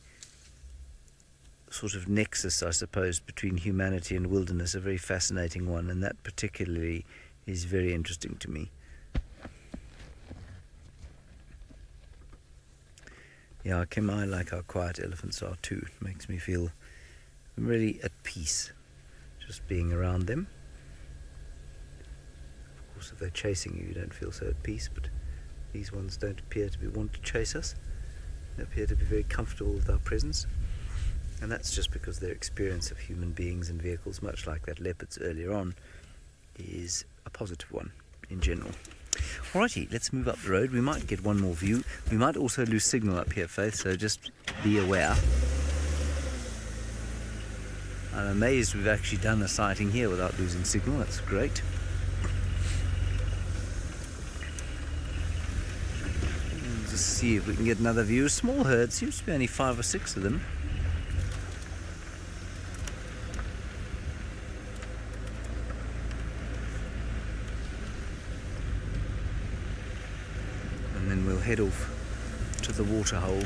sort of nexus, I suppose, between humanity and wilderness a very fascinating one, and that particularly is very interesting to me. Yeah, I like how quiet elephants are too. It makes me feel really at peace just being around them. Of course, if they're chasing you, you don't feel so at peace, but these ones don't appear to want to chase us. They appear to be very comfortable with our presence, and that's just because their experience of human beings and vehicles, much like that leopard's earlier on, is a positive one in general. Alrighty, let's move up the road. We might get one more view. We might also lose signal up here, Faith, so just be aware. I'm amazed we've actually done a sighting here without losing signal. That's great. Let's just see if we can get another view. Small herd, seems to be only 5 or 6 of them. And then we'll head off to the water hole.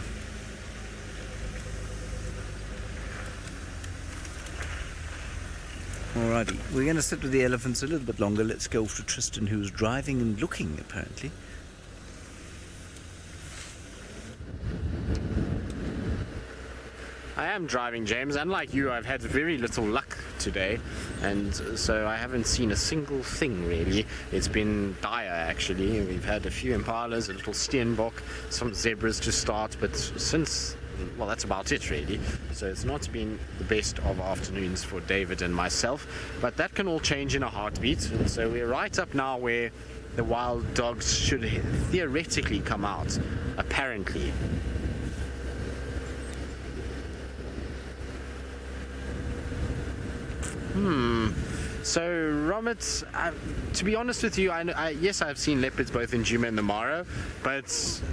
Alrighty, we're going to sit with the elephants a little bit longer. Let's go off to Tristan, who's driving and looking, apparently.
I am driving, James. Unlike you, I've had very little luck today, and so I haven't seen a single thing really. It's been dire actually. We've had a few impalas, a little steenbok, some zebras to start, but since, well, that's about it really. So it's not been the best of afternoons for David and myself, but that can all change in a heartbeat. And so we're right up now where the wild dogs should theoretically come out, apparently. So Romit, to be honest with you, yes, I've seen leopards both in Djuma and the Mara, but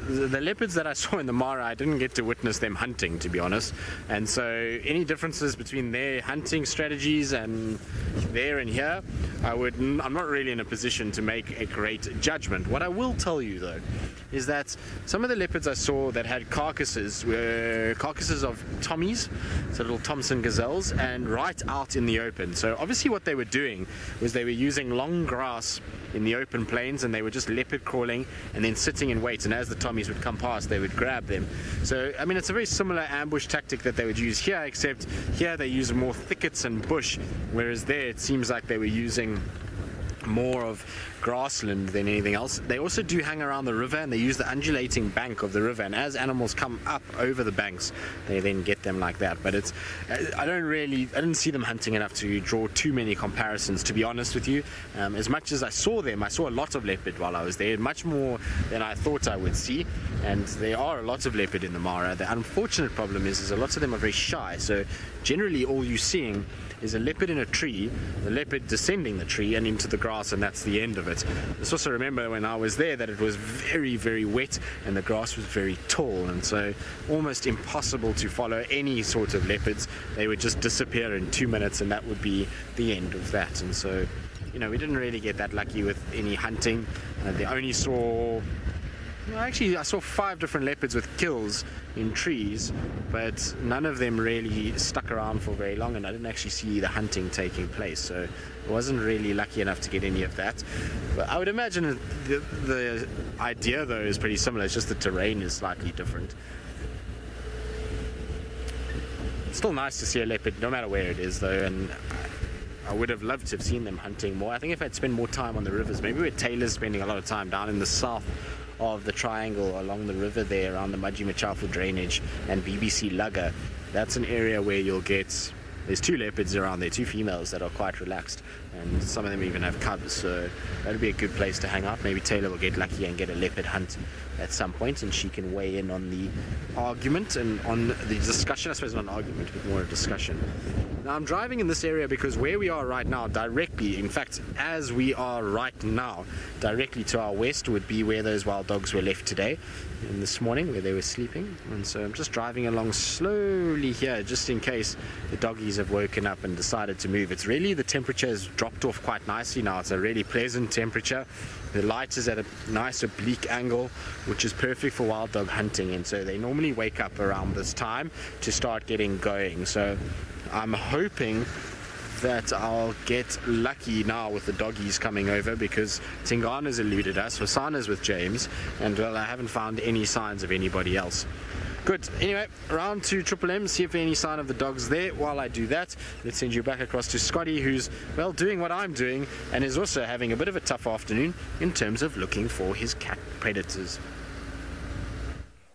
the leopards that I saw in the Mara, I didn't get to witness them hunting, to be honest. And so any differences between their hunting strategies and there and here, I'm not really in a position to make a great judgment. What I will tell you though is that some of the leopards I saw that had carcasses were carcasses of Tommies, so little Thompson gazelles, and right out in the open. So obviously what they were doing was they were using long grass in the open plains, and they were just leopard crawling and then sitting in wait, and as the Tommies would come past they would grab them. So I mean, it's a very similar ambush tactic that they would use here, except here they use more thickets and bush, whereas there it seems like they were using more of grassland than anything else. They also do hang around the river, and they use the undulating bank of the river, and as animals come up over the banks they then get them like that. But it's I didn't see them hunting enough to draw too many comparisons, to be honest with you. As much as I saw them, I saw a lot of leopard while I was there, much more than I thought I would see, and there are a lot of leopard in the Mara. The unfortunate problem is a lot of them are very shy, so generally all you're seeing is a leopard in a tree, the leopard descending the tree and into the grass, and that's the end of it. Let's also remember when I was there that it was very, very wet and the grass was very tall, and so almost impossible to follow any sort of leopards. They would just disappear in 2 minutes, and that would be the end of that. And so, you know, we didn't really get that lucky with any hunting. They only saw, well, actually I saw 5 different leopards with kills in trees, but none of them really stuck around for very long, and I didn't actually see the hunting taking place, so I wasn't really lucky enough to get any of that. But I would imagine the idea though is pretty similar, it's just the terrain is slightly different. It's still nice to see a leopard no matter where it is though, and I would have loved to have seen them hunting more. I think if I'd spent more time on the rivers, maybe where Taylor's spending a lot of time down in the south of the triangle along the river there around the Maji Machafu drainage and BBC Lugger, that's an area where you'll get, there's 2 leopards around there, 2 females that are quite relaxed, and some of them even have cubs, so that'd be a good place to hang out. Maybe Taylor will get lucky and get a leopard hunt at some point, and she can weigh in on the argument and on the discussion. I suppose not an argument, but more a discussion. Now I'm driving in this area because where we are right now, directly, in fact, as we are right now, directly to our west would be where those wild dogs were left today and this morning where they were sleeping. And so I'm just driving along slowly here just in case the doggies have woken up and decided to move. It's really, the temperature has dropped off quite nicely now. It's a really pleasant temperature. The light is at a nice oblique angle, which is perfect for wild dog hunting, and so they normally wake up around this time to start getting going. So I'm hoping that I'll get lucky now with the doggies coming over, because Tingana's eluded us, Hosana's with James, and well, I haven't found any signs of anybody else. Good. Anyway, around to Triple M, see if there's any sign of the dogs there. While I do that, let's send you back across to Scotty, who's, well, doing what I'm doing and is also having a bit of a tough afternoon in terms of looking for his cat predators.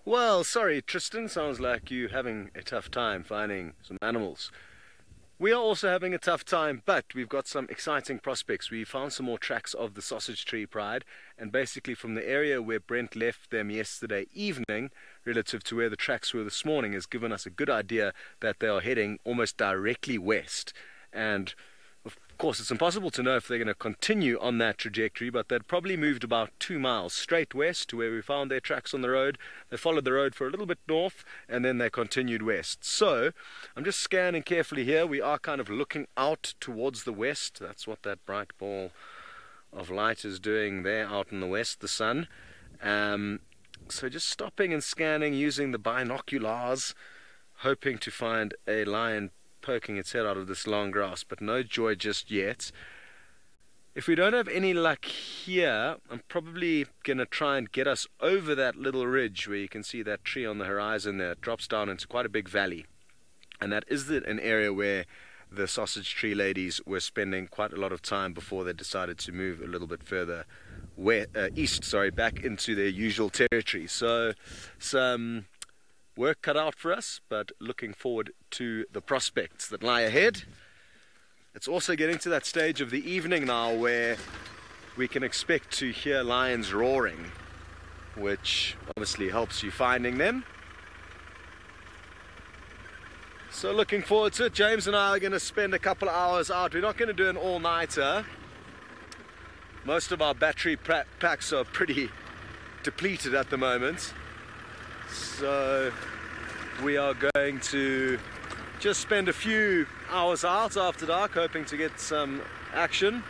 Well, sorry, Tristan, sounds like you having a tough time finding some animals. We are also having a tough time, but we've got some exciting prospects. We found some more tracks of the sausage tree pride, and basically from the area where Brent left them yesterday evening, relative to where the tracks were this morning, has given us a good idea that they are heading almost directly west. And of course, it's impossible to know if they're going to continue on that trajectory, but they'd probably moved about 2 miles straight west to where we found their tracks on the road. They followed the road for a little bit north, and then they continued west. So I'm just scanning carefully here. We are kind of looking out towards the west. That's what that bright ball of light is doing there out in the west, the sun. So just stopping and scanning using the binoculars, hoping to find a lion poking its head out of this long grass, but no joy just yet. If we don't have any luck here, I'm probably going to try and get us over that little ridge where you can see that tree on the horizon there. It drops down into quite a big valley, and that is an area where the sausage tree ladies were spending quite a lot of time before they decided to move a little bit further east, back into their usual territory. So some work cut out for us, but looking forward to the prospects that lie ahead. It's also getting to that stage of the evening now where we can expect to hear lions roaring, which obviously helps you finding them. So looking forward to it. James and I are going to spend a couple of hours out. We're not going to do an all-nighter. Most of our battery packs are pretty depleted at the moment. So we are going to just spend a few hours out after dark, hoping to get some action.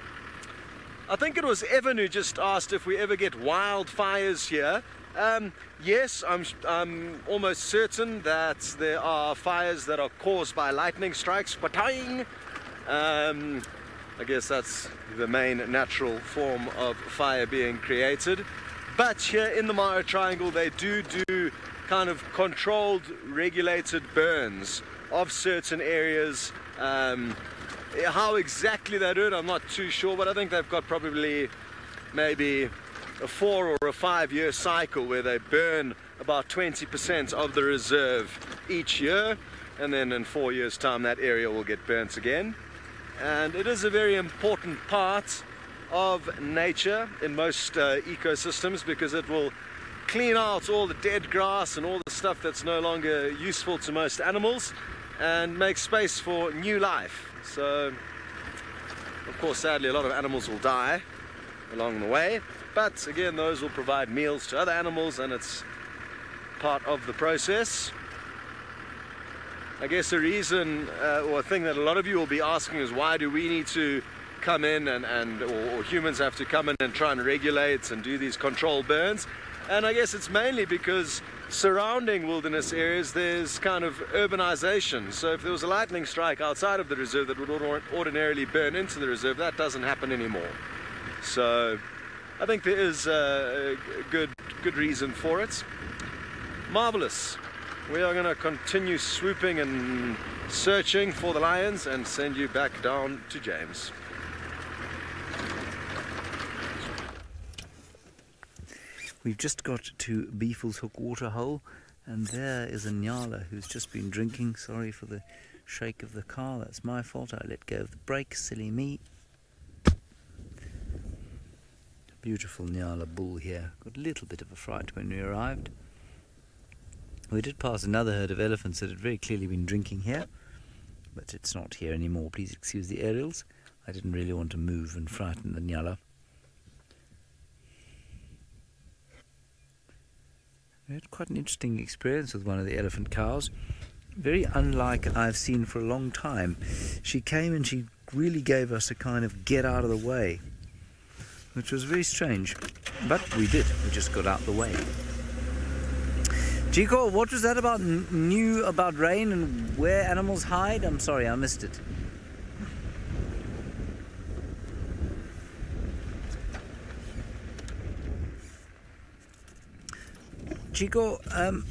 I think it was Evan who just asked if we ever get wildfires here. Yes, I'm almost certain that there are fires that are caused by lightning strikes. I guess that's the main natural form of fire being created. But here in the Mara Triangle, they do kind of controlled, regulated burns of certain areas. How exactly they do it, I'm not too sure, but I think they've got probably maybe a 4 or a 5 year cycle where they burn about 20% of the reserve each year, and then in 4 years' time that area will get burnt again. And it is a very important part of nature in most ecosystems, because it will clean out all the dead grass and all the stuff that's no longer useful to most animals and make space for new life. So of course, sadly, a lot of animals will die along the way, but again, those will provide meals to other animals, and it's part of the process. I guess the reason or a thing that a lot of you will be asking is, why do we need to come in or humans have to come in and try and regulate and do these controlled burns? And I guess it's mainly because surrounding wilderness areas there's kind of urbanization. So if there was a lightning strike outside of the reserve that would ordinarily burn into the reserve, that doesn't happen anymore. So I think there is a good reason for it. Marvelous. We are going to continue swooping and searching for the lions and send you back down to James.
We've just got to Beefle's Hook Waterhole, and there is a Nyala who's just been drinking. Sorry for the shake of the car, that's my fault. I let go of the brake, silly me. Beautiful Nyala bull here. Got a little bit of a fright when we arrived. We did pass another herd of elephants that had very clearly been drinking here, but it's not here anymore. Please excuse the aerials. I didn't really want to move and frighten the Nyala. We had quite an interesting experience with one of the elephant cows. Very unlike I've seen for a long time. She came and she really gave us a kind of get out of the way, which was very strange. But we did. We just got out of the way. Chico, what was that about new about rain and where animals hide? I'm sorry, I missed it. Chico,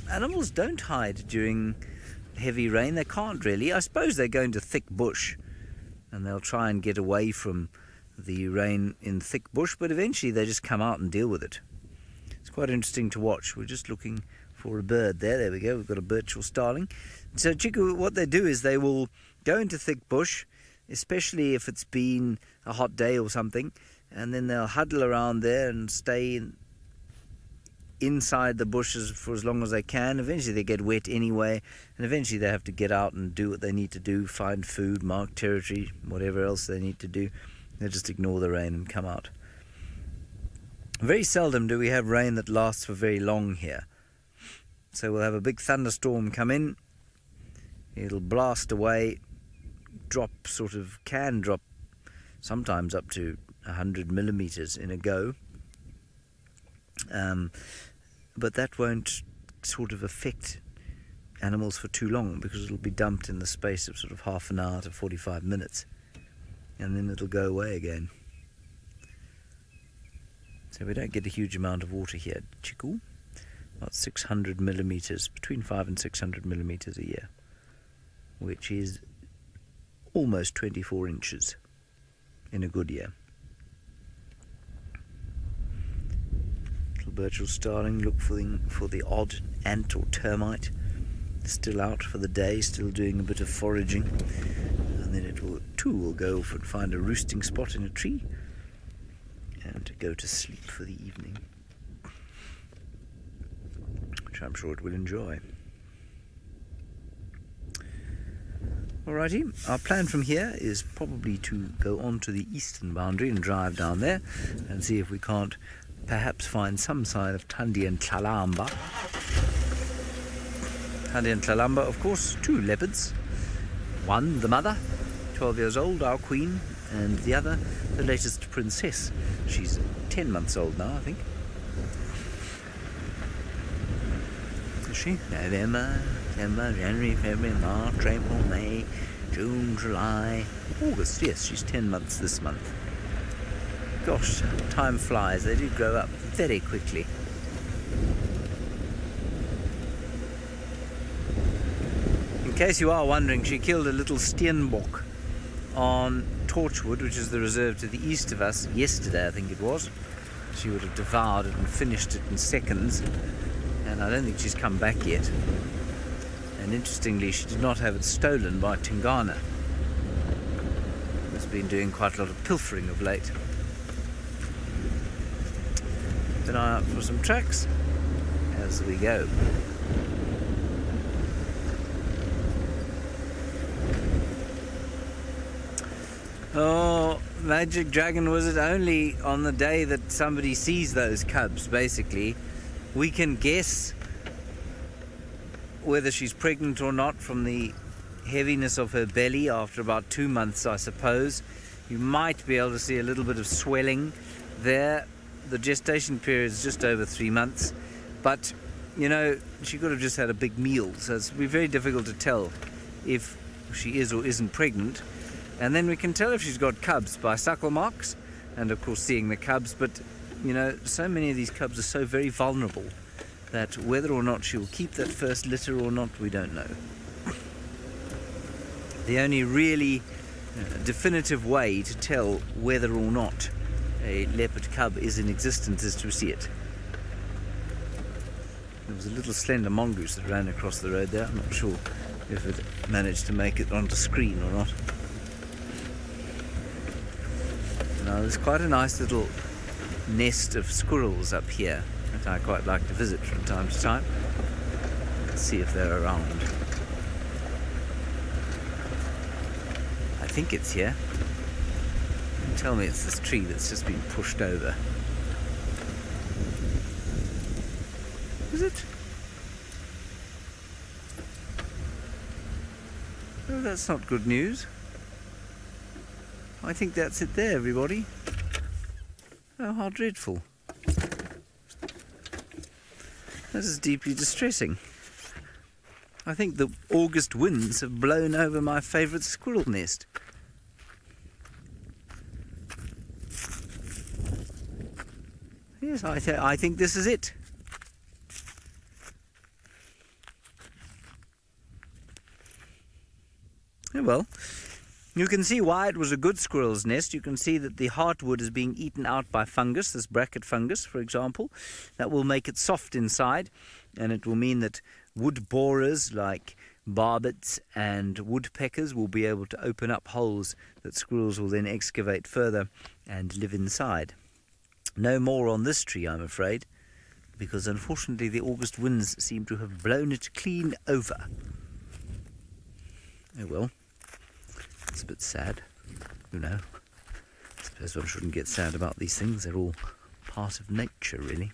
animals don't hide during heavy rain. They can't really. I suppose they go into thick bush and they'll try and get away from the rain in thick bush, but eventually they just come out and deal with it. It's quite interesting to watch. We're just looking for a bird there. There we go. We've got a birchall starling. So, Chico, what they do is they will go into thick bush, especially if it's been a hot day or something, and then they'll huddle around there and stay inside the bushes for as long as they can. Eventually they get wet anyway, and eventually they have to get out and do what they need to do, find food, mark territory, whatever else they need to do. They just ignore the rain and come out. Very seldom do we have rain that lasts for very long here. So we'll have a big thunderstorm come in, it'll blast away, can drop sometimes up to 100 millimeters in a go. But that won't sort of affect animals for too long, because it'll be dumped in the space of sort of half an hour to 45 minutes, and then it'll go away again. So we don't get a huge amount of water here, Chiku. About 600 millimeters, between 500 and 600 millimeters a year, which is almost 24 inches in a good year. Birchall starling, look for the odd ant or termite, still out for the day, still doing a bit of foraging, and then it will go off and find a roosting spot in a tree and go to sleep for the evening, which I'm sure it will enjoy. Alrighty, our plan from here is probably to go on to the eastern boundary and drive down there and see if we can't perhaps find some sign of Thandi and Tlalamba. Thandi and Tlalamba, of course, two leopards. One, the mother, 12 years old, our queen, and the other, the latest princess. She's 10 months old now, I think. Is she? November, December, January, February, March, April, May, June, July, August. Yes, she's 10 months this month. Gosh, time flies. They do grow up very quickly. In case you are wondering, she killed a little steenbok on Torchwood, which is the reserve to the east of us, yesterday I think it was. She would have devoured it and finished it in seconds, and I don't think she's come back yet. And interestingly, she did not have it stolen by Tingana, who's been doing quite a lot of pilfering of late. Keep an eye out for some tracks as we go. Oh, Magic Dragon Wizard, only on the day that somebody sees those cubs, basically, we can guess whether she's pregnant or not from the heaviness of her belly after about 2 months, I suppose. You might be able to see a little bit of swelling there. The gestation period is just over 3 months, but you know, she could have just had a big meal, so it's be very difficult to tell if she is or isn't pregnant. And then we can tell if she's got cubs by suckle marks, and of course seeing the cubs. But you know, so many of these cubs are so very vulnerable that whether or not she will keep that first litter or not, we don't know. the only really definitive way to tell whether or not a leopard cub is in existence is to see it. There was a little slender mongoose that ran across the road there. I'm not sure if it managed to make it onto screen or not. Now there's quite a nice little nest of squirrels up here that I quite like to visit from time to time. Let's see if they're around. I think it's here. Tell me it's this tree that's just been pushed over. Is it? Oh, that's not good news. I think that's it there, everybody. Oh, how dreadful. That is deeply distressing. I think the August winds have blown over my favourite squirrel nest. Yes, I think this is it. Oh, well, you can see why it was a good squirrel's nest. You can see that the heartwood is being eaten out by fungus, this bracket fungus, for example. That will make it soft inside, and it will mean that wood borers like barbets and woodpeckers will be able to open up holes that squirrels will then excavate further and live inside. No more on this tree, I'm afraid, because unfortunately the August winds seem to have blown it clean over. Oh well, it's a bit sad, you know. I suppose one shouldn't get sad about these things, they're all part of nature, really.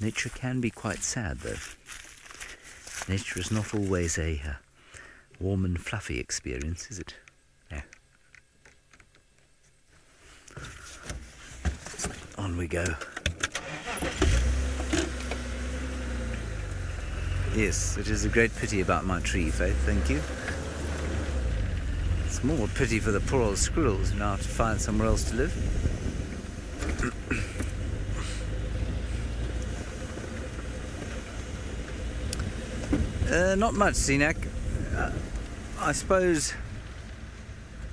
Nature can be quite sad, though. Nature is not always a warm and fluffy experience, is it? No. On we go. Yes, it is a great pity about my tree, Faith, thank you. It's more pity for the poor old squirrels who now have to find somewhere else to live. Not much, Cenac. I suppose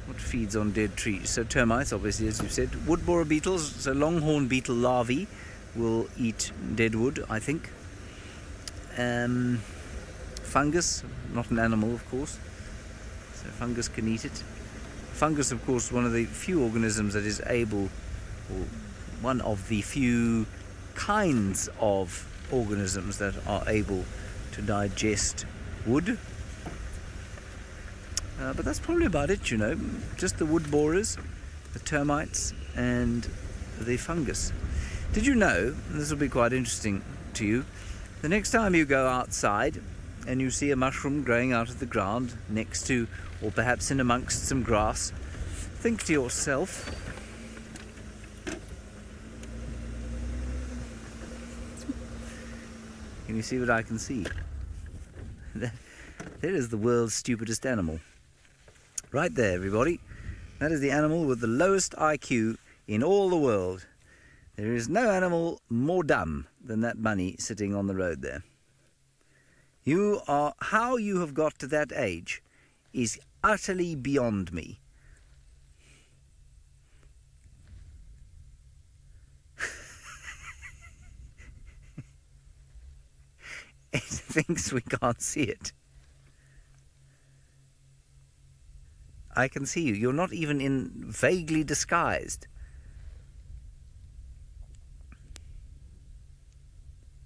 what feeds on dead trees? So termites, obviously, as you said. Wood borer beetles, so longhorn beetle larvae will eat dead wood, I think. Fungus, not an animal, of course. So fungus can eat it. Fungus, of course, one of the few organisms that is able, or one of the few kinds of organisms that are able to digest wood. But that's probably about it, you know. Just the wood borers, the termites, and the fungus. Did you know, and this will be quite interesting to you, the next time you go outside and you see a mushroom growing out of the ground next to, or perhaps in amongst some grass, think to yourself, can you see what I can see? There is the world's stupidest animal. Right there, everybody. That is the animal with the lowest IQ in all the world. There is no animal more dumb than that bunny sitting on the road there. How you have got to that age is utterly beyond me. It thinks we can't see it. I can see you. You're not even vaguely disguised.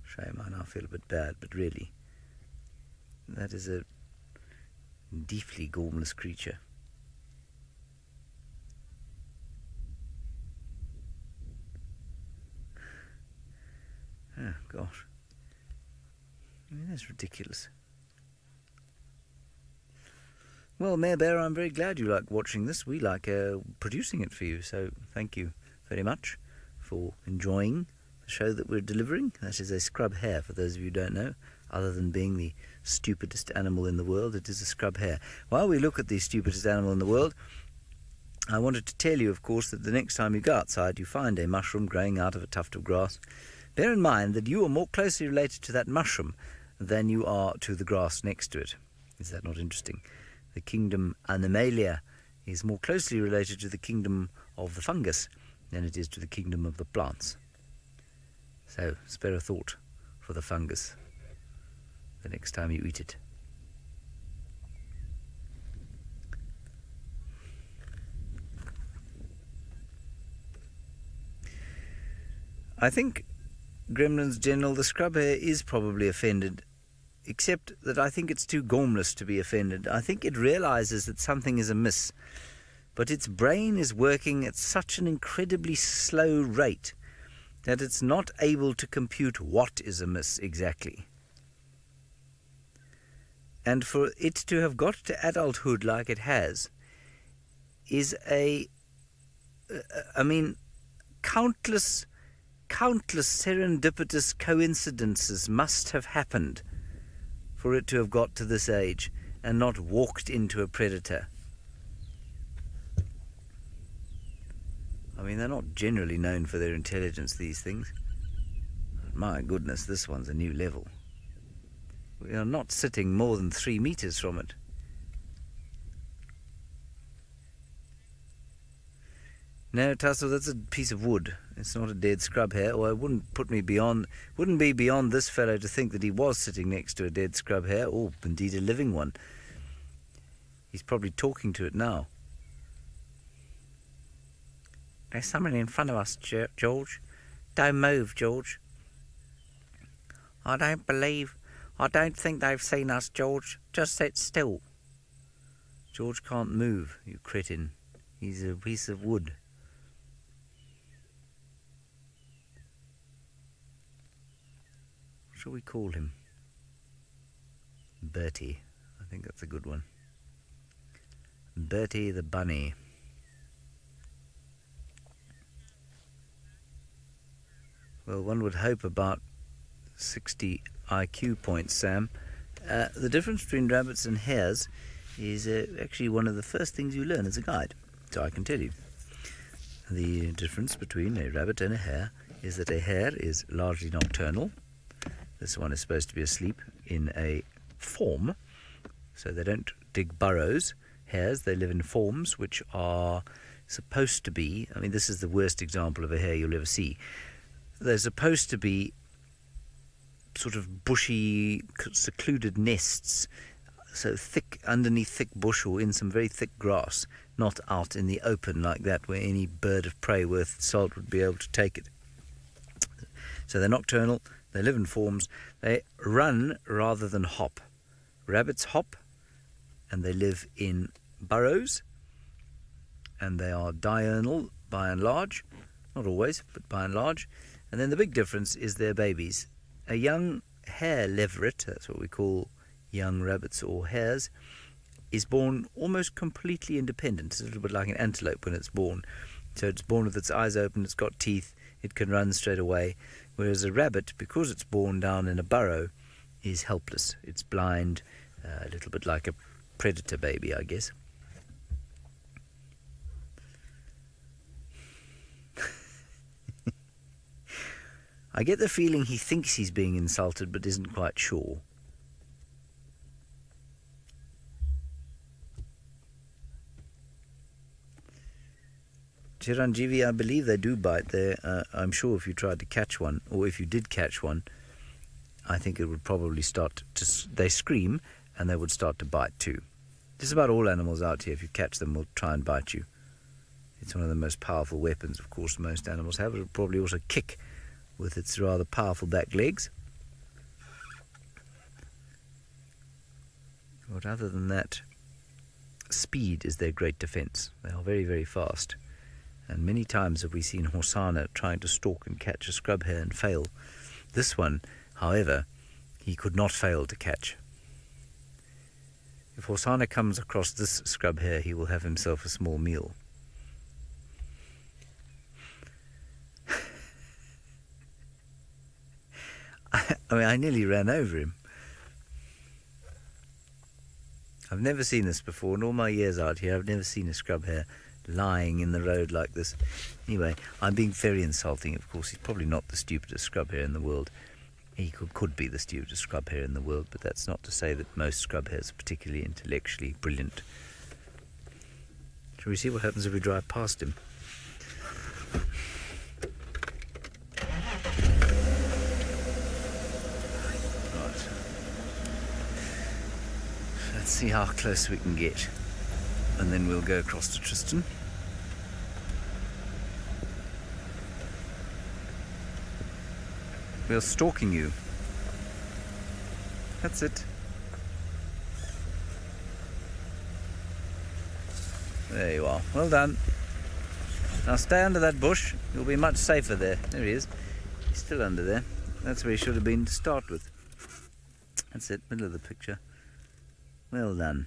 Shame, I now feel a bit bad, but really, that is a deeply gormless creature. Oh, gosh. I mean, that's ridiculous. Well, Mayor Bear, I'm very glad you like watching this. We like producing it for you, so thank you very much for enjoying the show that we're delivering. That is a scrub hare, for those of you who don't know. Other than being the stupidest animal in the world, it is a scrub hare. While we look at the stupidest animal in the world, I wanted to tell you, of course, that the next time you go outside, you find a mushroom growing out of a tuft of grass. Bear in mind that you are more closely related to that mushroom than you are to the grass next to it. Is that not interesting? The kingdom Animalia is more closely related to the kingdom of the fungus than it is to the kingdom of the plants. So, spare a thought for the fungus the next time you eat it. I think, Gremlins General, the scrub hare is probably offended, except that I think it's too gormless to be offended. I think it realizes that something is amiss, but its brain is working at such an incredibly slow rate that it's not able to compute what is amiss exactly. And for it to have got to adulthood like it has is countless serendipitous coincidences must have happened for it to have got to this age and not walked into a predator. I mean, they're not generally known for their intelligence, these things. But my goodness, this one's a new level. We are not sitting more than 3 meters from it. No, Tassel, that's a piece of wood. It's not a dead scrub hare, or it wouldn't be beyond this fellow to think that he was sitting next to a dead scrub hare, or indeed a living one. He's probably talking to it now. There's someone in front of us, George. Don't move, George. I don't think they've seen us, George. Just sit still. George can't move, you cretin. He's a piece of wood. What shall we call him? Bertie. I think that's a good one. Bertie the bunny. Well, one would hope about 60 IQ points, Sam. The difference between rabbits and hares is actually one of the first things you learn as a guide. So I can tell you. The difference between a rabbit and a hare is that a hare is largely nocturnal. This one is supposed to be asleep in a form, so they don't dig burrows. Hares, they live in forms which are supposed to be, I mean, this is the worst example of a hare you'll ever see. They're supposed to be sort of bushy, secluded nests, so thick, underneath thick bush or in some very thick grass, not out in the open like that where any bird of prey worth its salt would be able to take it. So they're nocturnal, they live in forms, they run rather than hop. Rabbits hop, and they live in burrows, and they are diurnal by and large, not always, but by and large. And then the big difference is their babies. A young hare leveret, that's what we call young rabbits or hares, is born almost completely independent. It's a little bit like an antelope when it's born. So it's born with its eyes open, it's got teeth, it can run straight away. Whereas a rabbit, because it's born down in a burrow, is helpless. It's blind, a little bit like a predator baby, I guess. I get the feeling he thinks he's being insulted but isn't quite sure. Chiranjeevi, I believe they do bite there. I'm sure if you tried to catch one, or if you did catch one, I think it would probably start to... They scream and they would start to bite too. Just about all animals out here, if you catch them, will try and bite you. It's one of the most powerful weapons, of course, most animals have. It will probably also kick with its rather powerful back legs. But other than that, speed is their great defense. They are very, very fast. And many times have we seen Hosanna trying to stalk and catch a scrub hare and fail. This one, however, he could not fail to catch. If Hosanna comes across this scrub hare, he will have himself a small meal. I mean, I nearly ran over him. I've never seen this before. In all my years out here, I've never seen a scrub hare lying in the road like this. Anyway, I'm being very insulting, of course. He's probably not the stupidest scrub hare in the world. He could be the stupidest scrub hare in the world, but that's not to say that most scrub hares are particularly intellectually brilliant. Shall we see what happens if we drive past him? Right. Let's see how close we can get, and then we'll go across to Tristan. We're stalking you. That's it. There you are. Well done. Now stay under that bush. You'll be much safer there. There he is. He's still under there. That's where he should have been to start with. That's it, middle of the picture. Well done.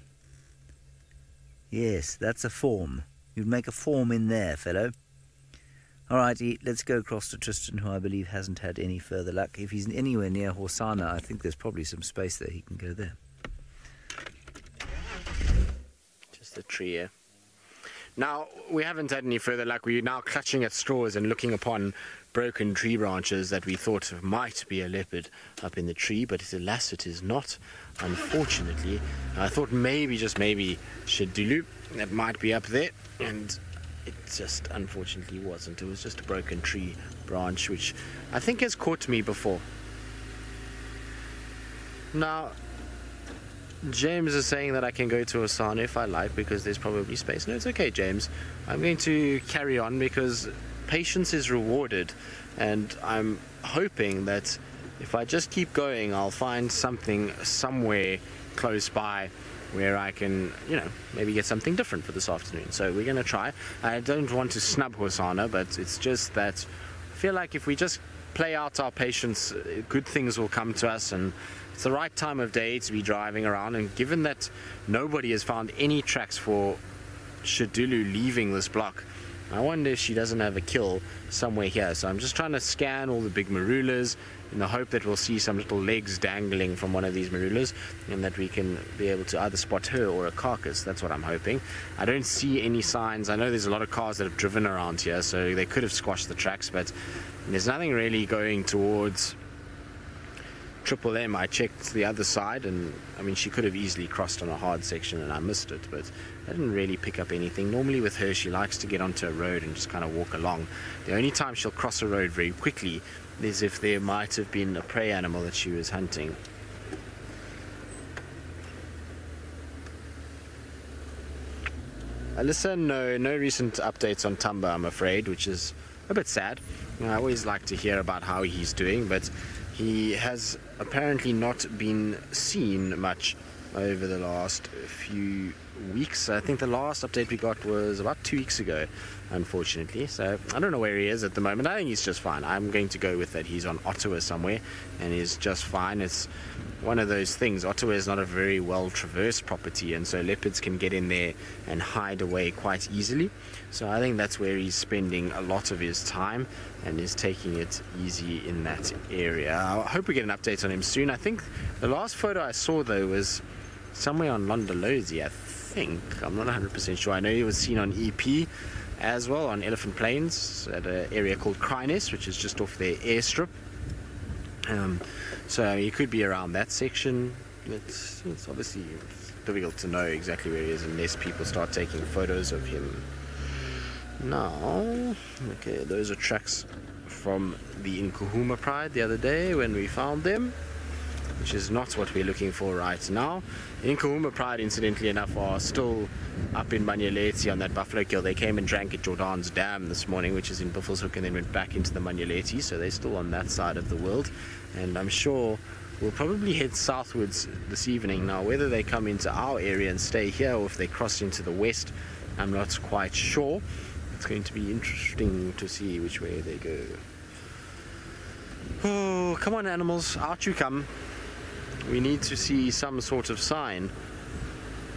Yes, that's a form. You'd make a form in there, fellow. Alrighty, let's go across to Tristan, who I believe hasn't had any further luck. If he's anywhere near Horsana, I think there's probably some space there. He can go there.
Just a tree here. Now, we haven't had any further luck. We're now clutching at straws and looking upon broken tree branches that we thought might be a leopard up in the tree, but alas, it is not, unfortunately. I thought maybe, just maybe, Shedulu, that might be up there, and it just unfortunately wasn't. It was just a broken tree branch, which I think has caught me before. Now, James is saying that I can go to Osana if I like, because there's probably space. No, it's okay, James. I'm going to carry on because patience is rewarded, and I'm hoping that if I just keep going, I'll find something somewhere close by where I can, you know, maybe get something different for this afternoon. So we're going to try. I don't want to snub Horsana, but it's just that I feel like if we just play out our patience, good things will come to us, and it's the right time of day to be driving around. And given that nobody has found any tracks for Shedulu leaving this block, I wonder if she doesn't have a kill somewhere here. So I'm just trying to scan all the big marulas in the hope that we'll see some little legs dangling from one of these marulas, and that we can be able to either spot her or a carcass. That's what I'm hoping. I don't see any signs. I know there's a lot of cars that have driven around here, so they could have squashed the tracks, but there's nothing really going towards Triple M. I checked the other side, and I mean, she could have easily crossed on a hard section and I missed it, but I didn't really pick up anything. Normally with her, she likes to get onto a road and just kind of walk along. The only time she'll cross a road very quickly is if there might have been a prey animal that she was hunting. Alyssa, no recent updates on Tumba, I'm afraid, which is a bit sad. I always like to hear about how he's doing, but he has apparently not been seen much over the last few weeks. I think the last update we got was about 2 weeks ago, unfortunately. So I don't know where he is at the moment. I think he's just fine. I'm going to go with that. He's on Ottawa somewhere and he's just fine. It's one of those things. Ottawa is not a very well traversed property, and so leopards can get in there and hide away quite easily. So I think that's where he's spending a lot of his time and is taking it easy in that area. I hope we get an update on him soon. I think the last photo I saw though was somewhere on Londolozi, I think. I'm not 100% sure. I know he was seen on EP as well, on Elephant Plains at an area called Cryness, which is just off their airstrip. So he could be around that section. It's obviously difficult to know exactly where he is unless people start taking photos of him. Now, okay, those are tracks from the Nkuhuma Pride the other day when we found them, which is not what we're looking for right now. Nkuhuma Pride, incidentally enough, are still up in Manyeleti on that buffalo kill. They came and drank at Jordan's Dam this morning, which is in Buffelshoek, and then went back into the Manyeleti, so they're still on that side of the world. And I'm sure we'll probably head southwards this evening. Now, whether they come into our area and stay here or if they cross into the west, I'm not quite sure. It's going to be interesting to see which way they go. Oh, come on animals, out you come. We need to see some sort of sign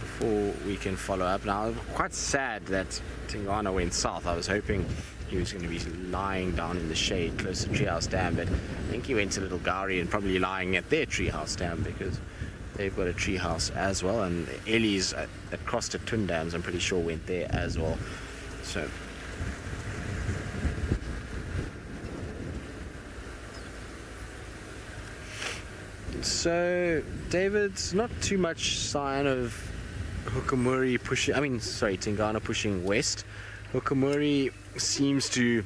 before we can follow up. Now, I'm quite sad that Tingana went south. I was hoping he was going to be lying down in the shade close to Treehouse Dam, but I think he went to Little Gowrie and probably lying at their Treehouse Dam because they've got a treehouse as well, and Ellie's that crossed at Twin Dams, I'm pretty sure, went there as well. So So, David's not too much sign of Hukamuri pushing, Tingana pushing west. Hukamuri seems to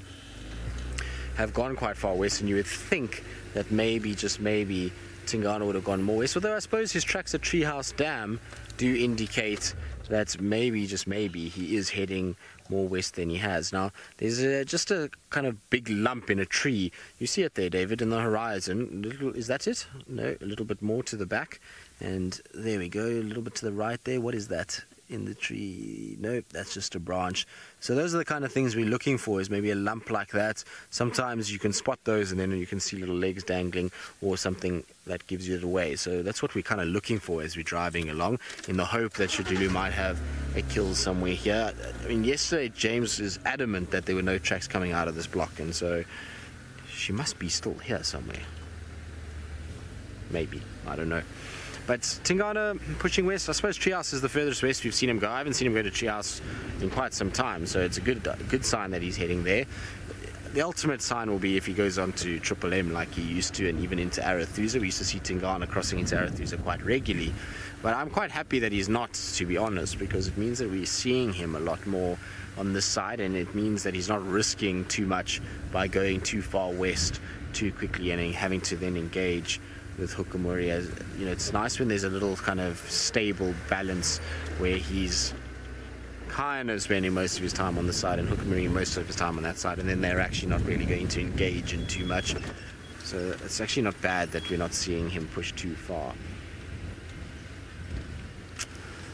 have gone quite far west, and you would think that maybe, just maybe, Tingana would have gone more west. Although I suppose his tracks at Treehouse Dam do indicate that maybe, just maybe, he is heading more west than he has. Now, there's just a kind of big lump in a tree. You see it there, David, in the horizon. Is that it? No, a little bit more to the back. And there we go, a little bit to the right there. What is that in the tree? Nope, that's just a branch. So those are the kind of things we're looking for, is maybe a lump like that. Sometimes you can spot those and then you can see little legs dangling or something that gives you it away. So that's what we're kind of looking for as we're driving along, in the hope that Shadulu might have a kill somewhere here. I mean, yesterday James is adamant that there were no tracks coming out of this block, and so she must be still here somewhere. Maybe, I don't know. But Tingana pushing west. I suppose Treehouse is the furthest west we've seen him go. I haven't seen him go to Treehouse in quite some time, so it's a good sign that he's heading there. The ultimate sign will be if he goes on to Triple M like he used to, and even into Arathusa. We used to see Tingana crossing into Arathusa quite regularly. But I'm quite happy that he's not, to be honest, because it means that we're seeing him a lot more on this side, and it means that he's not risking too much by going too far west too quickly and having to then engage with Hukamuri. As you know, it's nice when there's a little kind of stable balance where he's kind of spending most of his time on the side and Hukamuri most of his time on that side, and then they're actually not really going to engage in too much. So it's actually not bad that we're not seeing him push too far.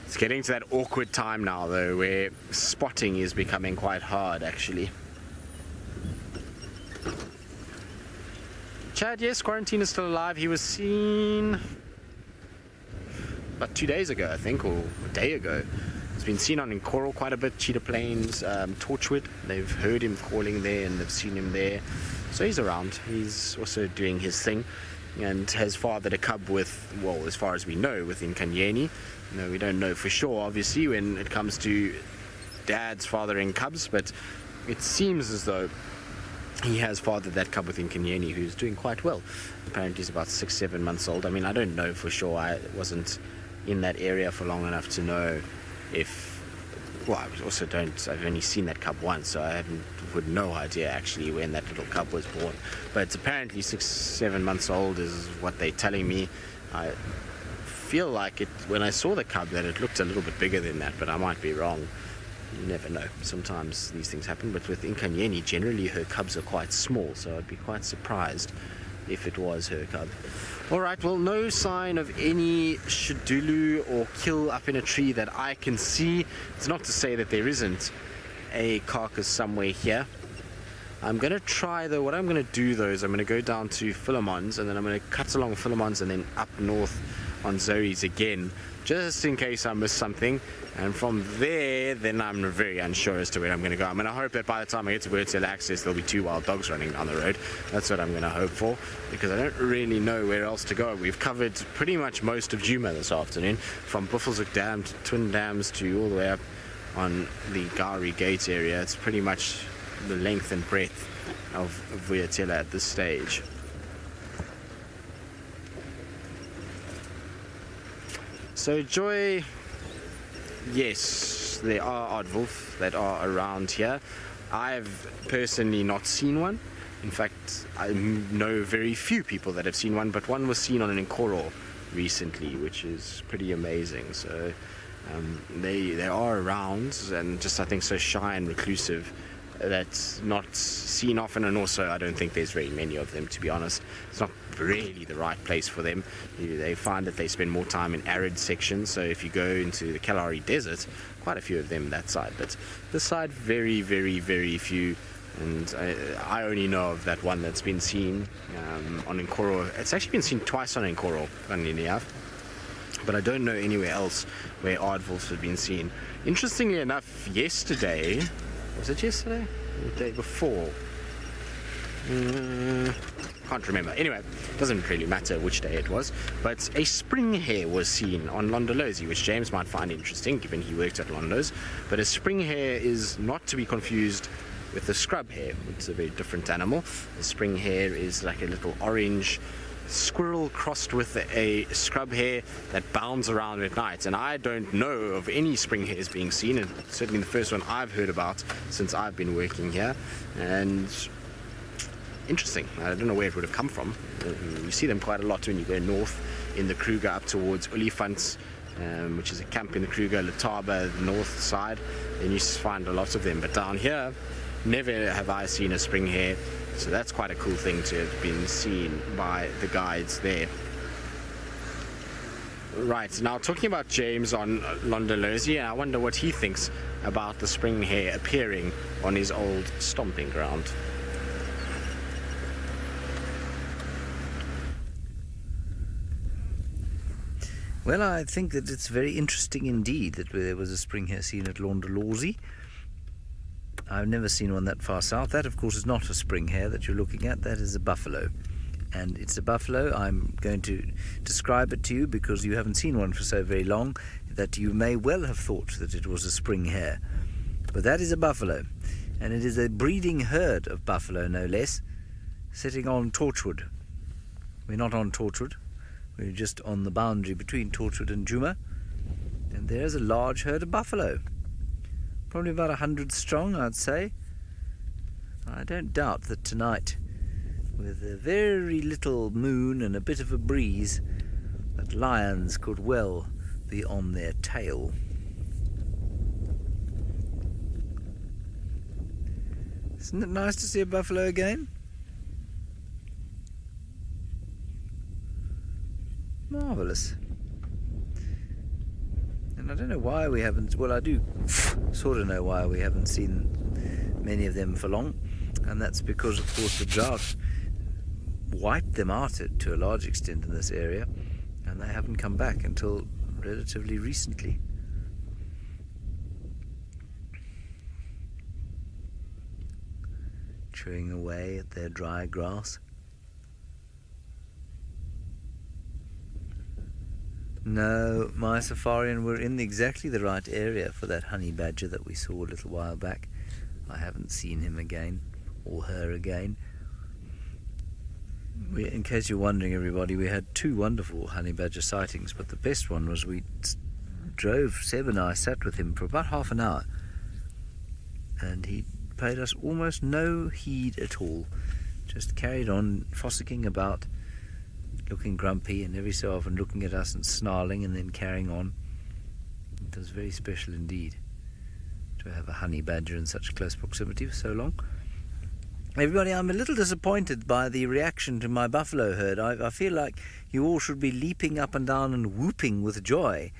It's getting to that awkward time now though, where spotting is becoming quite hard actually. Chad, yes, Quarantine is still alive. He was seen about 2 days ago, I think, or a day ago. He's been seen on Coral quite a bit, Cheetah Plains, Torchwood. They've heard him calling there and they've seen him there. So he's around. He's also doing his thing and has fathered a cub with, well, as far as we know, with Nkanyeni. We don't know for sure, obviously, when it comes to dads fathering cubs, but it seems as though he has fathered that cub with Nkanyeni, who's doing quite well. Apparently he's about 6-7 months old. I mean, I don't know for sure. I wasn't in that area for long enough to know if... Well, I also don't... I've only seen that cub once, so I would no idea actually when that little cub was born. But apparently 6-7 months old is what they're telling me. I feel like it, when I saw the cub, that it looked a little bit bigger than that, but I might be wrong. You never know. Sometimes these things happen, but with Nkanyeni, generally her cubs are quite small, so I'd be quite surprised if it was her cub. Alright, well, no sign of any Shadulu or kill up in a tree that I can see. It's not to say that there isn't a carcass somewhere here. I'm going to try, though, what I'm going to do, though, is I'm going to go down to Philemon's, and then I'm going to cut along Philemon's and then up north on Zoe's again, just in case I miss something. And from there, then I'm very unsure as to where I'm going to go. I'm going to hope that by the time I get to Birdtail Access, there'll be 2 wild dogs running down the road. That's what I'm going to hope for, because I don't really know where else to go. We've covered pretty much most of Djuma this afternoon, from Buffelshoek Dam to Twin Dams to all the way up on the Gowrie Gate area. It's pretty much the length and breadth of Vuyatela at this stage. So Joy, yes, there are aardwolf that are around here. I've personally not seen one. In fact, I know very few people that have seen one, but one was seen on an Nkoro recently, which is pretty amazing. So they are around, and just I think so shy and reclusive that's not seen often, and also I don't think there's very many of them, to be honest. It's not really the right place for them. They find that they spend more time in arid sections, so if you go into the Kalahari Desert, quite a few of them that side, but this side very, very, very few. And I only know of that one that's been seen on Nkoro. It's actually been seen twice on Nkoro, funnily enough, but I don't know anywhere else where aardwolves have been seen. Interestingly enough, yesterday, was it yesterday? Or the day before? Can't remember. Anyway, doesn't really matter which day it was, but a spring hare was seen on Londolozi, which James might find interesting given he worked at Londo's. But a spring hare is not to be confused with the scrub hare. It's a very different animal. The spring hare is like a little orange squirrel crossed with a scrub hare that bounds around at night. And I don't know of any spring hares being seen, and certainly the first one I've heard about since I've been working here. And interesting. I don't know where it would have come from. You see them quite a lot when you go north in the Kruger up towards Olifants, which is a camp in the Kruger, Letaba, the north side. Then you find a lot of them. But down here, never have I seen a spring hare. So that's quite a cool thing to have been seen by the guides there. Right, now talking about James on Londolozi, I wonder what he thinks about the spring hare appearing on his old stomping ground.
Well, I think that it's very interesting indeed that there was a spring hare seen at Londolozi. I've never seen one that far south. That, of course, is not a spring hare that you're looking at. That is a buffalo. And it's a buffalo. I'm going to describe it to you because you haven't seen one for so very long that you may well have thought that it was a spring hare. But that is a buffalo. And it is a breeding herd of buffalo, no less, sitting on Torchwood. We're not on Torchwood. We're just on the boundary between Torchwood and Djuma. And there's a large herd of buffalo. Probably about 100 strong, I'd say. I don't doubt that tonight, with a very little moon and a bit of a breeze, that lions could well be on their tail. Isn't it nice to see a buffalo again? Marvellous. And I don't know why we haven't, well, I do sort of know why we haven't seen many of them for long, and that's because, of course, the drought wiped them out to a large extent in this area, and they haven't come back until relatively recently. Chewing away at their dry grass. No, my safari and we're in exactly the right area for that honey badger that we saw a little while back. I haven't seen him again, or her again. In case you're wondering, everybody, we had 2 wonderful honey badger sightings, but the best one was we drove, Seb and I sat with him for about half an hour, and he paid us almost no heed at all, just carried on fossicking about, looking grumpy, and every so often looking at us and snarling and then carrying on. It was very special indeed to have a honey badger in such close proximity for so long. Everybody, I'm a little disappointed by the reaction to my buffalo herd. I feel like you all should be leaping up and down and whooping with joy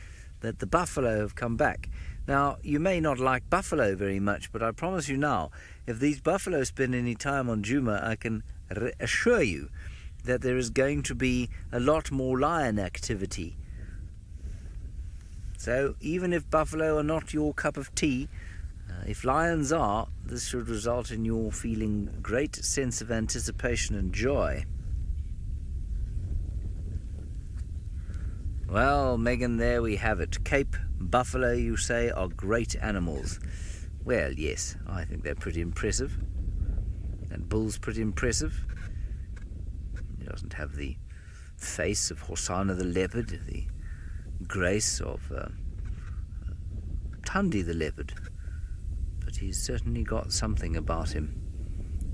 that the buffalo have come back. Now, you may not like buffalo very much, but I promise you now, if these buffalo spend any time on Djuma, I can assure you that there is going to be a lot more lion activity. So even if buffalo are not your cup of tea, if lions are, this should result in your feeling a great sense of anticipation and joy. Well, Megan, there we have it. Cape buffalo, you say, are great animals. Well, yes, I think they're pretty impressive. And bull's pretty impressive. He doesn't have the face of Hosanna the leopard, the grace of Tundi the leopard, but he's certainly got something about him.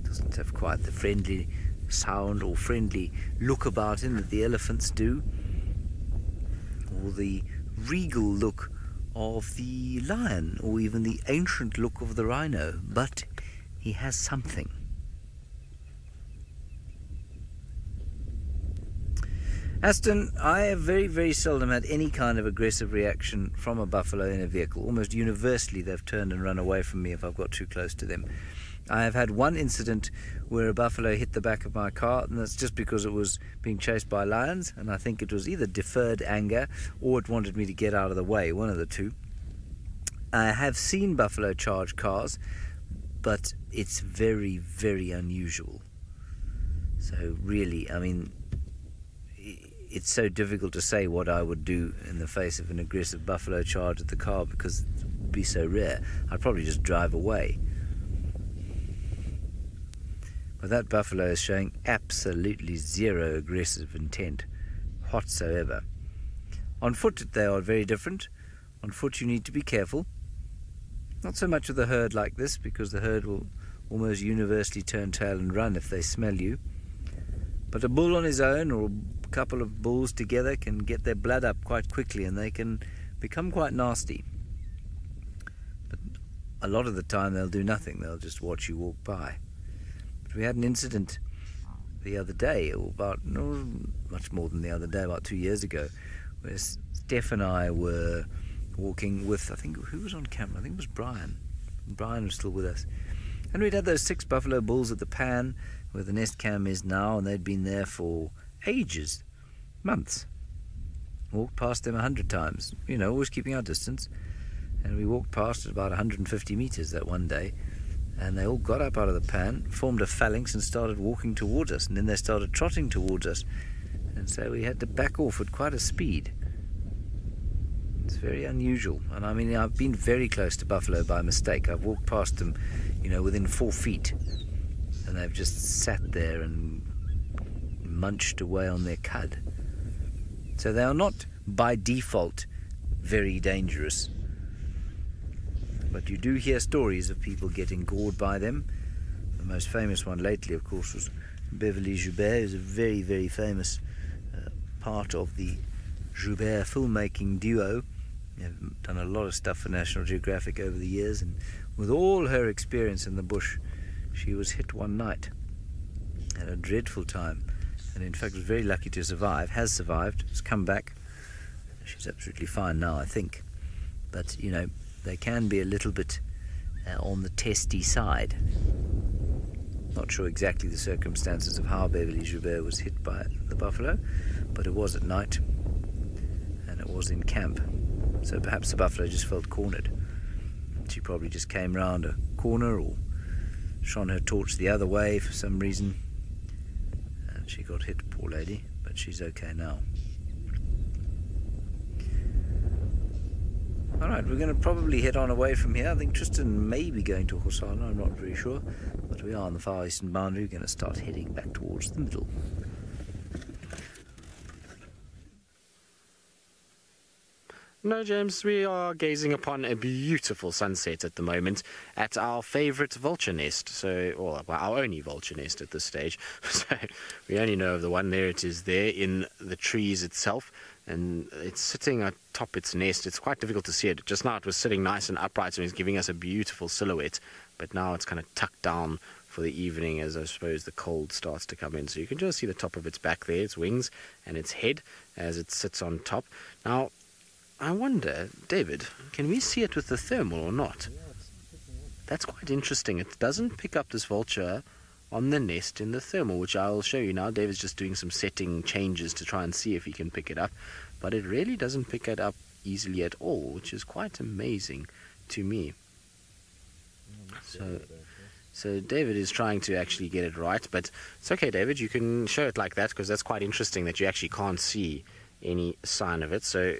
Doesn't have quite the friendly sound or friendly look about him that the elephants do, or the regal look of the lion, or even the ancient look of the rhino, but he has something. Aston, I have very, very seldom had any kind of aggressive reaction from a buffalo in a vehicle. Almost universally they've turned and run away from me if I've got too close to them. I have had one incident where a buffalo hit the back of my car, and that's just because it was being chased by lions, and I think it was either deferred anger or it wanted me to get out of the way, one of the two. I have seen buffalo charge cars, but it's very, very unusual. So really, I mean, it's so difficult to say what I would do in the face of an aggressive buffalo charge at the car because it would be so rare. I'd probably just drive away. But that buffalo is showing absolutely zero aggressive intent whatsoever. On foot they are very different. On foot you need to be careful. Not so much with a herd like this, because the herd will almost universally turn tail and run if they smell you. But a bull on his own, or a couple of bulls together, can get their blood up quite quickly and they can become quite nasty. But a lot of the time they'll do nothing, they'll just watch you walk by. But we had an incident the other day, or much more than the other day, about 2 years ago, where Steph and I were walking with, I think, who was on camera? I think it was Brian. Brian was still with us. And we'd had those 6 buffalo bulls at the pan, where the nest cam is now, and they'd been there for ages, months. Walked past them 100 times, always keeping our distance. And we walked past at about 150 meters that one day, and they all got up out of the pan, formed a phalanx and started walking towards us, and then they started trotting towards us, and so we had to back off at quite a speed. It's very unusual, and I mean, I've been very close to buffalo by mistake. I've walked past them, within 4 feet, and they've just sat there and munched away on their cud. So they are not by default very dangerous, but you do hear stories of people getting gored by them. The most famous one lately, of course, was Beverly Joubert, who's a very, very famous part of the Joubert filmmaking duo. They've done a lot of stuff for National Geographic over the years, and with all her experience in the bush, she was hit one night. Had a dreadful time, and in fact was very lucky to survive. Has survived, has come back. She's absolutely fine now, I think. But, they can be a little bit on the testy side. Not sure exactly the circumstances of how Beverly Joubert was hit by the buffalo, but it was at night, and it was in camp. So perhaps the buffalo just felt cornered. She probably just came round a corner or shone her torch the other way for some reason, and she got hit, poor lady, but she's okay now. Alright, we're going to probably head on away from here. I think Tristan may be going to Hosanna, I'm not very sure, but we are on the far eastern boundary. We're going to start heading back towards the middle.
No, James, we are gazing upon a beautiful sunset at the moment at our favourite vulture nest. Our only vulture nest at this stage. So we only know of the one there. It is there in the trees itself, and it's sitting atop its nest. It's quite difficult to see it. Just now it was sitting nice and upright, so it's giving us a beautiful silhouette, but now it's kind of tucked down for the evening as I suppose the cold starts to come in. So you can just see the top of its back there, its wings and its head as it sits on top. Now, I wonder, David, can we see it with the thermal or not? That's quite interesting. It doesn't pick up this vulture on the nest in the thermal, which I'll show you now. David's just doing some setting changes to try and see if he can pick it up, but it really doesn't pick it up easily at all, which is quite amazing to me. So David is trying to actually get it right, but it's okay, David, you can show it like that, because that's quite interesting that you actually can't see any sign of it. So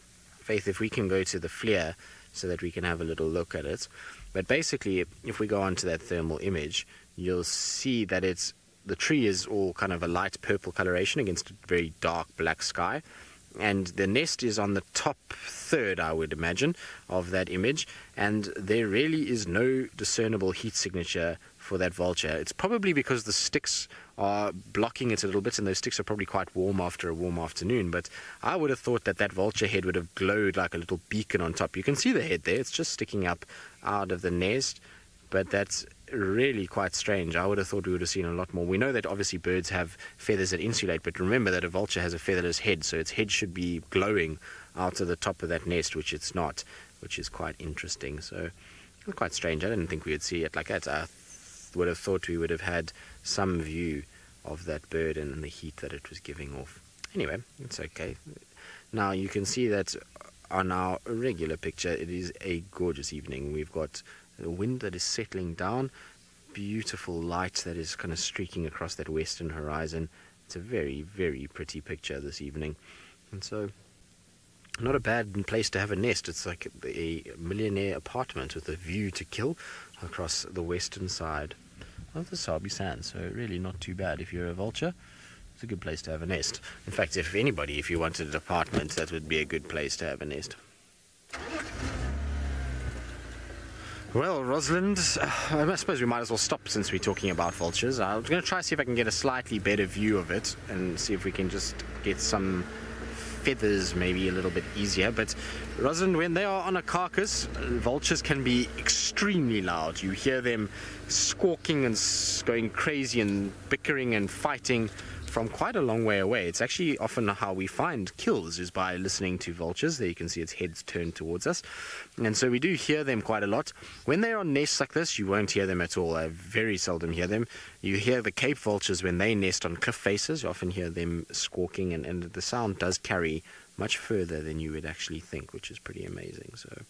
Faith, if we can go to the flare so that we can have a little look at it. But basically, if we go on to that thermal image, you'll see that the tree is all kind of a light purple coloration against a very dark black sky. And the nest is on the top third, I would imagine, of that image. And there really is no discernible heat signature for that vulture. It's probably because the sticks are blocking it a little bit, and those sticks are probably quite warm after a warm afternoon. But I would have thought that vulture head would have glowed like a little beacon on top. You can see the head there. It's just sticking up out of the nest. But that's really quite strange. I would have thought we would have seen a lot more. We know that obviously birds have feathers that insulate, but remember that a vulture has a featherless head, so its head should be glowing out of the top of that nest, which it's not, which is quite interesting. So quite strange. I didn't think we would see it like that. I would have thought we would have had some view of that bird and the heat that it was giving off. Anyway, it's okay. Now you can see that on our regular picture, it is a gorgeous evening. We've got the wind that is settling down, beautiful light that is kind of streaking across that western horizon. It's a very, very pretty picture this evening. And so, not a bad place to have a nest. It's like a millionaire apartment with a view to kill across the western side of the Sabi Sands, so really not too bad. If you're a vulture, it's a good place to have a nest. In fact, if you wanted an apartment, that would be a good place to have a nest. Well, Rosalind, I suppose we might as well stop since we're talking about vultures. I'm going to try to see if I can get a slightly better view of it and see if we can just get some feathers maybe a little bit easier. But Rosalind, when they are on a carcass, vultures can be extremely loud. You hear them squawking and going crazy and bickering and fighting from quite a long way away. It's actually often how we find kills, is by listening to vultures. There you can see its head's turned towards us, and so we do hear them quite a lot. When they're on nests like this, you won't hear them at all. I very seldom hear them. You hear the Cape vultures when they nest on cliff faces. You often hear them squawking, and the sound does carry much further than you would actually think, which is pretty amazing. So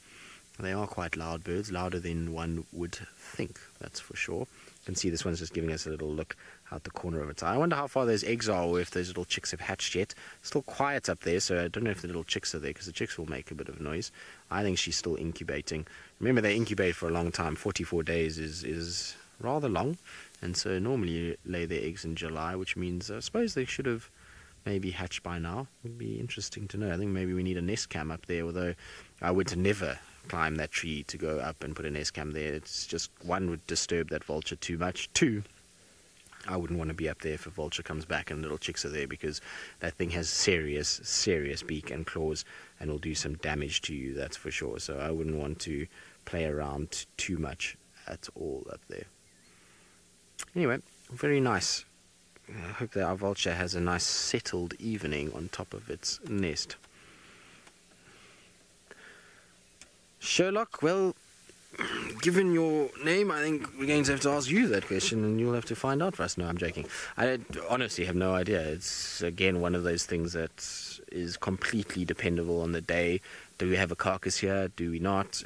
they are quite loud birds, louder than one would think, that's for sure. You can see this one's just giving us a little look out the corner of its eye. I wonder how far those eggs are, or if those little chicks have hatched yet. Still quiet up there, so I don't know if the little chicks are there, because the chicks will make a bit of noise. I think she's still incubating. Remember, they incubate for a long time. 44 days is rather long, and so normally you lay their eggs in July, which means I suppose they should have maybe hatched by now. It would be interesting to know. I think maybe we need a nest cam up there, although I would never climb that tree to go up and put a nest cam there. It's just, one, would disturb that vulture too much. Two, I wouldn't want to be up there if a vulture comes back and little chicks are there, because that thing has serious beak and claws and will do some damage to you, that's for sure. So I wouldn't want to play around too much at all up there. Anyway, very nice. I hope that our vulture has a nice settled evening on top of its nest. Sherlock, well, given your name, I think we're going to have to ask you that question, and you'll have to find out for us. No, I'm joking. I honestly have no idea. It's, again, one of those things that is completely dependable on the day. Do we have a carcass here? Do we not?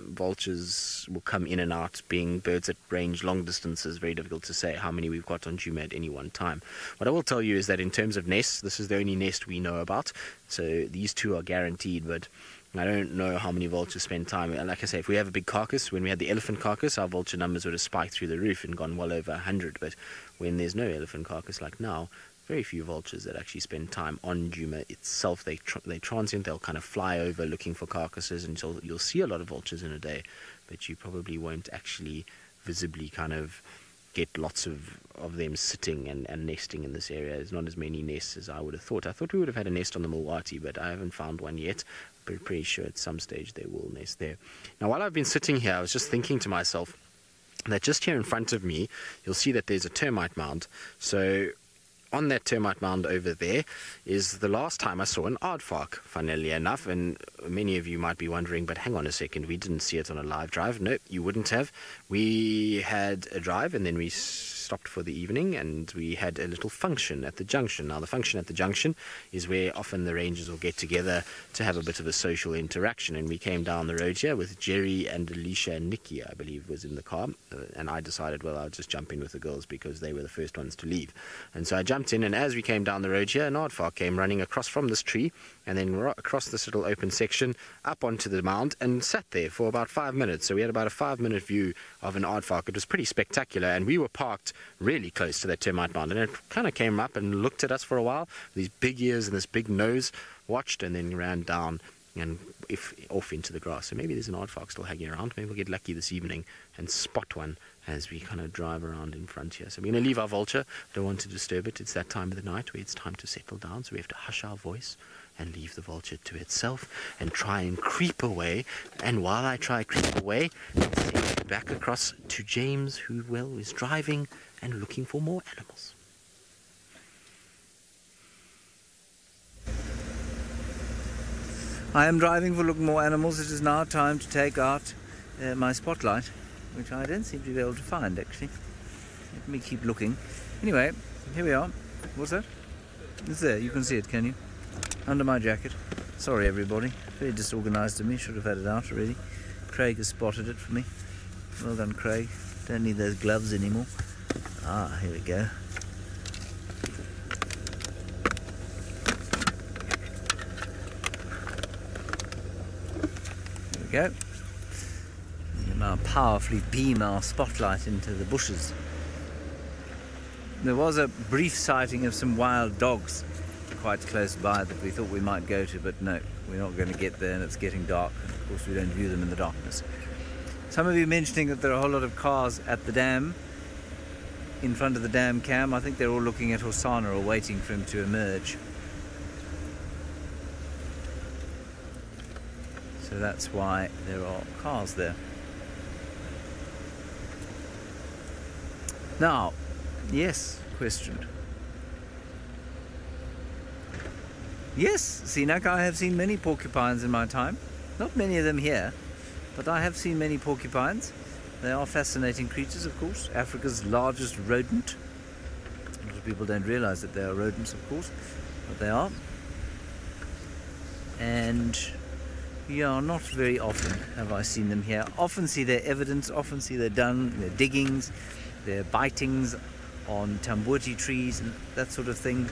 Vultures will come in and out, being birds that range long distances. Very difficult to say how many we've got on Djuma at any one time. What I will tell you is that in terms of nests, this is the only nest we know about. So these two are guaranteed, but I don't know how many vultures spend time. And like I say, if we have a big carcass, when we had the elephant carcass, our vulture numbers would have spiked through the roof and gone well over 100. But when there's no elephant carcass like now, very few vultures that actually spend time on Djuma itself. They transient, they'll kind of fly over looking for carcasses, and so you'll see a lot of vultures in a day, but you probably won't actually visibly kind of get lots of them sitting and nesting in this area. There's not as many nests as I would have thought. I thought we would have had a nest on the Mulwati, but I haven't found one yet. But pretty sure at some stage they will nest there. Now, while I've been sitting here, I was just thinking to myself that just here in front of me, you'll see that there's a termite mound. So on that termite mound over there is the last time I saw an aardvark, funnily enough. And many of you might be wondering, but hang on a second, we didn't see it on a live drive. No, you wouldn't have. We had a drive, and then we stopped for the evening, and we had a little function at the junction. Now, the function at the junction is where often the rangers will get together to have a bit of a social interaction, and we came down the road here with Jerry and Alicia and Nikki, I believe, was in the car, and I decided, well, I'll just jump in with the girls because they were the first ones to leave. And so I jumped in, and as we came down the road here, an aardvark came running across from this tree and then across this little open section up onto the mound and sat there for about 5 minutes. So we had about a 5-minute view of an aardvark. It was pretty spectacular, and we were parked really close to that termite mound, and it kind of came up and looked at us for a while with these big ears and this big nose, watched, and then ran down and off into the grass. So maybe there's an aardvark still hanging around. Maybe we'll get lucky this evening and spot one as we kind of drive around in front here. So we're going to leave our vulture. Don't want to disturb it. It's that time of the night where it's time to settle down, so we have to hush our voice and leave the vulture to itself and try and creep away. And while I try creep away, send back across to James, who, well, is driving and looking for more animals.
I am driving for looking more animals. It is now time to take out my spotlight, which I don't seem to be able to find, actually. Let me keep looking. Anyway, here we are. What's that? It's there. You can see it, can you? Under my jacket. Sorry, everybody. Very disorganized of me. Should have had it out already. Craig has spotted it for me. Well done, Craig. Don't need those gloves anymore. Ah, here we go. There we go. We can now powerfully beam our spotlight into the bushes There was a brief sighting of some wild dogs quite close by that we thought we might go to, but no, we're not going to get there, and it's getting dark. Of course, we don't view them in the darkness. Some of you mentioning that there are a whole lot of cars at the dam, in front of the dam cam. I think they're all looking at Hosanna or waiting for him to emerge. So that's why there are cars there. Now, yes, question. Yes, Sinak, I have seen many porcupines in my time. Not many of them here, but I have seen many porcupines. They are fascinating creatures, of course. Africa's largest rodent. A lot of people don't realize that they are rodents, of course, but they are. And yeah, not very often have I seen them here. Often see their evidence, often see their diggings, their bitings on tambuti trees and that sort of thing.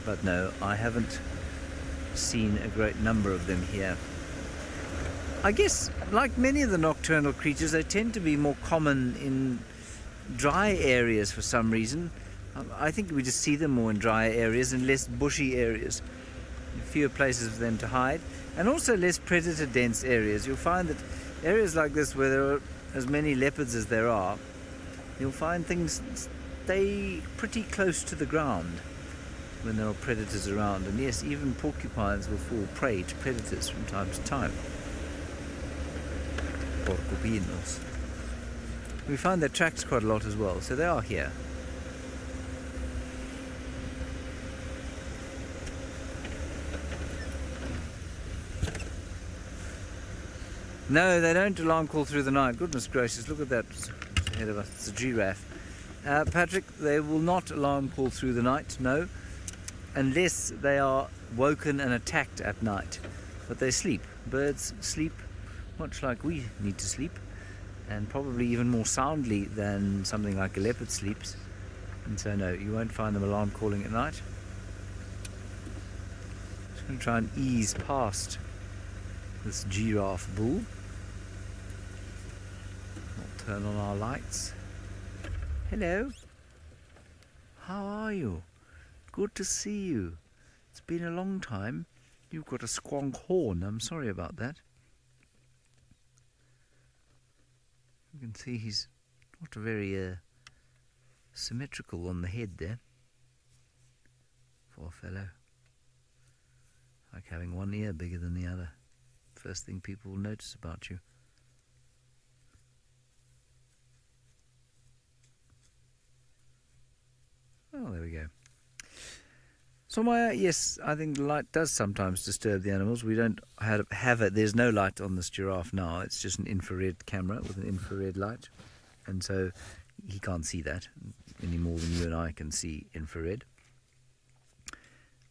But no, I haven't seen a great number of them here. I guess, like many of the nocturnal creatures, they tend to be more common in dry areas for some reason. I think we just see them more in dry areas and less bushy areas. Fewer places for them to hide, and also less predator-dense areas. You'll find that areas like this, where there are as many leopards as there are, you'll find things stay pretty close to the ground when there are predators around. And yes, even porcupines will fall prey to predators from time to time. Porcupinos. We find their tracks quite a lot as well, so they are here. No, they don't alarm call through the night. Goodness gracious, look at that ahead of us. It's a giraffe. Patrick, they will not alarm call through the night, no, unless they are woken and attacked at night. But they sleep. Birds sleep much like we need to sleep, and probably even more soundly than something like a leopard sleeps. And so no, you won't find them alarm calling at night. Just going to try and ease past this giraffe bull. We'll turn on our lights. Hello. How are you? Good to see you. It's been a long time. You've got a squonk horn. I'm sorry about that. You can see he's not very symmetrical on the head there. Poor fellow. Like having one ear bigger than the other. First thing people will notice about you. Oh, there we go. So yes, I think the light does sometimes disturb the animals. We don't have it. There's no light on this giraffe now. It's just an infrared camera with an infrared light. And so he can't see that any more than you and I can see infrared.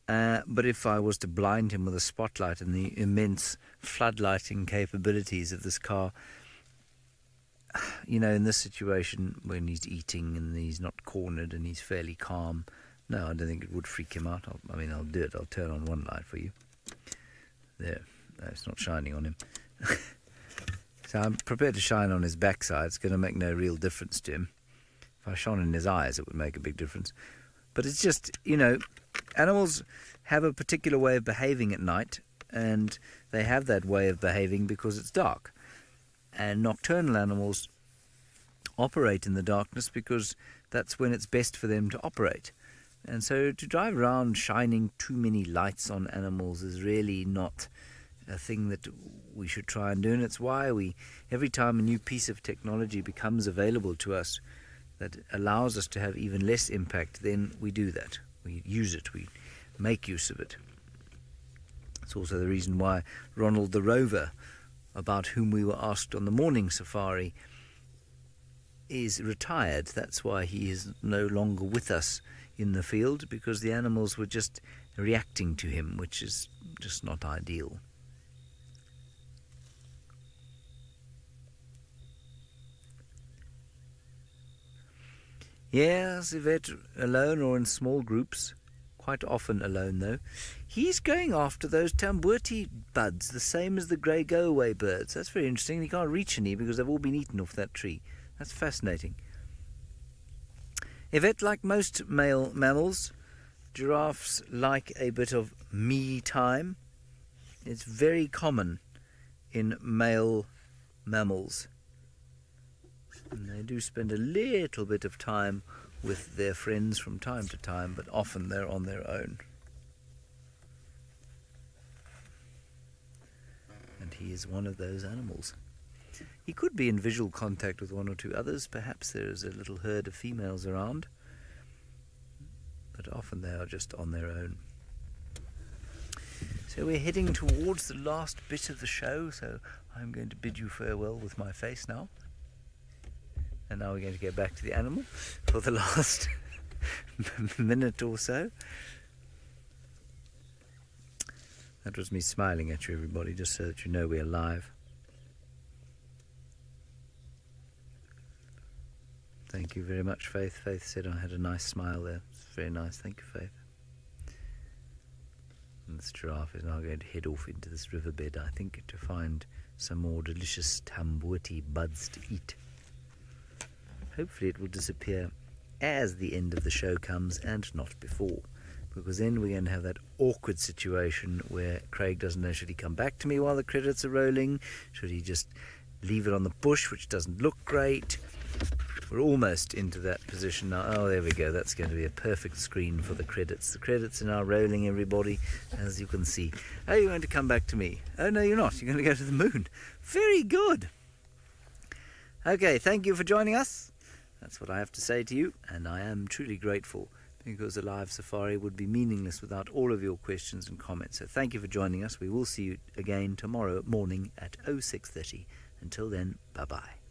But if I was to blind him with a spotlight and the immense floodlighting capabilities of this car, you know, in this situation when he's eating and he's not cornered and he's fairly calm, no, I don't think it would freak him out. I'll do it. I'll turn on one light for you. There. No, it's not shining on him. So I'm prepared to shine on his backside. It's going to make no real difference to him. If I shone in his eyes, it would make a big difference. But it's just, you know, animals have a particular way of behaving at night, and they have that way of behaving because it's dark. And nocturnal animals operate in the darkness because that's when it's best for them to operate. And so to drive around shining too many lights on animals is really not a thing that we should try and do. And it's why every time a new piece of technology becomes available to us that allows us to have even less impact, then we do that. We use it. We make use of it. It's also the reason why Ronald the Rover, about whom we were asked on the morning safari, is retired. That's why he is no longer with us in the field, because the animals were just reacting to him, which is just not ideal. Yes, Yvette, alone or in small groups, quite often alone though. He's going after those tambuti buds, the same as the grey go-away birds. That's very interesting. He can't reach any because they've all been eaten off that tree. That's fascinating. Yvette, like most male mammals, giraffes like a bit of me time. It's very common in male mammals. And they do spend a little bit of time with their friends from time to time, but often they're on their own. And he is one of those animals. He could be in visual contact with one or two others. Perhaps there is a little herd of females around, but often they are just on their own. So we're heading towards the last bit of the show, so I'm going to bid you farewell with my face now. And now we're going to go back to the animal for the last minute or so. That was me smiling at you, everybody, just so that you know we're live. Thank you very much, Faith. Faith said I had a nice smile there. It's very nice. Thank you, Faith. And this giraffe is now going to head off into this riverbed, I think, to find some more delicious tambuti buds to eat. Hopefully it will disappear as the end of the show comes and not before, because then we're going to have that awkward situation where Craig doesn't know, should he come back to me while the credits are rolling? Should he just leave it on the bush, which doesn't look great? We're almost into that position now. Oh, there we go. That's going to be a perfect screen for the credits. The credits are now rolling, everybody, as you can see. Oh, you're going to come back to me. Oh, no, you're not. You're going to go to the moon. Very good. Okay, thank you for joining us. That's what I have to say to you, and I am truly grateful, because a live safari would be meaningless without all of your questions and comments. So thank you for joining us. We will see you again tomorrow morning at 06:30. Until then, bye-bye.